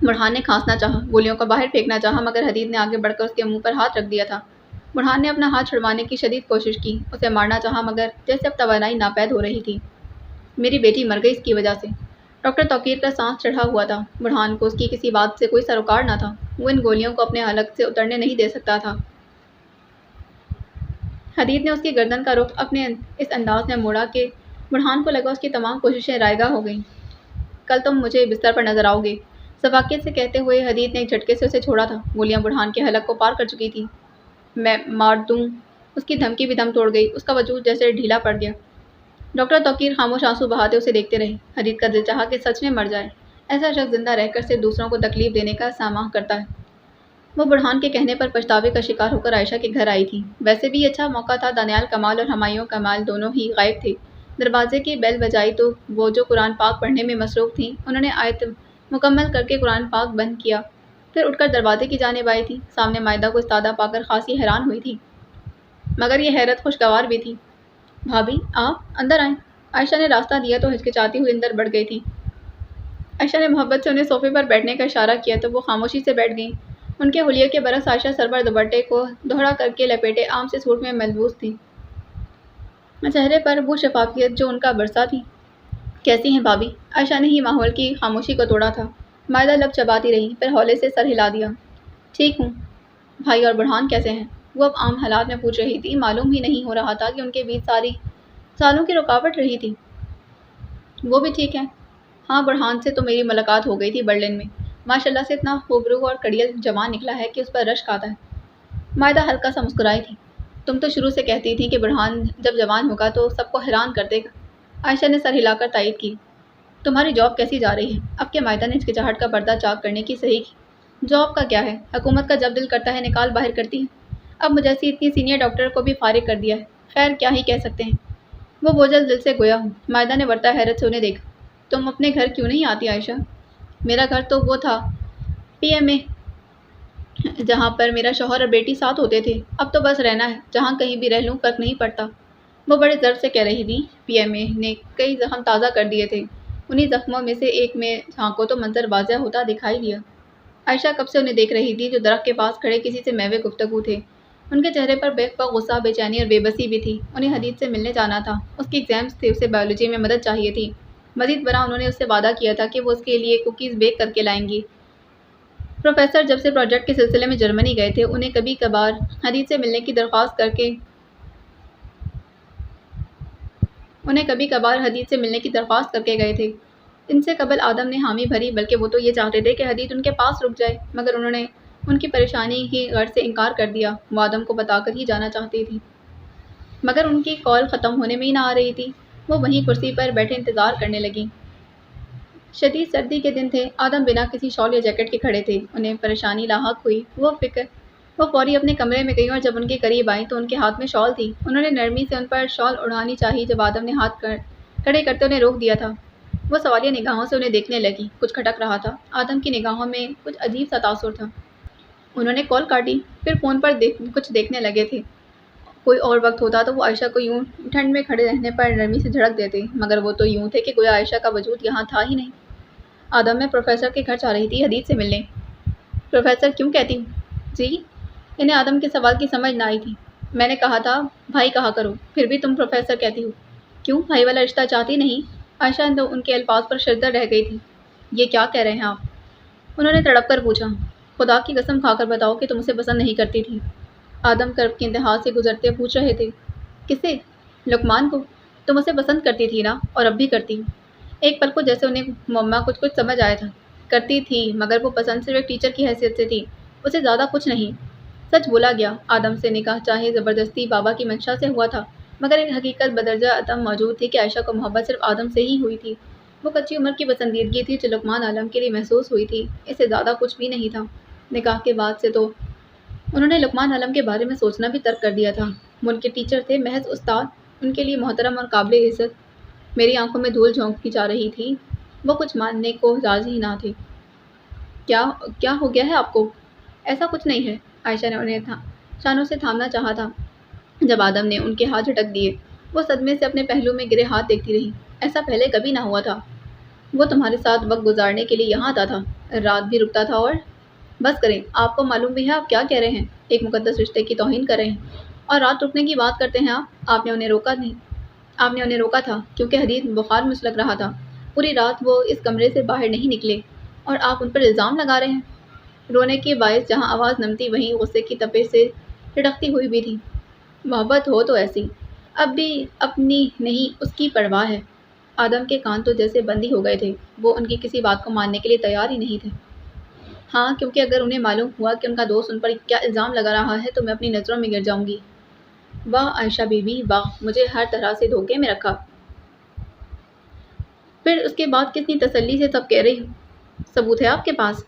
برہان نے کھانسنا چاہا، گولیوں کو باہر پھینکنا چاہا، مگر حدید نے آگے بڑھ کر اس کے منہ پر ہاتھ رکھ دیا تھا۔ برہان نے اپنا ہاتھ چھڑوانے کی شدید کوشش کی، اسے مارنا چاہا، مگر جیسے اب توانائی ناپید ہو رہی تھی۔ میری بیٹی مر گئی اس کی وجہ سے۔ ڈاکٹر توقیر کا سانس چڑھا ہوا تھا۔ برہان کو اس کی کسی بات سے کوئی سروکار نہ تھا، وہ ان گولیوں کو اپنے حلق سے اترنے نہیں دے سکتا تھا۔ حدید نے اس کی گردن کا رخ اپنے اس انداز میں موڑا کہ برہان کو لگا اس کی تمام کوششیں رائگاں ہو گئیں۔ کل تم مجھے بستر پر نظر آؤ گے، سفاکیت سے کہتے ہوئے حدید نے ایک جھٹکے سے اسے چھوڑا تھا۔ گولیاں برہان کے حلق کو پار کر چکی تھیں۔ میں مار دوں، اس کی دھمکی بھی دم توڑ گئی، اس کا وجود جیسے ڈھیلا پڑ گیا۔ ڈاکٹر توقیر خاموش آنسو بہاتے اسے دیکھتے رہے۔ حدید کا دل چاہا کہ سچ میں مر جائے۔ ایسا شخص زندہ رہ کر صرف دوسروں کو تکلیف دینے کا ساماں کرتا ہے۔ وہ برہان کے کہنے پر پچھتاوے کا شکار ہو کر عائشہ کے گھر آئی تھی۔ ویسے بھی اچھا موقع تھا، دانیال کمال اور ہمایوں کمال دونوں ہی غائب تھے۔ دروازے کی بیل بجائی تو وہ جو قرآن پاک پڑھنے میں مصروف تھیں، انہوں نے آیت مکمل کر کے قرآن پاک بند کیا، پھر اٹھ کر دروازے کی جانب آئی تھی۔ سامنے مائدہ کو استادہ پا کر خاصی حیران ہوئی تھی، مگر یہ حیرت خوشگوار بھی تھی۔ بھابھی آپ اندر آئیں۔ عائشہ نے راستہ دیا تو ہچکچاتی ہوئی اندر بڑھ گئی تھی۔ عائشہ نے محبت سے انہیں صوفے پر بیٹھنے کا اشارہ کیا تو وہ خاموشی سے بیٹھ گئیں۔ ان کے حلیے کے برعکس عائشہ سر پر دوپٹے کو دوہرا کر کے لپیٹے عام سے سوٹ میں ملبوس تھی، چہرے پر وہ شفافیت جو ان کا برسا تھی۔ کیسی ہیں بھابھی؟ عائشہ نے ہی ماحول کی خاموشی کو توڑا تھا۔ مائدہ لب چباتی رہی، پھر ہولے سے سر ہلا دیا۔ ٹھیک ہوں۔ بھائی اور برہان کیسے ہیں؟ وہ اب عام حالات میں پوچھ رہی تھی۔ معلوم ہی نہیں ہو رہا تھا کہ ان کے بیچ ساری سالوں کی رکاوٹ رہی تھی۔ وہ بھی ٹھیک ہے۔ ہاں، برہان سے تو میری ملاقات ہو گئی تھی برلن میں۔ ماشاءاللہ سے اتنا خوبرو اور کڑیل جوان نکلا ہے کہ اس پر رشک آتا ہے۔ مائدہ ہلکا سا مسکرائی تھی۔ تم تو شروع سے کہتی تھی کہ برہان جب جوان ہوگا تو سب کو حیران کر دے گا۔ عائشہ نے سر ہلا کر تائید کی۔ تمہاری جاب کیسی جا رہی ہے؟ اب کہ مائدہ نے ہچکچاہٹ کا پردہ چاک کرنے کی صحیح کی۔ جاب کا کیا ہے، حکومت کا جب دل کرتا ہے نکال باہر کرتی ہے۔ اب مجھے اتنی سینئر ڈاکٹر کو بھی فارغ کر دیا ہے۔ خیر کیا ہی کہہ سکتے ہیں، وہ بوجھل دل سے گویا ہوں۔ مائدہ نے ورتا حیرت سے انہیں دیکھا۔ تم اپنے گھر کیوں نہیں آتی عائشہ؟ میرا گھر تو وہ تھا پی ایم اے، جہاں پر میرا شوہر اور بیٹی ساتھ ہوتے تھے۔ اب تو بس رہنا ہے، جہاں کہیں بھی رہ لوں فرق نہیں پڑتا۔ وہ بڑے ضرب سے کہہ رہی تھی۔ پی ایم اے نے کئی زخم تازہ کر دیے تھے، انہی زخموں میں سے ایک میں جھانکو تو منظر واضح ہوتا دکھائی دیا۔ عائشہ کب سے انہیں دیکھ رہی تھی، جو درخت کے پاس کھڑے کسی سے محو گفتگو تھے۔ ان کے چہرے پر بیک وقت غصہ، بے چینی اور بے بسی بھی تھی۔ انہیں حدید سے ملنے جانا تھا، اس کی ایگزامز تھے، اسے بایولوجی میں مدد چاہیے تھی۔ مزید برآں انہوں نے اس سے وعدہ کیا تھا کہ وہ اس کے لیے کوکیز بیک کر کے لائیں گی۔ پروفیسر جب سے پروجیکٹ کے سلسلے میں جرمنی گئے تھے، انہیں کبھی کبھار حدید سے ملنے کی درخواست کر کے انہیں کبھی کبھار حدید سے ملنے کی درخواست کر کے گئے تھے۔ ان سے قبل آدم نے حامی بھری، بلکہ وہ تو یہ چاہتے تھے کہ حدید ان کے پاس رک جائے، مگر انہوں نے ان کی پریشانی کی غرض سے انکار کر دیا۔ وہ آدم کو بتا کر ہی جانا چاہتی تھی، مگر ان کی کال ختم ہونے میں ہی نہ آ رہی تھی۔ وہ وہیں کرسی پر بیٹھے انتظار کرنے لگیں۔ شدید سردی کے دن تھے۔ آدم بنا کسی شال یا جیکٹ کے کھڑے تھے۔ انہیں پریشانی لاحق ہوئی۔ وہ فوری اپنے کمرے میں گئیں اور جب ان کے قریب آئیں تو ان کے ہاتھ میں شال تھی۔ انہوں نے نرمی سے ان پر شال اڑانی چاہی۔ جب آدم نے ہاتھ کھڑے کرتے انہیں روک دیا تھا، وہ سوالیہ نگاہوں سے انہیں دیکھنے لگی۔ کچھ کھٹک رہا تھا۔ آدم کی نگاہوں میں کچھ عجیب سا تاثر تھا۔ انہوں نے کال کاٹی، پھر فون پر کچھ دیکھنے لگے تھے۔ کوئی اور وقت ہوتا تو وہ عائشہ کو یوں ٹھنڈ میں کھڑے رہنے پر نرمی سے جھڑک دیتے، مگر وہ تو یوں تھے کہ گویا عائشہ کا وجود یہاں تھا ہی نہیں۔ آدم میں پروفیسر کے گھر جا رہی تھی حدید سے ملنے۔ پروفیسر کیوں کہتی ہوں؟ جی؟ انہیں آدم کے سوال کی سمجھ نہ آئی تھی۔ میں نے کہا تھا بھائی کہا کرو، پھر بھی تم پروفیسر کہتی ہو۔ کیوں بھائی والا رشتہ چاہتی نہیں؟ عائشہ ان کے الفاظ پر شردر رہ گئی تھی۔ یہ کیا کہہ رہے ہیں آپ؟ انہوں نے تڑپ کر پوچھا۔ خدا کی قسم کھا کر بتاؤ کہ تم اسے پسند نہیں کرتی تھی۔ آدم کرب کی انتہا سے گزرتے پوچھ رہے تھے۔ کسے؟ لقمان کو۔ تم اسے پسند کرتی تھی نا، اور اب بھی کرتی ہوں۔ ایک پل کو جیسے انہیں مما کچھ سمجھ آیا تھا۔ کرتی تھی، مگر وہ پسند صرف ایک ٹیچر کی حیثیت سے تھی، اسے زیادہ کچھ نہیں۔ سچ بولا گیا۔ آدم سے نکاح چاہے زبردستی بابا کی منشا سے ہوا تھا، مگر ایک حقیقت بدرجہ اتم موجود تھی کہ عائشہ کو محبت صرف آدم سے ہی ہوئی تھی۔ وہ کچی عمر کی پسندیدگی تھی جو لقمان عالم کے لیے محسوس ہوئی تھی، اس سے زیادہ کچھ بھی نہیں تھا۔ نکاح کے بعد سے تو انہوں نے لقمان عالم کے بارے میں سوچنا بھی ترک کر دیا تھا۔ وہ ان کے ٹیچر تھے، محض استاد، ان کے لیے محترم اور قابل عزت۔ میری آنکھوں میں دھول جھونکی جا رہی تھی۔ وہ کچھ ماننے کو راضی نہ تھے۔ کیا ہو گیا ہے آپ کو؟ ایسا کچھ نہیں ہے۔ عائشہ نے انہیں شانوں سے تھامنا چاہا تھا، جب آدم نے ان کے ہاتھ جھٹک دیے۔ وہ صدمے سے اپنے پہلو میں گرے ہاتھ دیکھتی رہی۔ ایسا پہلے کبھی نہ ہوا تھا۔ وہ تمہارے ساتھ وقت گزارنے کے لیے یہاں آتا تھا، رات بھی رکتا تھا اور… بس کریں، آپ کو معلوم بھی ہے آپ کیا کہہ رہے ہیں؟ ایک مقدس رشتے کی توہین کر رہے ہیں، اور رات رکنے کی بات کرتے ہیں آپ نے انہیں روکا نہیں۔ آپ نے انہیں روکا تھا کیونکہ حدید بخار میں سلگ رہا تھا۔ پوری رات وہ اس کمرے سے باہر نہیں نکلے، اور آپ ان پر الزام لگا رہے ہیں۔ رونے کے باعث جہاں آواز نمتی وہیں غصے کی تپش سے رڑکتی ہوئی بھی تھی۔ محبت ہو تو ایسی، اب بھی اپنی نہیں اس کی پرواہ ہے۔ آدم کے کان تو جیسے بندی ہو گئے تھے۔ وہ ان کی کسی بات کو ماننے کے لیے تیار ہی نہیں تھے۔ ہاں، کیونکہ اگر انہیں معلوم ہوا کہ ان کا دوست ان پر کیا الزام لگا رہا ہے تو میں اپنی نظروں میں گر جاؤں گی۔ واہ عائشہ بی بی واہ، مجھے ہر طرح سے دھوکے میں رکھا۔ پھر اس کے بعد کتنی تسلی سے سب کہہ رہی ہوں۔ ثبوت ہے آپ کے پاس؟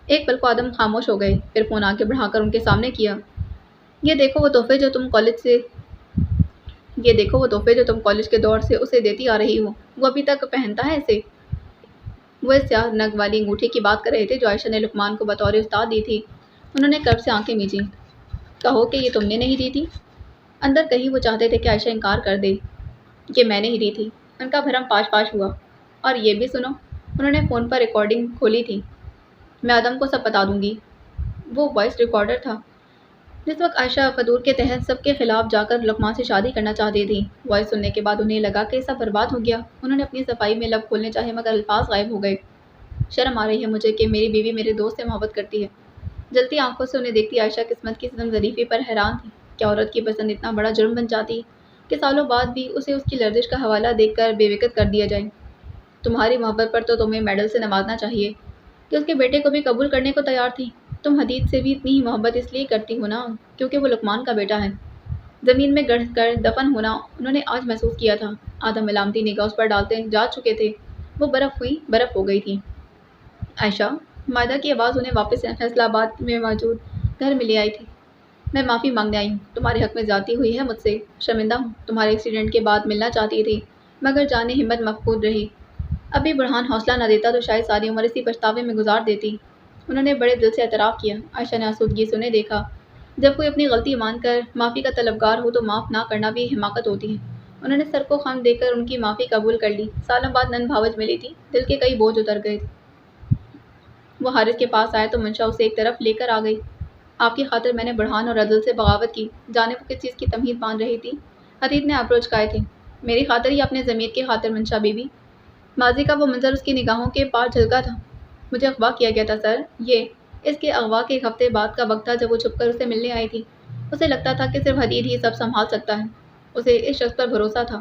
ایک پل کو آدم خاموش ہو گئے، پھر فون آگے بڑھا کر ان کے سامنے کیا۔ یہ دیکھو وہ تحفے جو تم کالج کے دور سے اسے دیتی آ رہی ہو، وہ ابھی تک پہنتا ہے اسے۔ وہ اس سیاہ نگ والی انگوٹھی کی بات کر رہے تھے جو عائشہ نے لقمان کو بطور استاد دی تھی۔ انہوں نے کرب سے آنکھیں میچیں۔ کہو کہ یہ تم نے نہیں دی تھی؟ اندر کہیں وہ چاہتے تھے کہ عائشہ انکار کر دے کہ میں نے ہی دی تھی۔ ان کا بھرم پاش ہوا۔ اور یہ بھی سنو، انہوں نے فون پر ریکارڈنگ کھولی تھی۔ میں آدم کو سب بتا دوں گی۔ وہ وائس ریکارڈر تھا۔ جس وقت عائشہ فدور کے تحت سب کے خلاف جا کر لقمان سے شادی کرنا چاہتی تھی۔ وائس سننے کے بعد انہیں لگا کہ سب برباد ہو گیا۔ انہوں نے اپنی صفائی میں لب کھولنے چاہے مگر الفاظ غائب ہو گئے۔ شرم آ رہی ہے مجھے کہ میری بیوی میرے دوست سے محبت کرتی ہے۔ جلتی آنکھوں سے انہیں دیکھتی عائشہ قسمت کی ستم ظریفی پر حیران تھی۔ کیا عورت کی پسند اتنا بڑا جرم بن جاتی کہ سالوں بعد بھی اسے اس کی لرزش کا حوالہ دیکھ کر بے وقت کر دیا جائے؟ تمہاری محبت پر تو تمہیں میڈل سے نوازنا چاہیے کہ اس کے بیٹے کو بھی قبول کرنے کو تیار تھی۔ تم حدید سے بھی اتنی ہی محبت اس لیے کرتی ہو نا کیونکہ وہ لقمان کا بیٹا ہے۔ زمین میں گڑھ کر دفن ہونا انہوں نے آج محسوس کیا تھا۔ آدم علامتی نگاہ اس پر ڈالتے جا چکے تھے۔ وہ برف ہو گئی تھی۔ عائشہ، مائدہ کی آواز انہیں واپس فیصلہ آباد میں موجود گھر میں لے آئی تھی۔ میں معافی مانگنے آئی ہوں، تمہارے حق میں زیادتی ہوئی ہے مجھ سے، شرمندہ ہوں۔ تمہارے ایکسیڈنٹ کے بعد ملنا چاہتی تھی مگر جانے ہمت مفقود رہی۔ ابھی برہان حوصلہ نہ دیتا تو شاید ساری عمر اسی پچھتاوے میں گزار دیتی۔ انہوں نے بڑے دل سے اعتراف کیا۔ عائشہ نے آسودگی سے انہیں دیکھا۔ جب کوئی اپنی غلطی مان کر معافی کا طلبگار ہو تو معاف نہ کرنا بھی حماقت ہوتی ہے۔ انہوں نے سر کو خم دے کر ان کی معافی قبول کر لی۔ سالوں بعد نن بھاوج ملی تھی، دل کے کئی بوجھ اتر گئے تھے۔ وہ حارث کے پاس آئے تو منشا اسے ایک طرف لے کر آ گئی۔ آپ کی خاطر میں نے برہان اور عدل سے بغاوت کی، جانے وہ کس چیز کی تمہید باندھ رہی تھی۔ حدید نے ابروچ کھائے تھے۔ میری خاطر یا اپنے ضمیر کی خاطر منشا بی بی؟ ماضی کا وہ منظر اس کی نگاہوں کے پار جھلکا تھا۔ مجھے اغوا کیا گیا تھا سر۔ یہ اس کے اغوا کے ایک ہفتے بعد کا وقت تھا جب وہ چھپ کر اسے ملنے آئی تھی۔ اسے لگتا تھا کہ صرف حدید ہی سب سنبھال سکتا ہے۔ اسے اس شخص پر بھروسہ تھا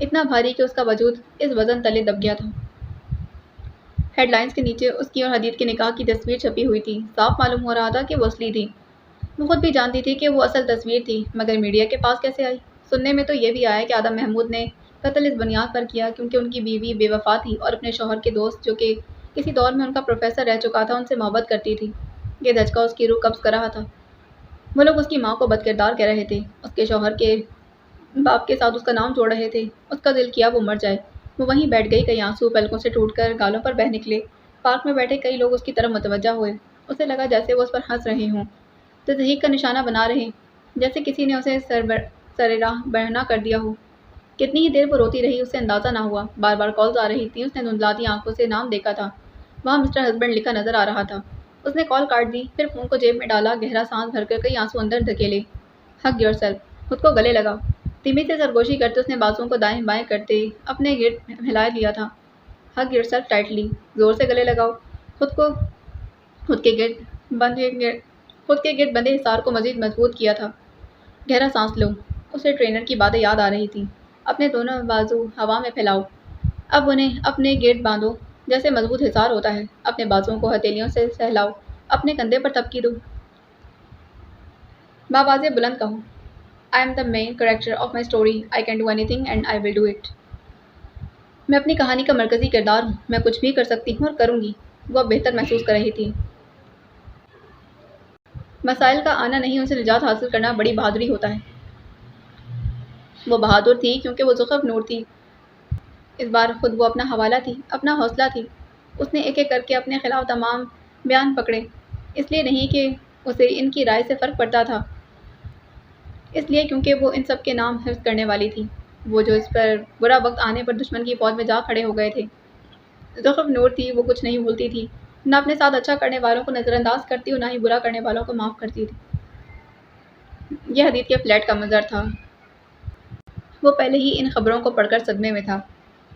اتنا بھاری کہ اس کا وجود اس وزن تلے دب گیا تھا۔ ہیڈ لائنز کے نیچے اس کی اور حدید کے نکاح کی تصویر چھپی ہوئی تھی۔ صاف معلوم ہو رہا تھا کہ وہ اصلی تھی۔ وہ خود بھی جانتی تھی کہ وہ اصل تصویر تھی، مگر میڈیا کے پاس کیسے آئی؟ سننے میں تو یہ بھی آیا کہ آدم محمود نے قتل اس بنیاد پر کیا کیونکہ ان کی بیوی بے وفا تھی اور اپنے شوہر کے دوست، جو کہ کسی دور میں ان کا پروفیسر رہ چکا تھا، ان سے محبت کرتی تھی۔ یہ دھچکا اس کی روح قبض کر رہا تھا۔ وہ لوگ اس کی ماں کو بدکردار کہہ رہے تھے، اس کے شوہر کے باپ کے ساتھ اس کا نام جوڑ رہے تھے۔ اس کا دل کیا وہ مر جائے۔ وہ وہیں بیٹھ گئی، کئی آنسو پلکوں سے ٹوٹ کر گالوں پر بہہ نکلے۔ پارک میں بیٹھے کئی لوگ اس کی طرف متوجہ ہوئے۔ اسے لگا جیسے وہ اس پر ہنس رہے ہوں، تضحیک کا نشانہ بنا رہے، جیسے کسی نے اسے سرراہ برہنہ کر دیا ہو۔ کتنی ہی دیر وہ روتی رہی، اسے اندازہ نہ ہوا۔ بار بار کالز آ رہی تھیں، اس نے دھندلاتی آنکھوں سے نام دیکھا تھا۔ وہاں مسٹر ہسبینڈ لکھا نظر آ رہا تھا۔ اس نے کال کاٹ دی، پھر فون کو جیب میں ڈالا، گہرا سانس بھر کر کئی آنسو اندر دھکیلے۔ ہگ یور سیلف، خود کو گلے لگا۔ دھیمی سے سرگوشی کرتے اس نے بازوؤں کو دائیں بائیں کرتے اپنے گرد ہلا لیا تھا۔ ہگ یور سیلف ٹائٹلی، زور سے گلے لگاؤ۔ خود کو خود کے گرد بندھے حصار کو مزید مضبوط کیا تھا۔ گہرا سانس لو۔ اسے ٹرینر کی باتیں یاد آ رہی تھیں۔ اپنے دونوں بازو ہوا میں پھیلاؤ، اب انہیں اپنے گرد باندھو جیسے مضبوط حصار ہوتا ہے۔ اپنے بازوؤں کو ہتھیلیوں سے سہلاؤ، اپنے کندھے پر تھپکی دو۔ بآوازِ بلند کہو، I am the main character of my story. I can do anything and I will do it. میں اپنی کہانی کا مرکزی کردار ہوں، میں کچھ بھی کر سکتی ہوں اور کروں گی۔ وہ اب بہتر محسوس کر رہی تھی۔ مسائل کا آنا نہیں، ان سے نجات حاصل کرنا بڑی بہادری ہوتا ہے۔ وہ بہادر تھی کیونکہ وہ ذوقِ نور تھی۔ اس بار خود وہ اپنا حوالہ تھی، اپنا حوصلہ تھی۔ اس نے ایک ایک کر کے اپنے خلاف تمام بیان پکڑے، اس لیے نہیں کہ اسے ان کی رائے سے فرق پڑتا تھا، اس لیے کیونکہ وہ ان سب کے نام حفظ کرنے والی تھی۔ وہ جو اس پر برا وقت آنے پر دشمن کی فوج میں جا کھڑے ہو گئے تھے۔ ذوقِ نور تھی، وہ کچھ نہیں بھولتی تھی، نہ اپنے ساتھ اچھا کرنے والوں کو نظر انداز کرتی اور نہ ہی برا کرنے والوں کو معاف کرتی تھی۔ یہ حدید کے فلیٹ کا منظر تھا۔ وہ پہلے ہی ان خبروں کو پڑھ کر صدمے میں تھا،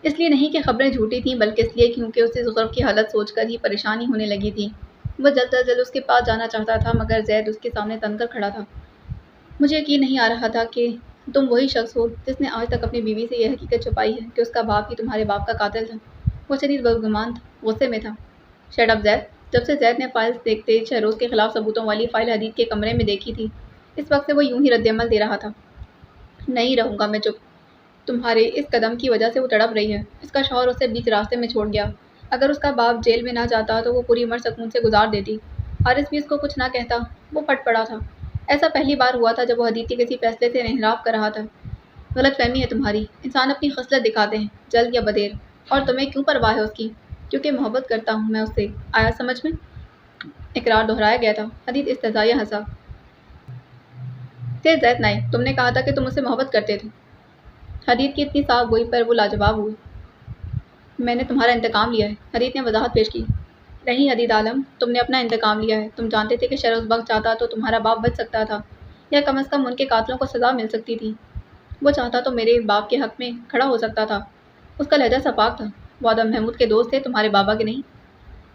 اس لیے نہیں کہ خبریں جھوٹی تھیں، بلکہ اس لیے کیونکہ اسے زخرف کی حالت سوچ کر ہی پریشانی ہونے لگی تھی۔ وہ جلد از جلد اس کے پاس جانا چاہتا تھا، مگر زید اس کے سامنے تن کر کھڑا تھا۔ مجھے یقین نہیں آ رہا تھا کہ تم وہی شخص ہو جس نے آج تک اپنی بیوی سے یہ حقیقت چھپائی ہے کہ اس کا باپ ہی تمہارے باپ کا قاتل تھا۔ وہ شدید بدگمان تھا، غصے میں تھا۔ شٹ اپ زید۔ جب سے زید نے فائلز دیکھتے شہروز کے خلاف ثبوتوں والی فائل حدید کے کمرے میں دیکھی تھی، اس وقت سے وہ یوں ہی رد عمل دے رہا تھا۔ نہیں رہوں گا میں چپ۔ تمہارے اس قدم کی وجہ سے وہ تڑپ رہی ہے۔ اس کا شوہر اسے بیچ راستے میں چھوڑ گیا۔ اگر اس کا باپ جیل میں نہ جاتا تو وہ پوری عمر سکون سے گزار دیتی۔ حارث بھی اس کو کچھ نہ کہتا۔ وہ پھٹ پڑا تھا۔ ایسا پہلی بار ہوا تھا جب وہ حدید کے کسی فیصلے سے انحراف کر رہا تھا۔ غلط فہمی ہے تمہاری۔ انسان اپنی خصلت دکھاتے ہیں، جلد یا بدیر، اور تمہیں کیوں پرواہ ہے اس کی؟ کیونکہ محبت کرتا ہوں میں اس سے۔ آیا سمجھ میں؟ اقرار دہرایا گیا تھا۔ حدید استہزائیہ ہنسا۔ تیز زید نائک، تم نے کہا تھا کہ تم اس سے محبت کرتے تھے۔ حدید کی اتنی صاف گوئی پر وہ لاجواب ہوئی۔ میں نے تمہارا انتقام لیا ہے، حدید نے وضاحت پیش کی۔ نہیں حدید عالم، تم نے اپنا انتقام لیا ہے۔ تم جانتے تھے کہ شہروز بخت چاہتا تو تمہارا باپ بچ سکتا تھا، یا کم از کم ان کے قاتلوں کو سزا مل سکتی تھی۔ وہ چاہتا تو میرے باپ کے حق میں کھڑا ہو سکتا تھا۔ اس کا لہجہ صفاق تھا۔ وہ آدم محمود کے دوست تھے، تمہارے بابا کے نہیں۔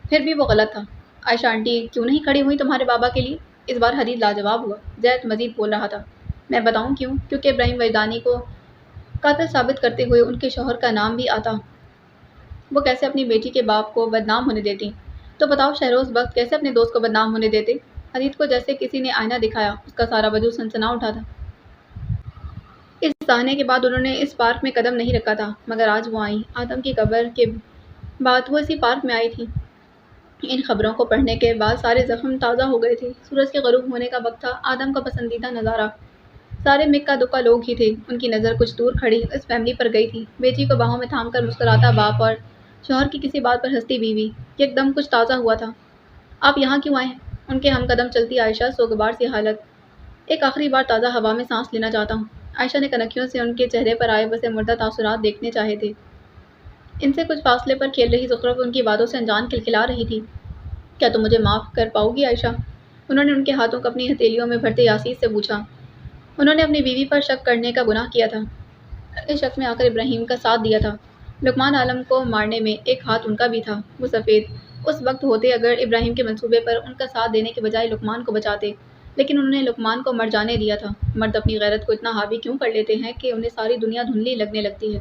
پھر بھی وہ غلط تھا۔ عائشہ آنٹی کیوں نہیں کھڑی ہوئی تمہارے بابا کے لیے؟ اس بار حدید لاجواب ہوا۔ زید مزید بول رہا تھا۔ میں بتاؤں کیوں؟ کیونکہ ابراہیم وجدانی کو قاتل ثابت کرتے ہوئے ان کے شوہر کا نام بھی آتا۔ وہ کیسے اپنی بیٹی کے باپ کو بدنام ہونے دیتی؟ تو بتاؤ شہروز بخت کیسے اپنے دوست کو بدنام ہونے دیتے؟ حدید کو جیسے کسی نے آئینہ دکھایا، اس کا سارا وجود سنسنا اٹھا تھا۔ اس سہنے کے بعد انہوں نے اس پارک میں قدم نہیں رکھا تھا، مگر آج وہ آئیں۔ آدم کی قبر کے بعد وہ اسی پارک میں آئی تھی۔ ان خبروں کو پڑھنے کے بعد سارے زخم تازہ ہو گئے تھے۔ سورج کے غروب ہونے کا وقت تھا۔ آدم کا پسندیدہ نظارہ۔ سارے مکہ دکا لوگ ہی تھے۔ ان کی نظر کچھ دور کھڑی اس فیملی پر گئی تھی۔ بیٹی کو باہوں میں تھام کر مسکراتا باپ اور شوہر کی کسی بات پر ہنستی بیوی۔ ایک دم کچھ تازہ ہوا تھا۔ آپ یہاں کیوں آئے؟ ان کے ہم قدم چلتی عائشہ، سوگوار سی حالت۔ ایک آخری بار تازہ ہوا میں سانس لینا چاہتا ہوں۔ عائشہ نے کنکھیوں سے ان کے چہرے پر آئے بسے مردہ تاثرات دیکھنے چاہے تھے۔ ان سے کچھ فاصلے پر کھیل رہی زخرف ان کی باتوں سے انجان کھلکھلا رہی تھی۔ کیا تم مجھے معاف کر پاؤ گی عائشہ؟ انہوں نے ان کے ہاتھوں کو اپنی ہتھیلیوں میں بھرتے یاسیر سے پوچھا۔ انہوں نے اپنی بیوی پر شک کرنے کا گناہ کیا تھا، اس شک میں آ کر ابراہیم کا ساتھ دیا تھا۔ لقمان عالم کو مارنے میں ایک ہاتھ ان کا بھی تھا۔ وہ سفید اس وقت ہوتے اگر ابراہیم کے منصوبے پر ان کا ساتھ دینے کے بجائے لقمان کو بچاتے، لیکن انہوں نے لقمان کو مر جانے دیا تھا۔ مرد اپنی غیرت کو اتنا حاوی کیوں کر لیتے ہیں کہ انہیں ساری دنیا دھندلی لگنے لگتی ہے؟